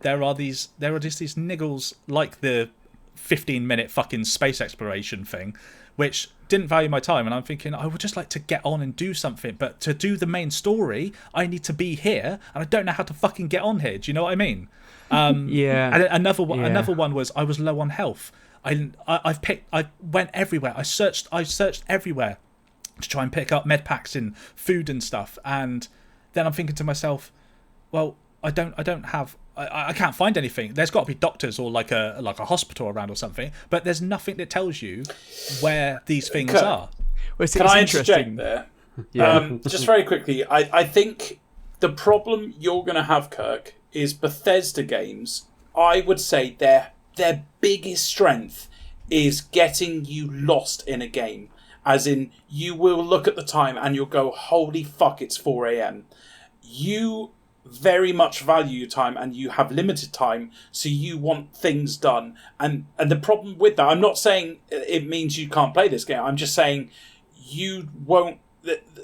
there are just these niggles, like the 15-minute fucking space exploration thing, which didn't value my time, and I'm thinking I would just like to get on and do something, but to do the main story I need to be here, and I don't know how to fucking get on here. Do you know what I mean? And another one was I was low on health. I went everywhere. I searched everywhere to try and pick up med packs and food and stuff. And then I'm thinking to myself, well, I can't find anything. There's got to be doctors or like a hospital around or something. But there's nothing that tells you where these things are. Well, Can I interject there? Yeah. Just very quickly, I think the problem you're going to have, Kirk, is Bethesda games. I would say their biggest strength is getting you lost in a game. As in, you will look at the time and you'll go, holy fuck, it's 4 a.m. You very much value your time, and you have limited time, so you want things done. And the problem with that, I'm not saying it means you can't play this game. I'm just saying you won't...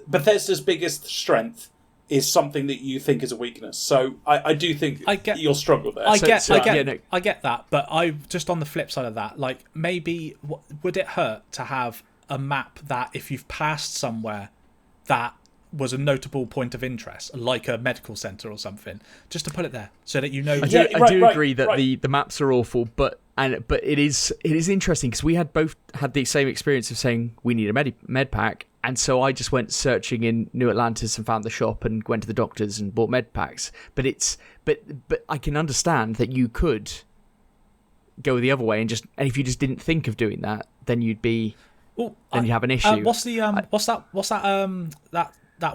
Bethesda's biggest strength is something that you think is a weakness. So I do think you'll struggle there. I get that, but I just on the flip side of that, like, maybe would it hurt to have a map that if you've passed somewhere that was a notable point of interest, like a medical centre or something, just to put it there so that you know. I do agree that the maps are awful, but it is interesting, because we had both had the same experience of saying we need a med pack. And so I just went searching in New Atlantis and found the shop and went to the doctors and bought med packs. But I can understand that you could go the other way, and if you just didn't think of doing that, then you'd have an issue. What's that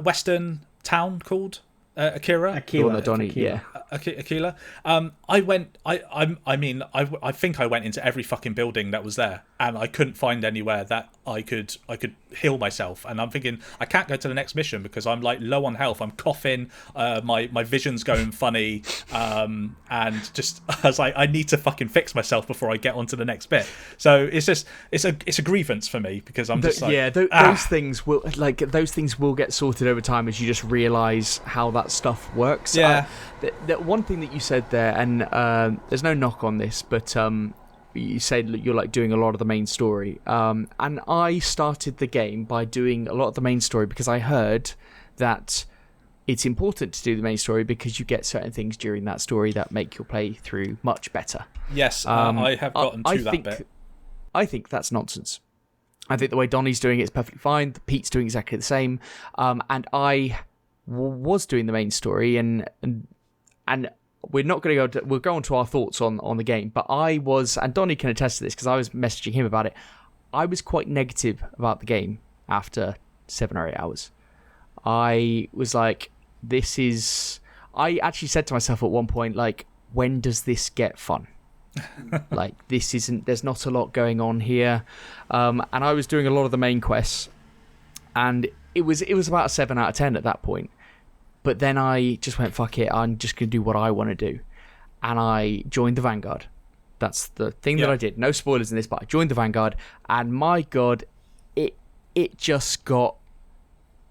western town called? Aquila. I think I went into every fucking building that was there, and I couldn't find anywhere that I could heal myself. And I'm thinking I can't go to the next mission because I'm like low on health. I'm coughing. My vision's going funny. And just I was like, I need to fucking fix myself before I get on to the next bit. So it's a grievance for me, because I'm just those things will get sorted over time as you just realise how that stuff works. Yeah. The one thing that you said there, and there's no knock on this, but you said you're like doing a lot of the main story, and I started the game by doing a lot of the main story because I heard that it's important to do the main story because you get certain things during that story that make your playthrough much better. Yes, I have gotten to that bit. I think that's nonsense. I think the way Donnie's doing it is perfectly fine. Pete's doing exactly the same, and I was doing the main story, and we're not going to go. We'll go on to our thoughts on the game, but I was, and Donnie can attest to this because I was messaging him about it. I was quite negative about the game after 7 or 8 hours. I was like, I actually said to myself at one point, like, when does this get fun? Like, there's not a lot going on here. And I was doing a lot of the main quests, and it was about a 7 out of 10 at that point. But then I just went, fuck it, I'm just going to do what I want to do. And I joined the Vanguard. That's the thing that I did. No spoilers in this, but I joined the Vanguard, and my God, it just got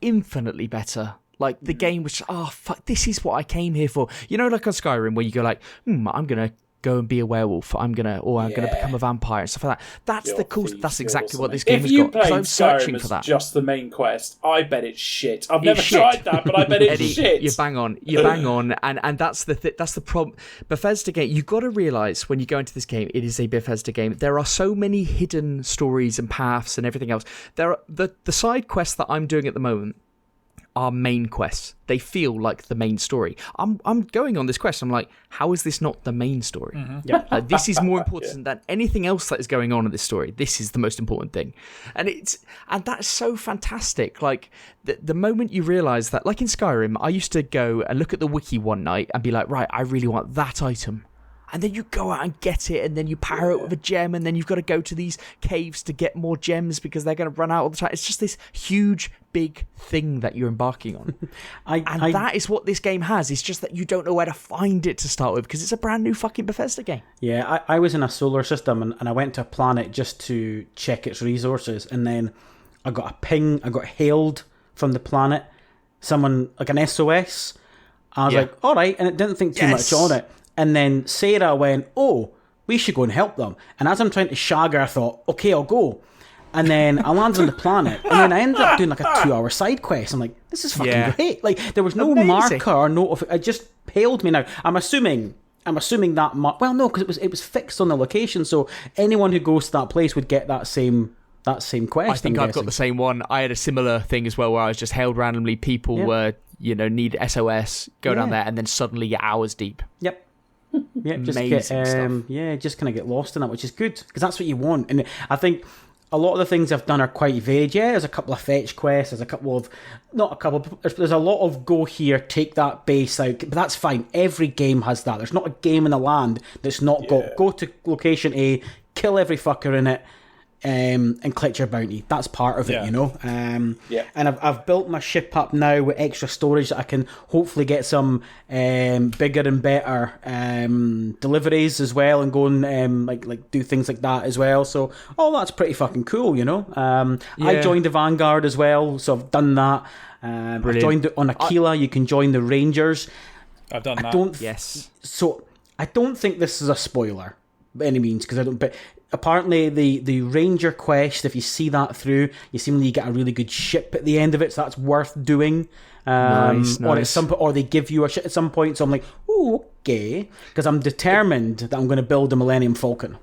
infinitely better. Like, the game was, fuck, this is what I came here for. You know, like on Skyrim, where you go like, I'm going to go and be a werewolf. I'm going to become a vampire and stuff like that. That's the cool, that's exactly what this game has got. Because I was searching for that. Just the main quest, I bet it's shit. I've never tried that, but I bet it's shit. You bang on. And that's the problem. Bethesda game, you've got to realise when you go into this game, it is a Bethesda game. There are so many hidden stories and paths and everything else. There are the side quests that I'm doing at the moment are main quests. They feel like the main story. I'm going on this quest. I'm like, how is this not the main story? Mm-hmm. This is more important than anything else that is going on in this story. This is the most important thing, and that's so fantastic. Like the moment you realise that, like in Skyrim, I used to go and look at the wiki one night and be like, right, I really want that item. And then you go out and get it, and then you power it with a gem, and then you've got to go to these caves to get more gems because they're going to run out all the time. It's just this huge, big thing that you're embarking on. That is what this game has. It's just that you don't know where to find it to start with because it's a brand new fucking Bethesda game. Yeah, I was in a solar system, and I went to a planet just to check its resources, and then I got a ping, I got hailed from the planet, someone, like an SOS. I was like, all right, and it didn't think too much on it. And then Sarah went, oh, we should go and help them. And as I'm trying to shag her, I thought, okay, I'll go. And then I landed on the planet, and then I ended up doing like a 2-hour side quest. I'm like, this is fucking great. Like, there was no marker or it just hailed me now. I'm assuming that well, no, because it was fixed on the location, so anyone who goes to that place would get that same quest. I think I've got the same one. I had a similar thing as well, where I was just hailed randomly. People were, need SOS, go down there, and then suddenly you're hours deep. Yep. Yeah, just stuff. Just kind of get lost in that, which is good because that's what you want. And I think a lot of the things I've done are quite varied. Yeah, there's a couple of fetch quests. There's a lot of go here, take that base out. But that's fine. Every game has that. There's not a game in the land that's not got go to location A, kill every fucker in it, and collect your bounty. That's part of it, you know. And I've built my ship up now with extra storage that I can hopefully get some bigger and better deliveries as well, and go and like do things like that as well. So that's pretty fucking cool, you know. I joined the Vanguard as well, so I've done that. I've joined on Aquila. You can join the Rangers. I've done that. So I don't think this is a spoiler by any means, because I don't. But apparently the Ranger quest, if you see that through, you seemingly get a really good ship at the end of it, so that's worth doing. Nice. Or they give you a ship at some point, so I'm like, oh, okay, because I'm determined that I'm going to build a Millennium Falcon.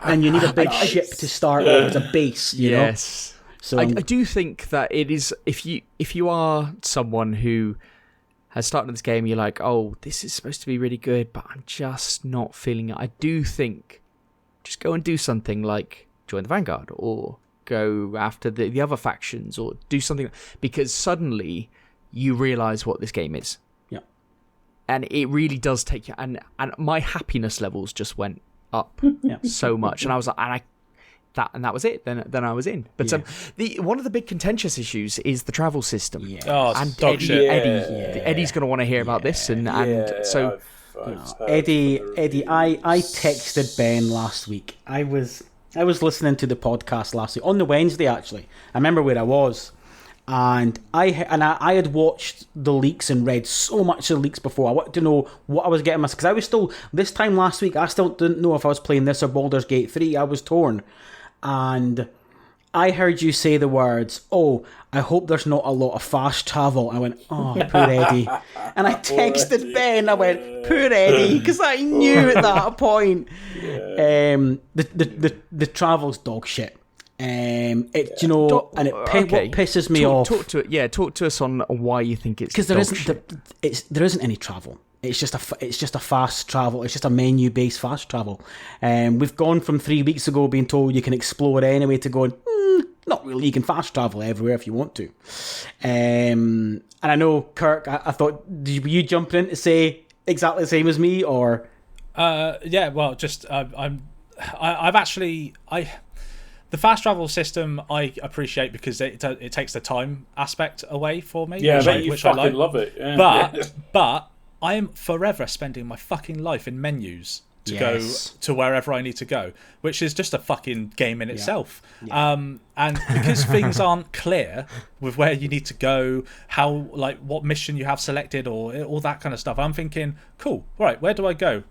And you need a big ship to start with as a base, you know? So I do think that it is, if you are someone who has started this game, you're like, oh, this is supposed to be really good, but I'm just not feeling it. I do think just go and do something like join the Vanguard or go after the other factions or do something, because suddenly you realise what this game is. Yeah. And it really does take you, and my happiness levels just went up so much. And I was like, that was it. Then I was in. But one of the big contentious issues is the travel system. Yeah. Oh, and dog shit. Eddie's going to want to hear about this, and so. Eddie, I texted Ben last week. I was listening to the podcast last week on the Wednesday. Actually, I remember where I was, and I had watched the leaks and read so much of the leaks before. I wanted to know what I was getting myself, because I was still, this time last week, I still didn't know if I was playing this or Baldur's Gate 3. I was torn, and I heard you say the words, oh, I hope there's not a lot of fast travel. I went, oh, poor Eddie. And I texted Ben, I went, poor Eddie, because I knew at that point the travel's dog shit. What pisses me off. Talk to us on why you think it's because there isn't any travel. It's just a fast travel. It's just a menu based fast travel. We've gone from 3 weeks ago being told you can explore anyway to going, Not really. You can fast travel everywhere if you want to. And I know, Kirk, I thought, were you jumping in to say exactly the same as me, or? Yeah, well, just I've actually the fast travel system I appreciate because it takes the time aspect away for me. Yeah, which I like. love it. Yeah. But I am forever spending my fucking life in menus to go to wherever I need to go, which is just a fucking game in itself. Yeah. And because things aren't clear with where you need to go, how, like, what mission you have selected or all that kind of stuff, I'm thinking, cool, right, where do I go?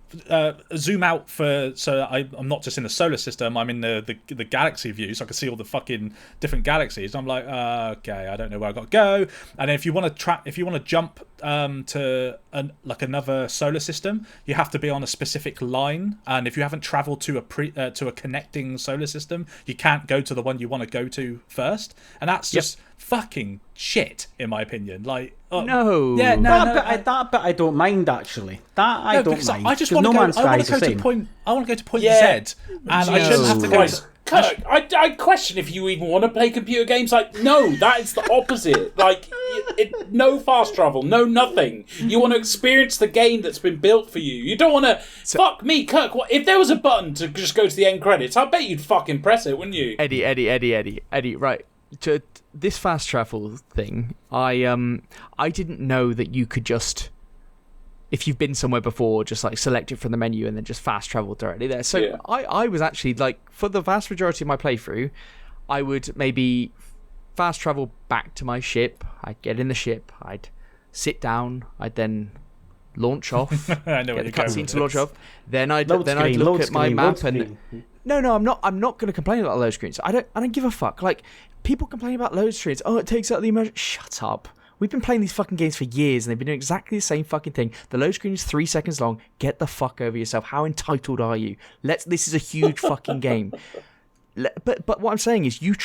Zoom out so I'm not just in the solar system, I'm in the galaxy view, so I can see all the fucking different galaxies. I'm like, okay, I don't know where I got to go. And if you want to jump to another solar system, you have to be on a specific line, and if you haven't traveled to a connecting solar system, you can't go to the one you want to go to first, and that's just fucking shit, in my opinion. Like, no, yeah, that bit I don't mind, actually. That I don't mind. I just want to go. I want to go to point. I want to go to point Z, and I shouldn't have to go. Kirk, I question if you even want to play computer games. Like, no, that is the opposite. Like, no fast travel, no nothing. You want to experience the game that's been built for you. You don't want to... fuck me, Kirk, if there was a button to just go to the end credits, I bet you'd fucking press it, wouldn't you? Eddie, right. To this fast travel thing, I didn't know that you could just... if you've been somewhere before, just like select it from the menu and then just fast travel directly there. So I was actually like, for the vast majority of my playthrough, I would maybe fast travel back to my ship. I'd get in the ship. I'd sit down. I'd then launch off. I know get the cutscene to launch off. Then I'd look at my screen, map and no, I'm not going to complain about load screens. I don't give a fuck. Like, people complain about load screens. Oh, it takes out the immersion. Shut up. We've been playing these fucking games for years, and they've been doing exactly the same fucking thing. The load screen is 3 seconds long. Get the fuck over yourself. How entitled are you? This is a huge fucking game. But what I'm saying is, you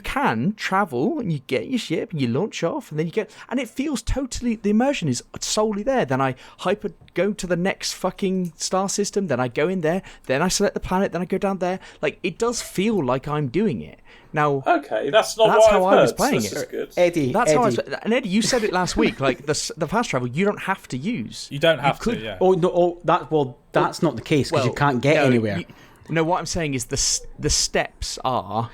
can travel, and you get your ship, and you launch off, and then and it feels totally, the immersion is solely there. Then I go to the next fucking star system, then I go in there, then I select the planet, then I go down there. Like, it does feel like I'm doing it. Now, okay, that's how I was playing it. Good. Eddie, and Eddie, you said it last week. Like, the fast travel, you don't have to use. You don't have to. Yeah. Oh no! That's not the case because you can't get anywhere. No, what I'm saying is the steps are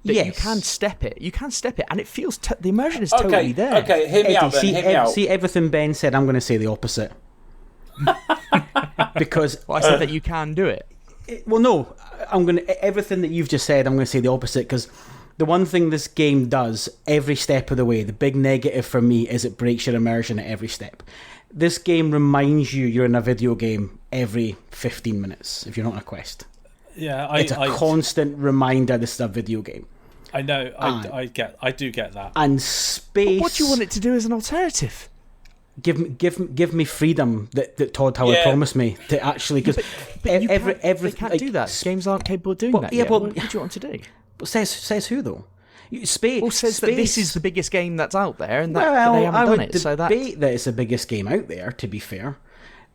that you can step it. You can step it, and it feels the immersion is totally there. Okay, hear me out. See everything Ben said. I'm going to say the opposite. Because I said that you can do it. Well, no, everything that you've just said, I'm going to say the opposite, because the one thing this game does every step of the way, the big negative for me, is it breaks your immersion at every step. This game reminds you you're in a video game every 15 minutes if you're not on a quest. Yeah, it's a constant reminder this is a video game. I know, I do get that. And space... But what do you want it to do as an alternative? Give me freedom that Todd Howard promised me to actually, because they can't do that. Games aren't capable of doing that. What do you want to do? But says who though? Says that this is the biggest game that's out there, and that they haven't done it. So that it's the biggest game out there, to be fair.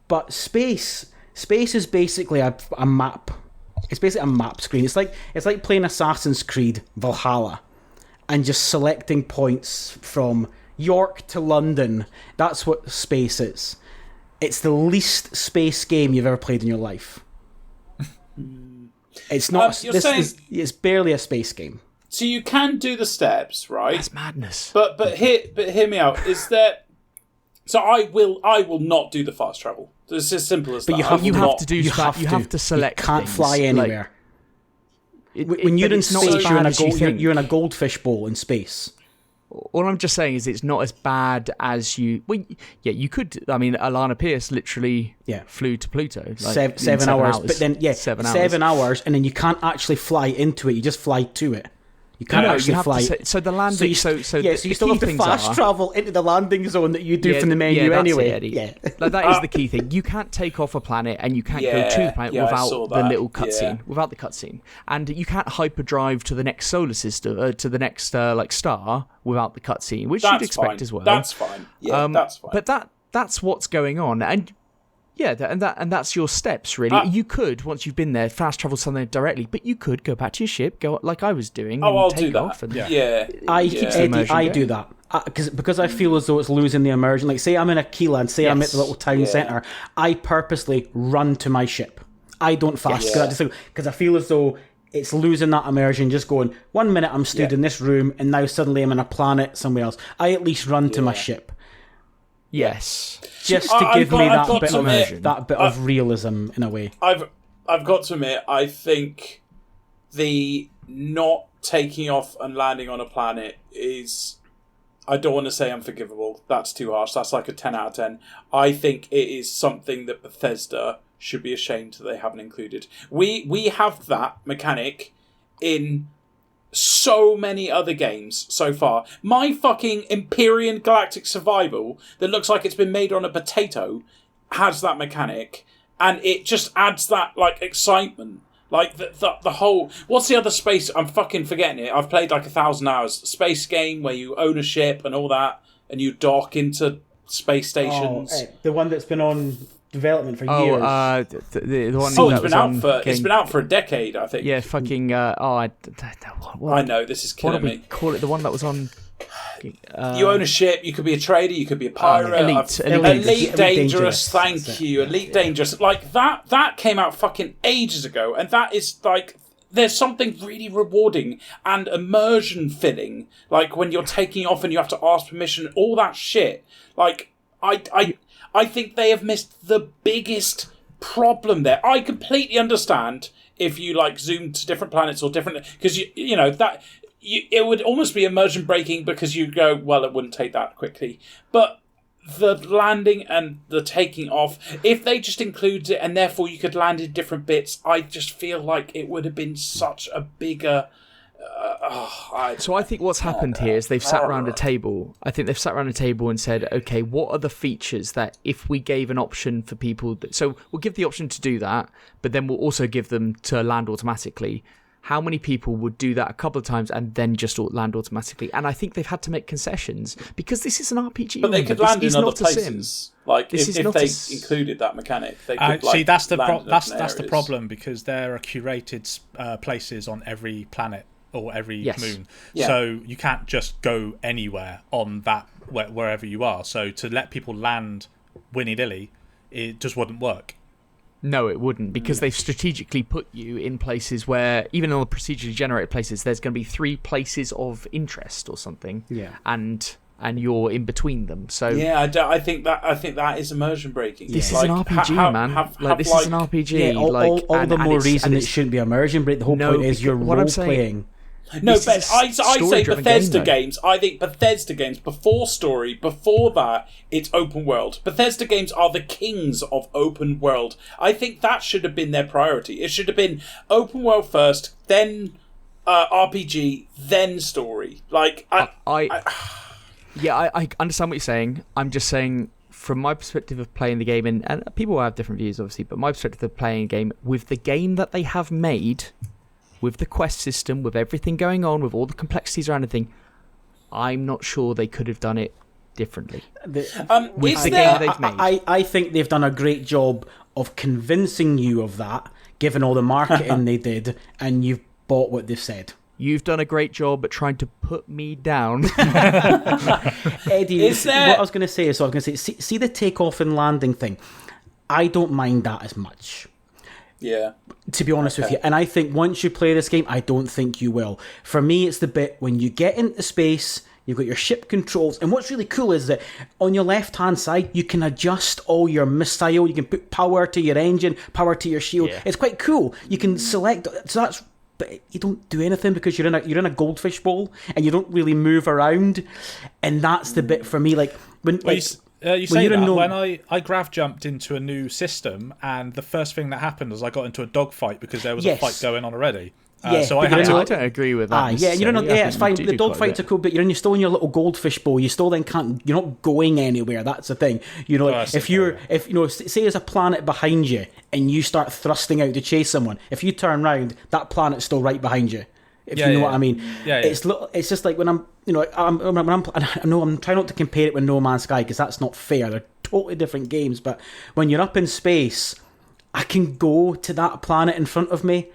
But space is basically a map. It's basically a map screen. It's like playing Assassin's Creed Valhalla, and just selecting points from York to London. That's what space is. It's the least space game you've ever played in your life. It's not. It's barely a space game. So you can do the steps, right? That's madness. But hear me out. Is there? So I will not do the fast travel. It's as simple as that. But you have to select. You can't fly anywhere. When you're in space, you're in a goldfish bowl in space. All I'm just saying is it's not as bad as you... Well, yeah, you could... I mean, Alana Pierce literally flew to Pluto. Like, 7 hours. But then, 7 hours, and then you can't actually fly into it. You just fly to it. You can't actually fly. So the landing... So you still have to fast travel into the landing zone that you do from the menu anyway. Like, that is the key thing. You can't take off a planet and you can't go to the planet without the little cutscene. Without the cutscene. And you can't hyperdrive to the next solar system, to the next star without the cutscene, which you'd expect as well. That's fine. Yeah, that's fine. But that's what's going on. And Yeah, and that's your steps, really. You could, once you've been there, fast travel somewhere directly, but you could go back to your ship, go like I was doing, and I'll take do that. off. And, I do that. Because I feel as though it's losing the immersion. Like, say I'm in Aquila, say I'm at the little town centre, I purposely run to my ship. I don't fast because I feel as though it's losing that immersion. Just going 1 minute I'm stood in this room, and now suddenly I'm on a planet somewhere else. I at least run to my ship. Yes, just to give me that bit of realism in a way. I've got to admit, I think the not taking off and landing on a planet is, I don't want to say unforgivable. That's too harsh. That's like a 10 out of 10. I think it is something that Bethesda should be ashamed that they haven't included. We have that mechanic in so many other games so far. My fucking Empyrean Galactic Survival that looks like it's been made on a potato has that mechanic, and it just adds that like excitement. Like the whole, what's the other space? I'm fucking forgetting it. I've played like 1,000 hours. Space game where you own a ship and all that, and you dock into space stations. The one that's been on development for years. The one it's been out for a decade, I think. Yeah, fucking. I know, this is killing me. Call it the one that was on. You own a ship. You could be a trader. You could be a pirate. Elite Dangerous. Thank you, Elite Dangerous. Like that came out fucking ages ago, and that is like. There's something really rewarding and immersion filling, like when you're taking off and you have to ask permission, all that shit. Like I think they have missed the biggest problem there. I completely understand if you like zoom to different planets or different, because you know that it would almost be immersion breaking because you go, well, it wouldn't take that quickly, but the landing and the taking off, if they just included it and therefore you could land in different bits, I just feel like it would have been such a bigger. So I think what's happened here is they've sat around a table. I think they've sat around a table and said, okay, what are the features that if we gave an option for people... So we'll give the option to do that, but then we'll also give them to land automatically. How many people would do that a couple of times and then just land automatically? And I think they've had to make concessions because this is an RPG. But they could land in other places. Like if they included that mechanic, they could. See, that's the problem, because there are curated places on every planet or every moon. Yeah. So you can't just go anywhere on that wherever you are. So to let people land willy-nilly, it just wouldn't work. No, it wouldn't, because they've strategically put you in places where, even on the procedurally generated places, there's going to be 3 places of interest or something. Yeah. And you're in between them. So yeah, I think that is immersion breaking. This is an RPG, man. This is an RPG. All the more reason it shouldn't be immersion break. The whole point is you're role playing. No, Ben, I say Bethesda games. I think Bethesda games, before story, before that, it's open world. Bethesda games are the kings of open world. I think that should have been their priority. It should have been open world first, then RPG, then story. Like, I understand what you're saying. I'm just saying, from my perspective of playing the game, and people will have different views, obviously, but my perspective of playing a game, with the game that they have made... with the quest system, with everything going on, with all the complexities around everything, I'm not sure they could have done it differently. I think they've done a great job of convincing you of that, given all the marketing they did, and you've bought what they've said. You've done a great job at trying to put me down. Eddie, what I was going to say is, see the takeoff and landing thing. I don't mind that as much. Yeah. To be honest with you. And I think once you play this game, I don't think you will. For me, it's the bit when you get into space, you've got your ship controls. And what's really cool is that on your left-hand side, you can adjust all your missile. You can put power to your engine, power to your shield. Yeah. It's quite cool. You can select... So that's... But you don't do anything because you're in a goldfish bowl and you don't really move around. And that's the bit for me. Like when... You say that when I grav jumped into a new system, and the first thing that happened was I got into a dogfight because there was a fight going on already. So I don't agree with that. It's fine. The dogfights are cool, but you're still in your little goldfish bowl. You still then can't. You're not going anywhere. That's the thing. Say there's a planet behind you and you start thrusting out to chase someone. If you turn around, that planet's still right behind you. If you know what I mean. It's just like when I'm trying not to compare it with No Man's Sky because that's not fair. They're totally different games. But when you're up in space, I can go to that planet in front of me.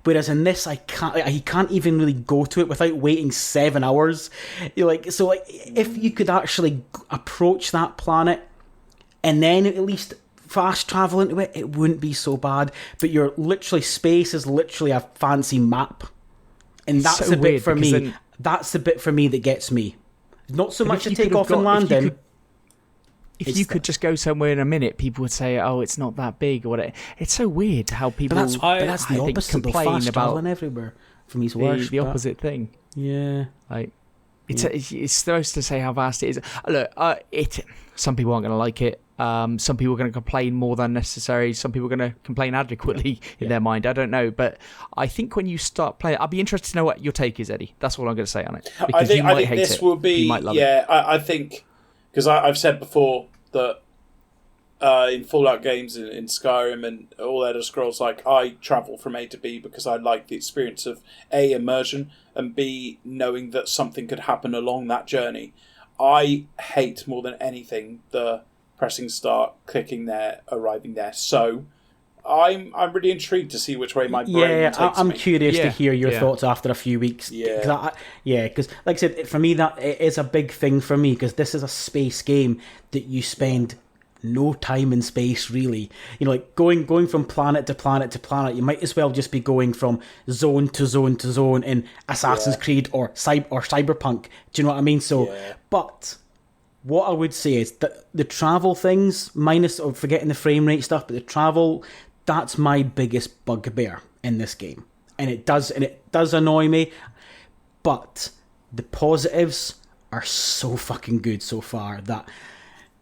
Whereas in this, I can't. He can't even really go to it without waiting 7 hours. You're like, so like, if you could actually approach that planet and then at least fast travel into it, it wouldn't be so bad. But space is literally a fancy map, and that's so the bit weird, for me. then, That's the bit for me that gets me. Not so much if to you take off and land in. If you could just go somewhere in a minute, people would say, "Oh, it's not that big," or whatever. It's so weird how people. But that's the I think, opposite. Though, complain fast about traveling everywhere from his worst. the opposite thing. Yeah. Like it's supposed to say how vast it is. Look, some people aren't going to like it. Some people are going to complain more than necessary. Some people are going to complain adequately in their mind. I don't know, but I think when you start playing, I'll be interested to know what your take is, Eddie. That's all I'm going to say on it. Because I think this will be. You might love it. I think because I've said before that in Fallout games, in Skyrim and all Elder Scrolls, like I travel from A to B because I like the experience of A, immersion, and B, knowing that something could happen along that journey. I hate more than anything the pressing start, clicking there, arriving there. So I'm really intrigued to see which way my brain takes I'm me. curious to hear your thoughts after a few weeks. Yeah. Because like I said, for me that it is a big thing for me, because this is a space game that you spend no time in space really. You know, like going from planet to planet to planet, you might as well just be going from zone to zone to zone in Assassin's Creed or Cyberpunk. Do you know what I mean? So, but what I would say is that the travel things, minus or forgetting the frame rate stuff, but the travel, that's my biggest bugbear in this game, and it does annoy me. But the positives are so fucking good so far that,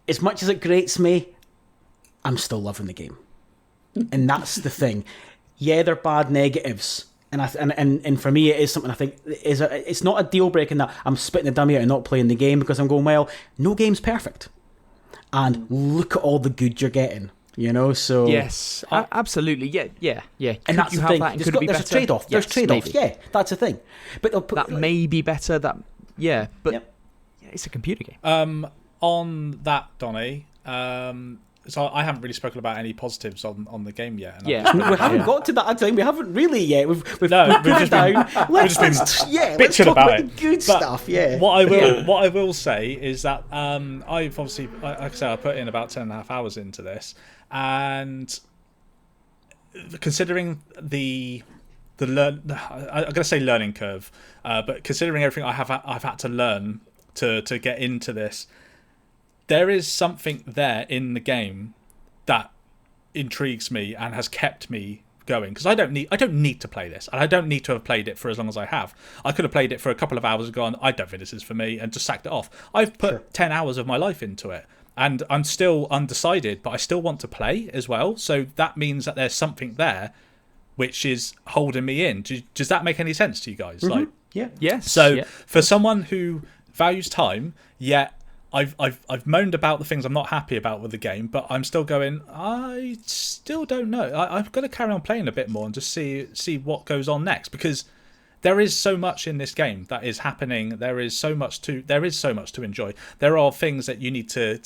as much as it grates me, I'm still loving the game, and that's the thing. Yeah, they're bad negatives, and for me, it is something I think it's not a deal breaker in that I'm spitting the dummy out and not playing the game, because I'm going, well, no game's perfect, and look at all the good you're getting. You know, so yes, absolutely, yeah. And that's the thing. There's a trade-off. There's trade-offs. Maybe. Yeah, that's the thing. But that may be better. It's a computer game. On that, Donny, so I haven't really spoken about any positives on the game yet. We haven't got to that. I think we haven't really yet. We've just been bitching about it. Good stuff. Yeah. What I will say is that I've obviously, like I said, I put in about 10.5 hours into this, and considering I'm going to say learning curve, but considering everything I've had to learn to get into this, there is something there in the game that intrigues me and has kept me going, because I don't need to play this, and I don't need to have played it for as long as I have. I could have played it for a couple of hours and gone, I don't think this is for me, and just sacked it off. I've put 10 hours of my life into it, and I'm still undecided, but I still want to play as well. So that means that there's something there which is holding me in. Does that make any sense to you guys? Mm-hmm. Like, yes. So for someone who values time, yet I've moaned about the things I'm not happy about with the game, but I'm still going, I still don't know. I've got to carry on playing a bit more and just see what goes on next, because there is so much in this game that is happening. There is so much to enjoy. There are things that you need to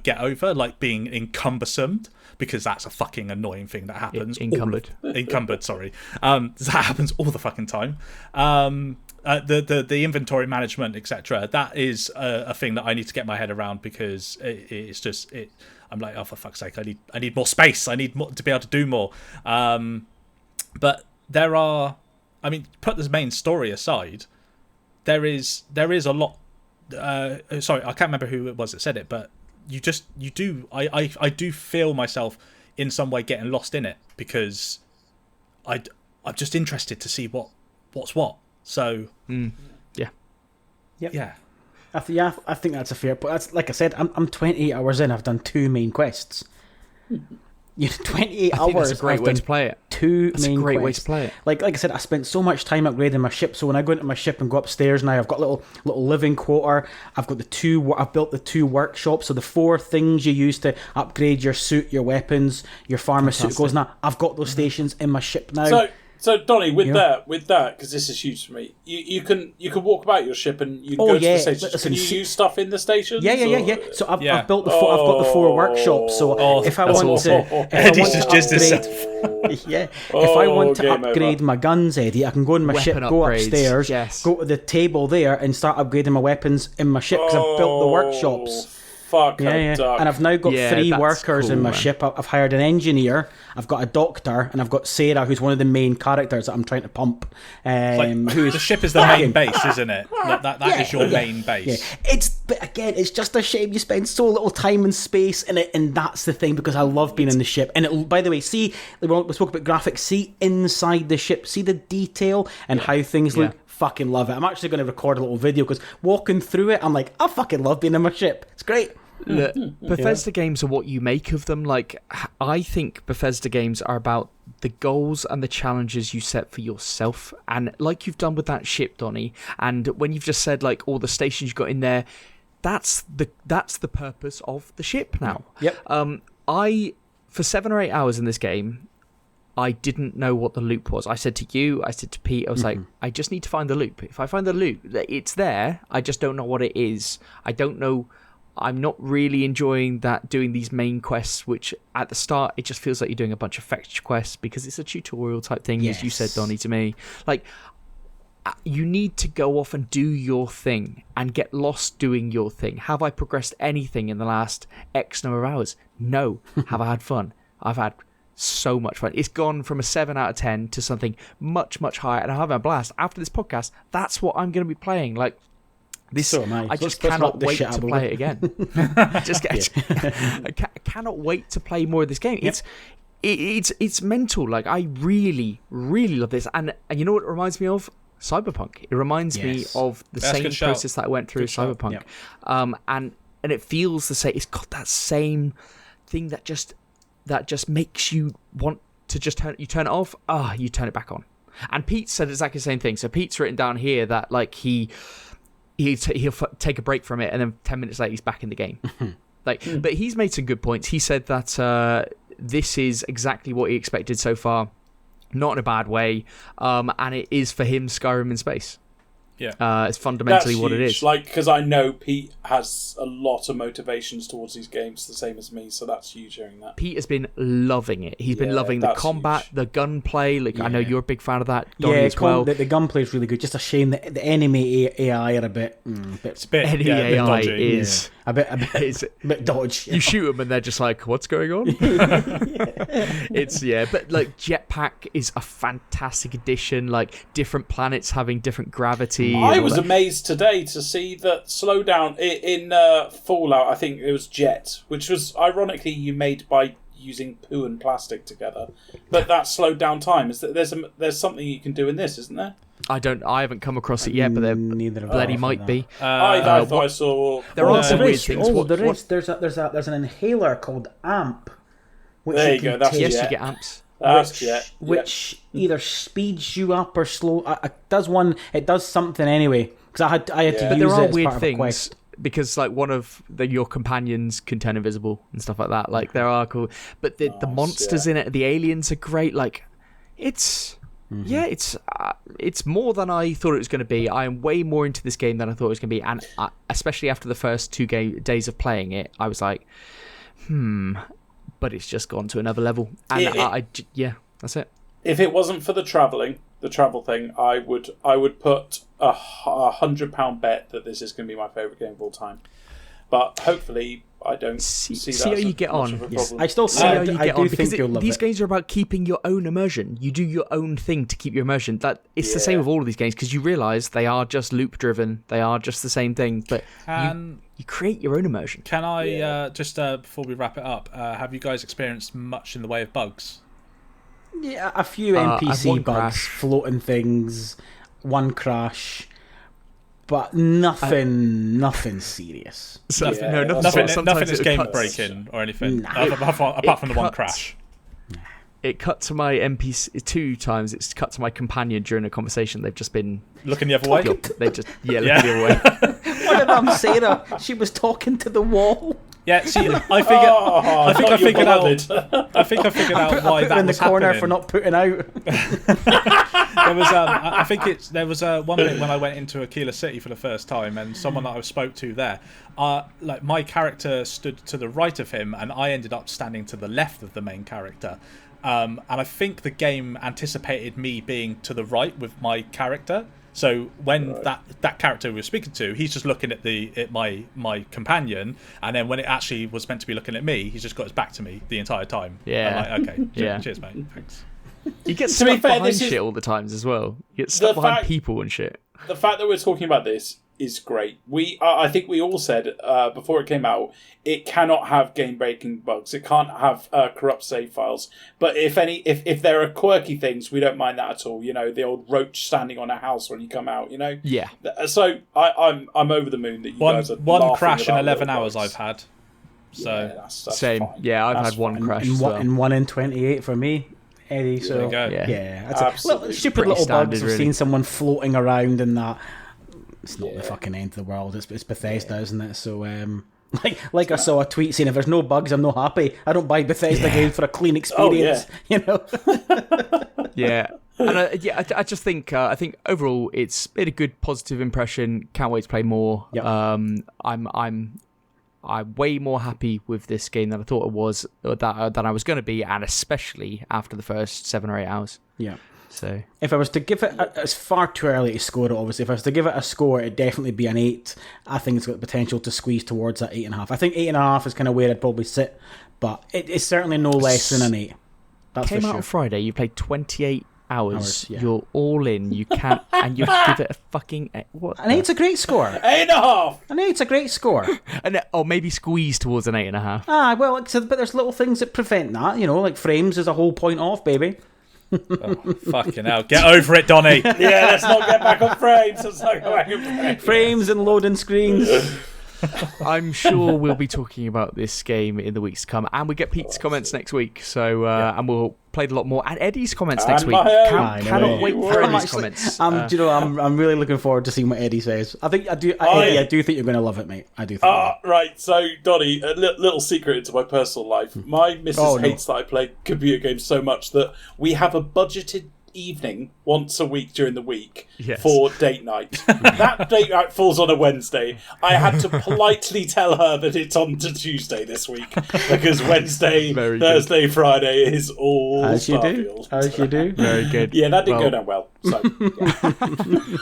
get over, like being encumbersome, because that's a fucking annoying thing that happens. Encumbered, sorry. That happens all the fucking time. The inventory management, etc. That is a thing that I need to get my head around, because it's just it. I'm like, oh, for fuck's sake, I need more space. I need more to be able to do more. But there are, I mean, put the main story aside, there is a lot. Sorry, I can't remember who it was that said it, but I do feel myself in some way getting lost in it, because I'm just interested to see what's what. So yeah. I think that's a fair point. That's, like I said, I'm 28 hours in. I've done 2 main quests. 28 hours. That's a great way to play it. That's a great quests. way to play it. Like I said, I spent so much time upgrading my ship. So when I go into my ship and go upstairs now, I've got little living quarter. I've got I've built the 2 workshops. So the 4 things you use to upgrade your suit, your weapons, your pharmaceuticals. Now I've got those stations in my ship now. So So Donnie, with that, because this is huge for me, you can walk about your ship and you can go to the stations. Listen, can you use stuff in the stations? Yeah. So I've built I've got the 4 workshops. So if I want to, if I want to upgrade my guns, Eddie, I can go in my ship, go upstairs, go to the table there, and start upgrading my weapons in my ship because I've built the workshops. Fuck, and I've now got 3 workers in my ship. I've hired an engineer, I've got a doctor, and I've got Sarah, who's one of the main characters that I'm trying to pump. The ship is the main base, isn't it? That is your main base. Yeah. But again, it's just a shame you spend so little time and space in it, and that's the thing, because I love being in the ship. And by the way, see, we spoke about graphics. See inside the ship, see the detail and how things look. Fucking love it. I'm actually going to record a little video because walking through it, I'm like, I fucking love being in my ship. It's great. Look, Bethesda games are what you make of them. Like, I think Bethesda games are about the goals and the challenges you set for yourself, and like you've done with that ship, Donnie, and when you've just said like all the stations you got in there, that's the purpose of the ship now. For 7 or 8 hours in this game, I didn't know what the loop was. I said to you, I said to Pete, I was like, I just need to find the loop. If I find the loop, it's there. I just don't know what it is. I don't know. I'm not really enjoying that, doing these main quests, which at the start, it just feels like you're doing a bunch of fetch quests because it's a tutorial type thing, as you said, Donnie, to me. Like, you need to go off and do your thing and get lost doing your thing. Have I progressed anything in the last X number of hours? No. Have I had fun? I've had so much fun. It's gone from a 7 out of 10 to something much, much higher, and I'm having a blast. After this podcast, that's what I'm going to be playing. Like, this, so am I. I just cannot wait to play it again. I cannot wait to play more of this game. It's mental. Like, I really, really love this. And you know what it reminds me of? Cyberpunk. It reminds me of the same process that I went through with Cyberpunk. And it feels the same. It's got that same thing that just makes you want to just turn it off. You turn it back on. And Pete said exactly the same thing. So Pete's written down here that like he'll take a break from it, and then 10 minutes later he's back in the game. But he's made some good points. He said that this is exactly what he expected so far, not in a bad way, and it is for him Skyrim in space. It's fundamentally what it is. Like, because I know Pete has a lot of motivations towards these games, the same as me, so that's huge hearing that. Pete has been loving it. He's been loving the combat, the gunplay. Like, I know you're a big fan of that, Donnie, as well. The gunplay is really good. Just a shame that the enemy AI are a bit enemy AI is a bit dodgy. You shoot them and they're just like, what's going on? But like Jetpack is a fantastic addition. Like, different planets having different gravity. I was amazed today to see that slowdown in Fallout. I think it was Jet, which was ironically you made by using poo and plastic together, but that slowed down time. Is that there's something you can do in this, isn't there? I haven't come across it yet, but there bloody might be. I thought I saw. There are some weird things. There's an inhaler called AMP. Which there you go. That's you get amps. Which either speeds you up or slow. It does something anyway. Because I had to use it. But there are as weird part of a quest. things because like one of your companions can turn invisible and stuff like that. Like, there are cool, but the monsters in it, the aliens are great. Like, it's more than I thought it was going to be. I am way more into this game than I thought it was going to be, and especially after the first 2 days of playing it, I was like, but it's just gone to another level. And that's it. If it wasn't for the travel thing, I would put a £100 bet that this is going to be my favourite game of all time. But hopefully, I don't see that. See how you get on. I still see how you get on, because these games are about keeping your own immersion. You do your own thing to keep your immersion. It's the same with all of these games, because you realise they are just loop driven. They are just the same thing, but you create your own immersion. Can I just before we wrap it up, have you guys experienced much in the way of bugs? Yeah, a few NPC bugs, floating things, one crash. But nothing serious. Nothing is game breaking or anything. Apart from the one crash. It cut to my NPC 2 times. It's cut to my companion during a conversation. They've just been looking the other way. They just looking the other way. One of them, Sarah, she was talking to the wall. Yeah, see, I think I figured out why that in the was corner happening. for not putting out. There was one bit when I went into Aquila City for the first time, and someone that I spoke to there, like my character stood to the right of him, and I ended up standing to the left of the main character. And I think the game anticipated me being to the right with my character. So when that character we were speaking to, he's just looking at my companion, and then when it actually was meant to be looking at me, he's just got his back to me the entire time. Yeah. I'm like, okay, Yeah. cheers, mate. Thanks. You get To stuck be fair, behind this is- shit all the times as well. You get stuck The behind fact- people and shit. The fact that we're talking about this is great. I think we all said before it came out, it cannot have game-breaking bugs. It can't have corrupt save files. But if there are quirky things, we don't mind that at all. You know, the old roach standing on a house when you come out. You know. Yeah. So I'm over the moon that you guys are One laughing crash in about 11 little hours bugs. I've had. So Yeah, that's Same. fine. Yeah, I've That's had one fine. crash And as well. one in 28 for me, Eddie. there So you go. Yeah. yeah, that's Absolutely. stupid Pretty little standard, bugs of really. seeing someone floating around and that. It's not Yeah. the fucking end of the world. It's Bethesda, isn't it? So like I saw a tweet saying, if there's no bugs, I'm not happy. I don't buy Bethesda games for a clean experience. You know. Yeah. And I just think I think overall it's been a good positive impression. Can't wait to play more. Yep. I'm way more happy with this game than I thought it was than I was going to be, and especially after the first 7 or 8 hours. Yeah. So If I was to give it, it's far too early to score it, obviously. If I was to give it a score, it'd definitely be an 8. I think it's got the potential to squeeze towards that 8.5. I think 8.5 is kind of where I'd probably sit, but it's certainly no less than an 8. That's came for out sure. on Friday. You played 28 hours. Yeah. You're all in. You can't, and you give it a fucking what? An 8's a great score. 8.5. An 8's a great score. Or maybe squeeze towards an 8.5. Well, like I said, but there's little things that prevent that, you know, like frames is a whole point off, baby. fucking hell, get over it, Donny. Yeah, let's not get back on frames. Let's not get back on frames. Frames and loading screens. I'm sure we'll be talking about this game in the weeks to come, and we get Pete's comments next week. So, and we'll play a lot more, and Eddie's comments next And week. my own. I know. Cannot wait for I'm Eddie's comments. Do you know, I'm really looking forward to seeing what Eddie says. Eddie, I do think you're going to love it, mate. I do think. you will. Right, so Donny, a little secret into my personal life. My missus Oh, no. hates that I play computer games so much that we have a budgeted evening once a week during the week Yes. for date night. That date night falls on a Wednesday. I had to politely tell her that it's on to Tuesday this week because Wednesday, Very Thursday, Friday is all As you Starfield. do. As you do. Very good. Yeah, that didn't Well- go down well. So, yeah.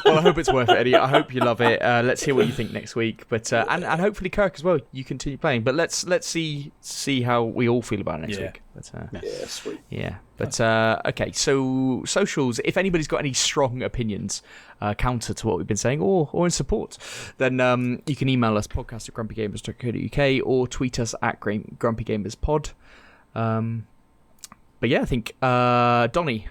Well, I hope it's worth it, Eddie. I hope you love it. Let's hear what you think next week. But and hopefully Kirk as well. You continue playing. But let's see how we all feel about it next Yeah. week. But Yeah, sweet. yeah. But okay. So socials. If anybody's got any strong opinions counter to what we've been saying, or in support, then you can email us podcast@grumpygamers.co.uk or tweet us at grumpygamerspod. But yeah, I think Donny,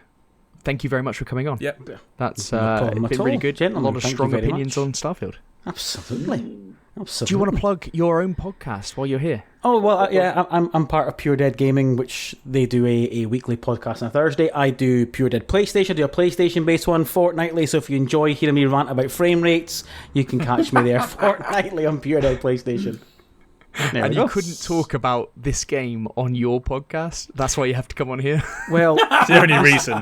thank you very much for coming on. Yep. That's No problem been at really all, good. gentlemen. A lot of Thank you strong very opinions much. on Starfield. Absolutely. Do you want to plug your own podcast while you're here? Oh, well, yeah, I'm part of Pure Dead Gaming, which they do a weekly podcast on a Thursday. I do Pure Dead PlayStation. I do a PlayStation-based one fortnightly, so if you enjoy hearing me rant about frame rates, you can catch me there fortnightly on Pure Dead PlayStation. There And we you go. couldn't talk about this game on your podcast. That's why you have to come on here. Well, Is there any reason?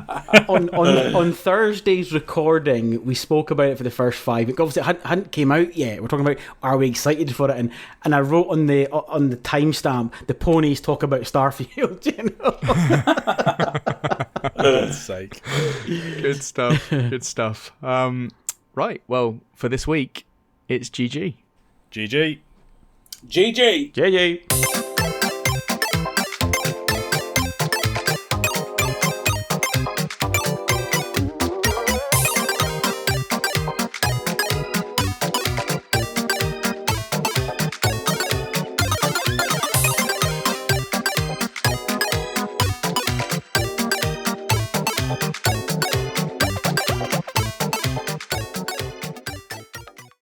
on Thursday's recording, we spoke about it for the first 5. Obviously, it hadn't came out yet. We're talking about, are we excited for it? And I wrote on the timestamp, the ponies talk about Starfield. You know? For God's sake. Good stuff. Good stuff. Right. Well, for this week, it's GG. GG. GG. JJ.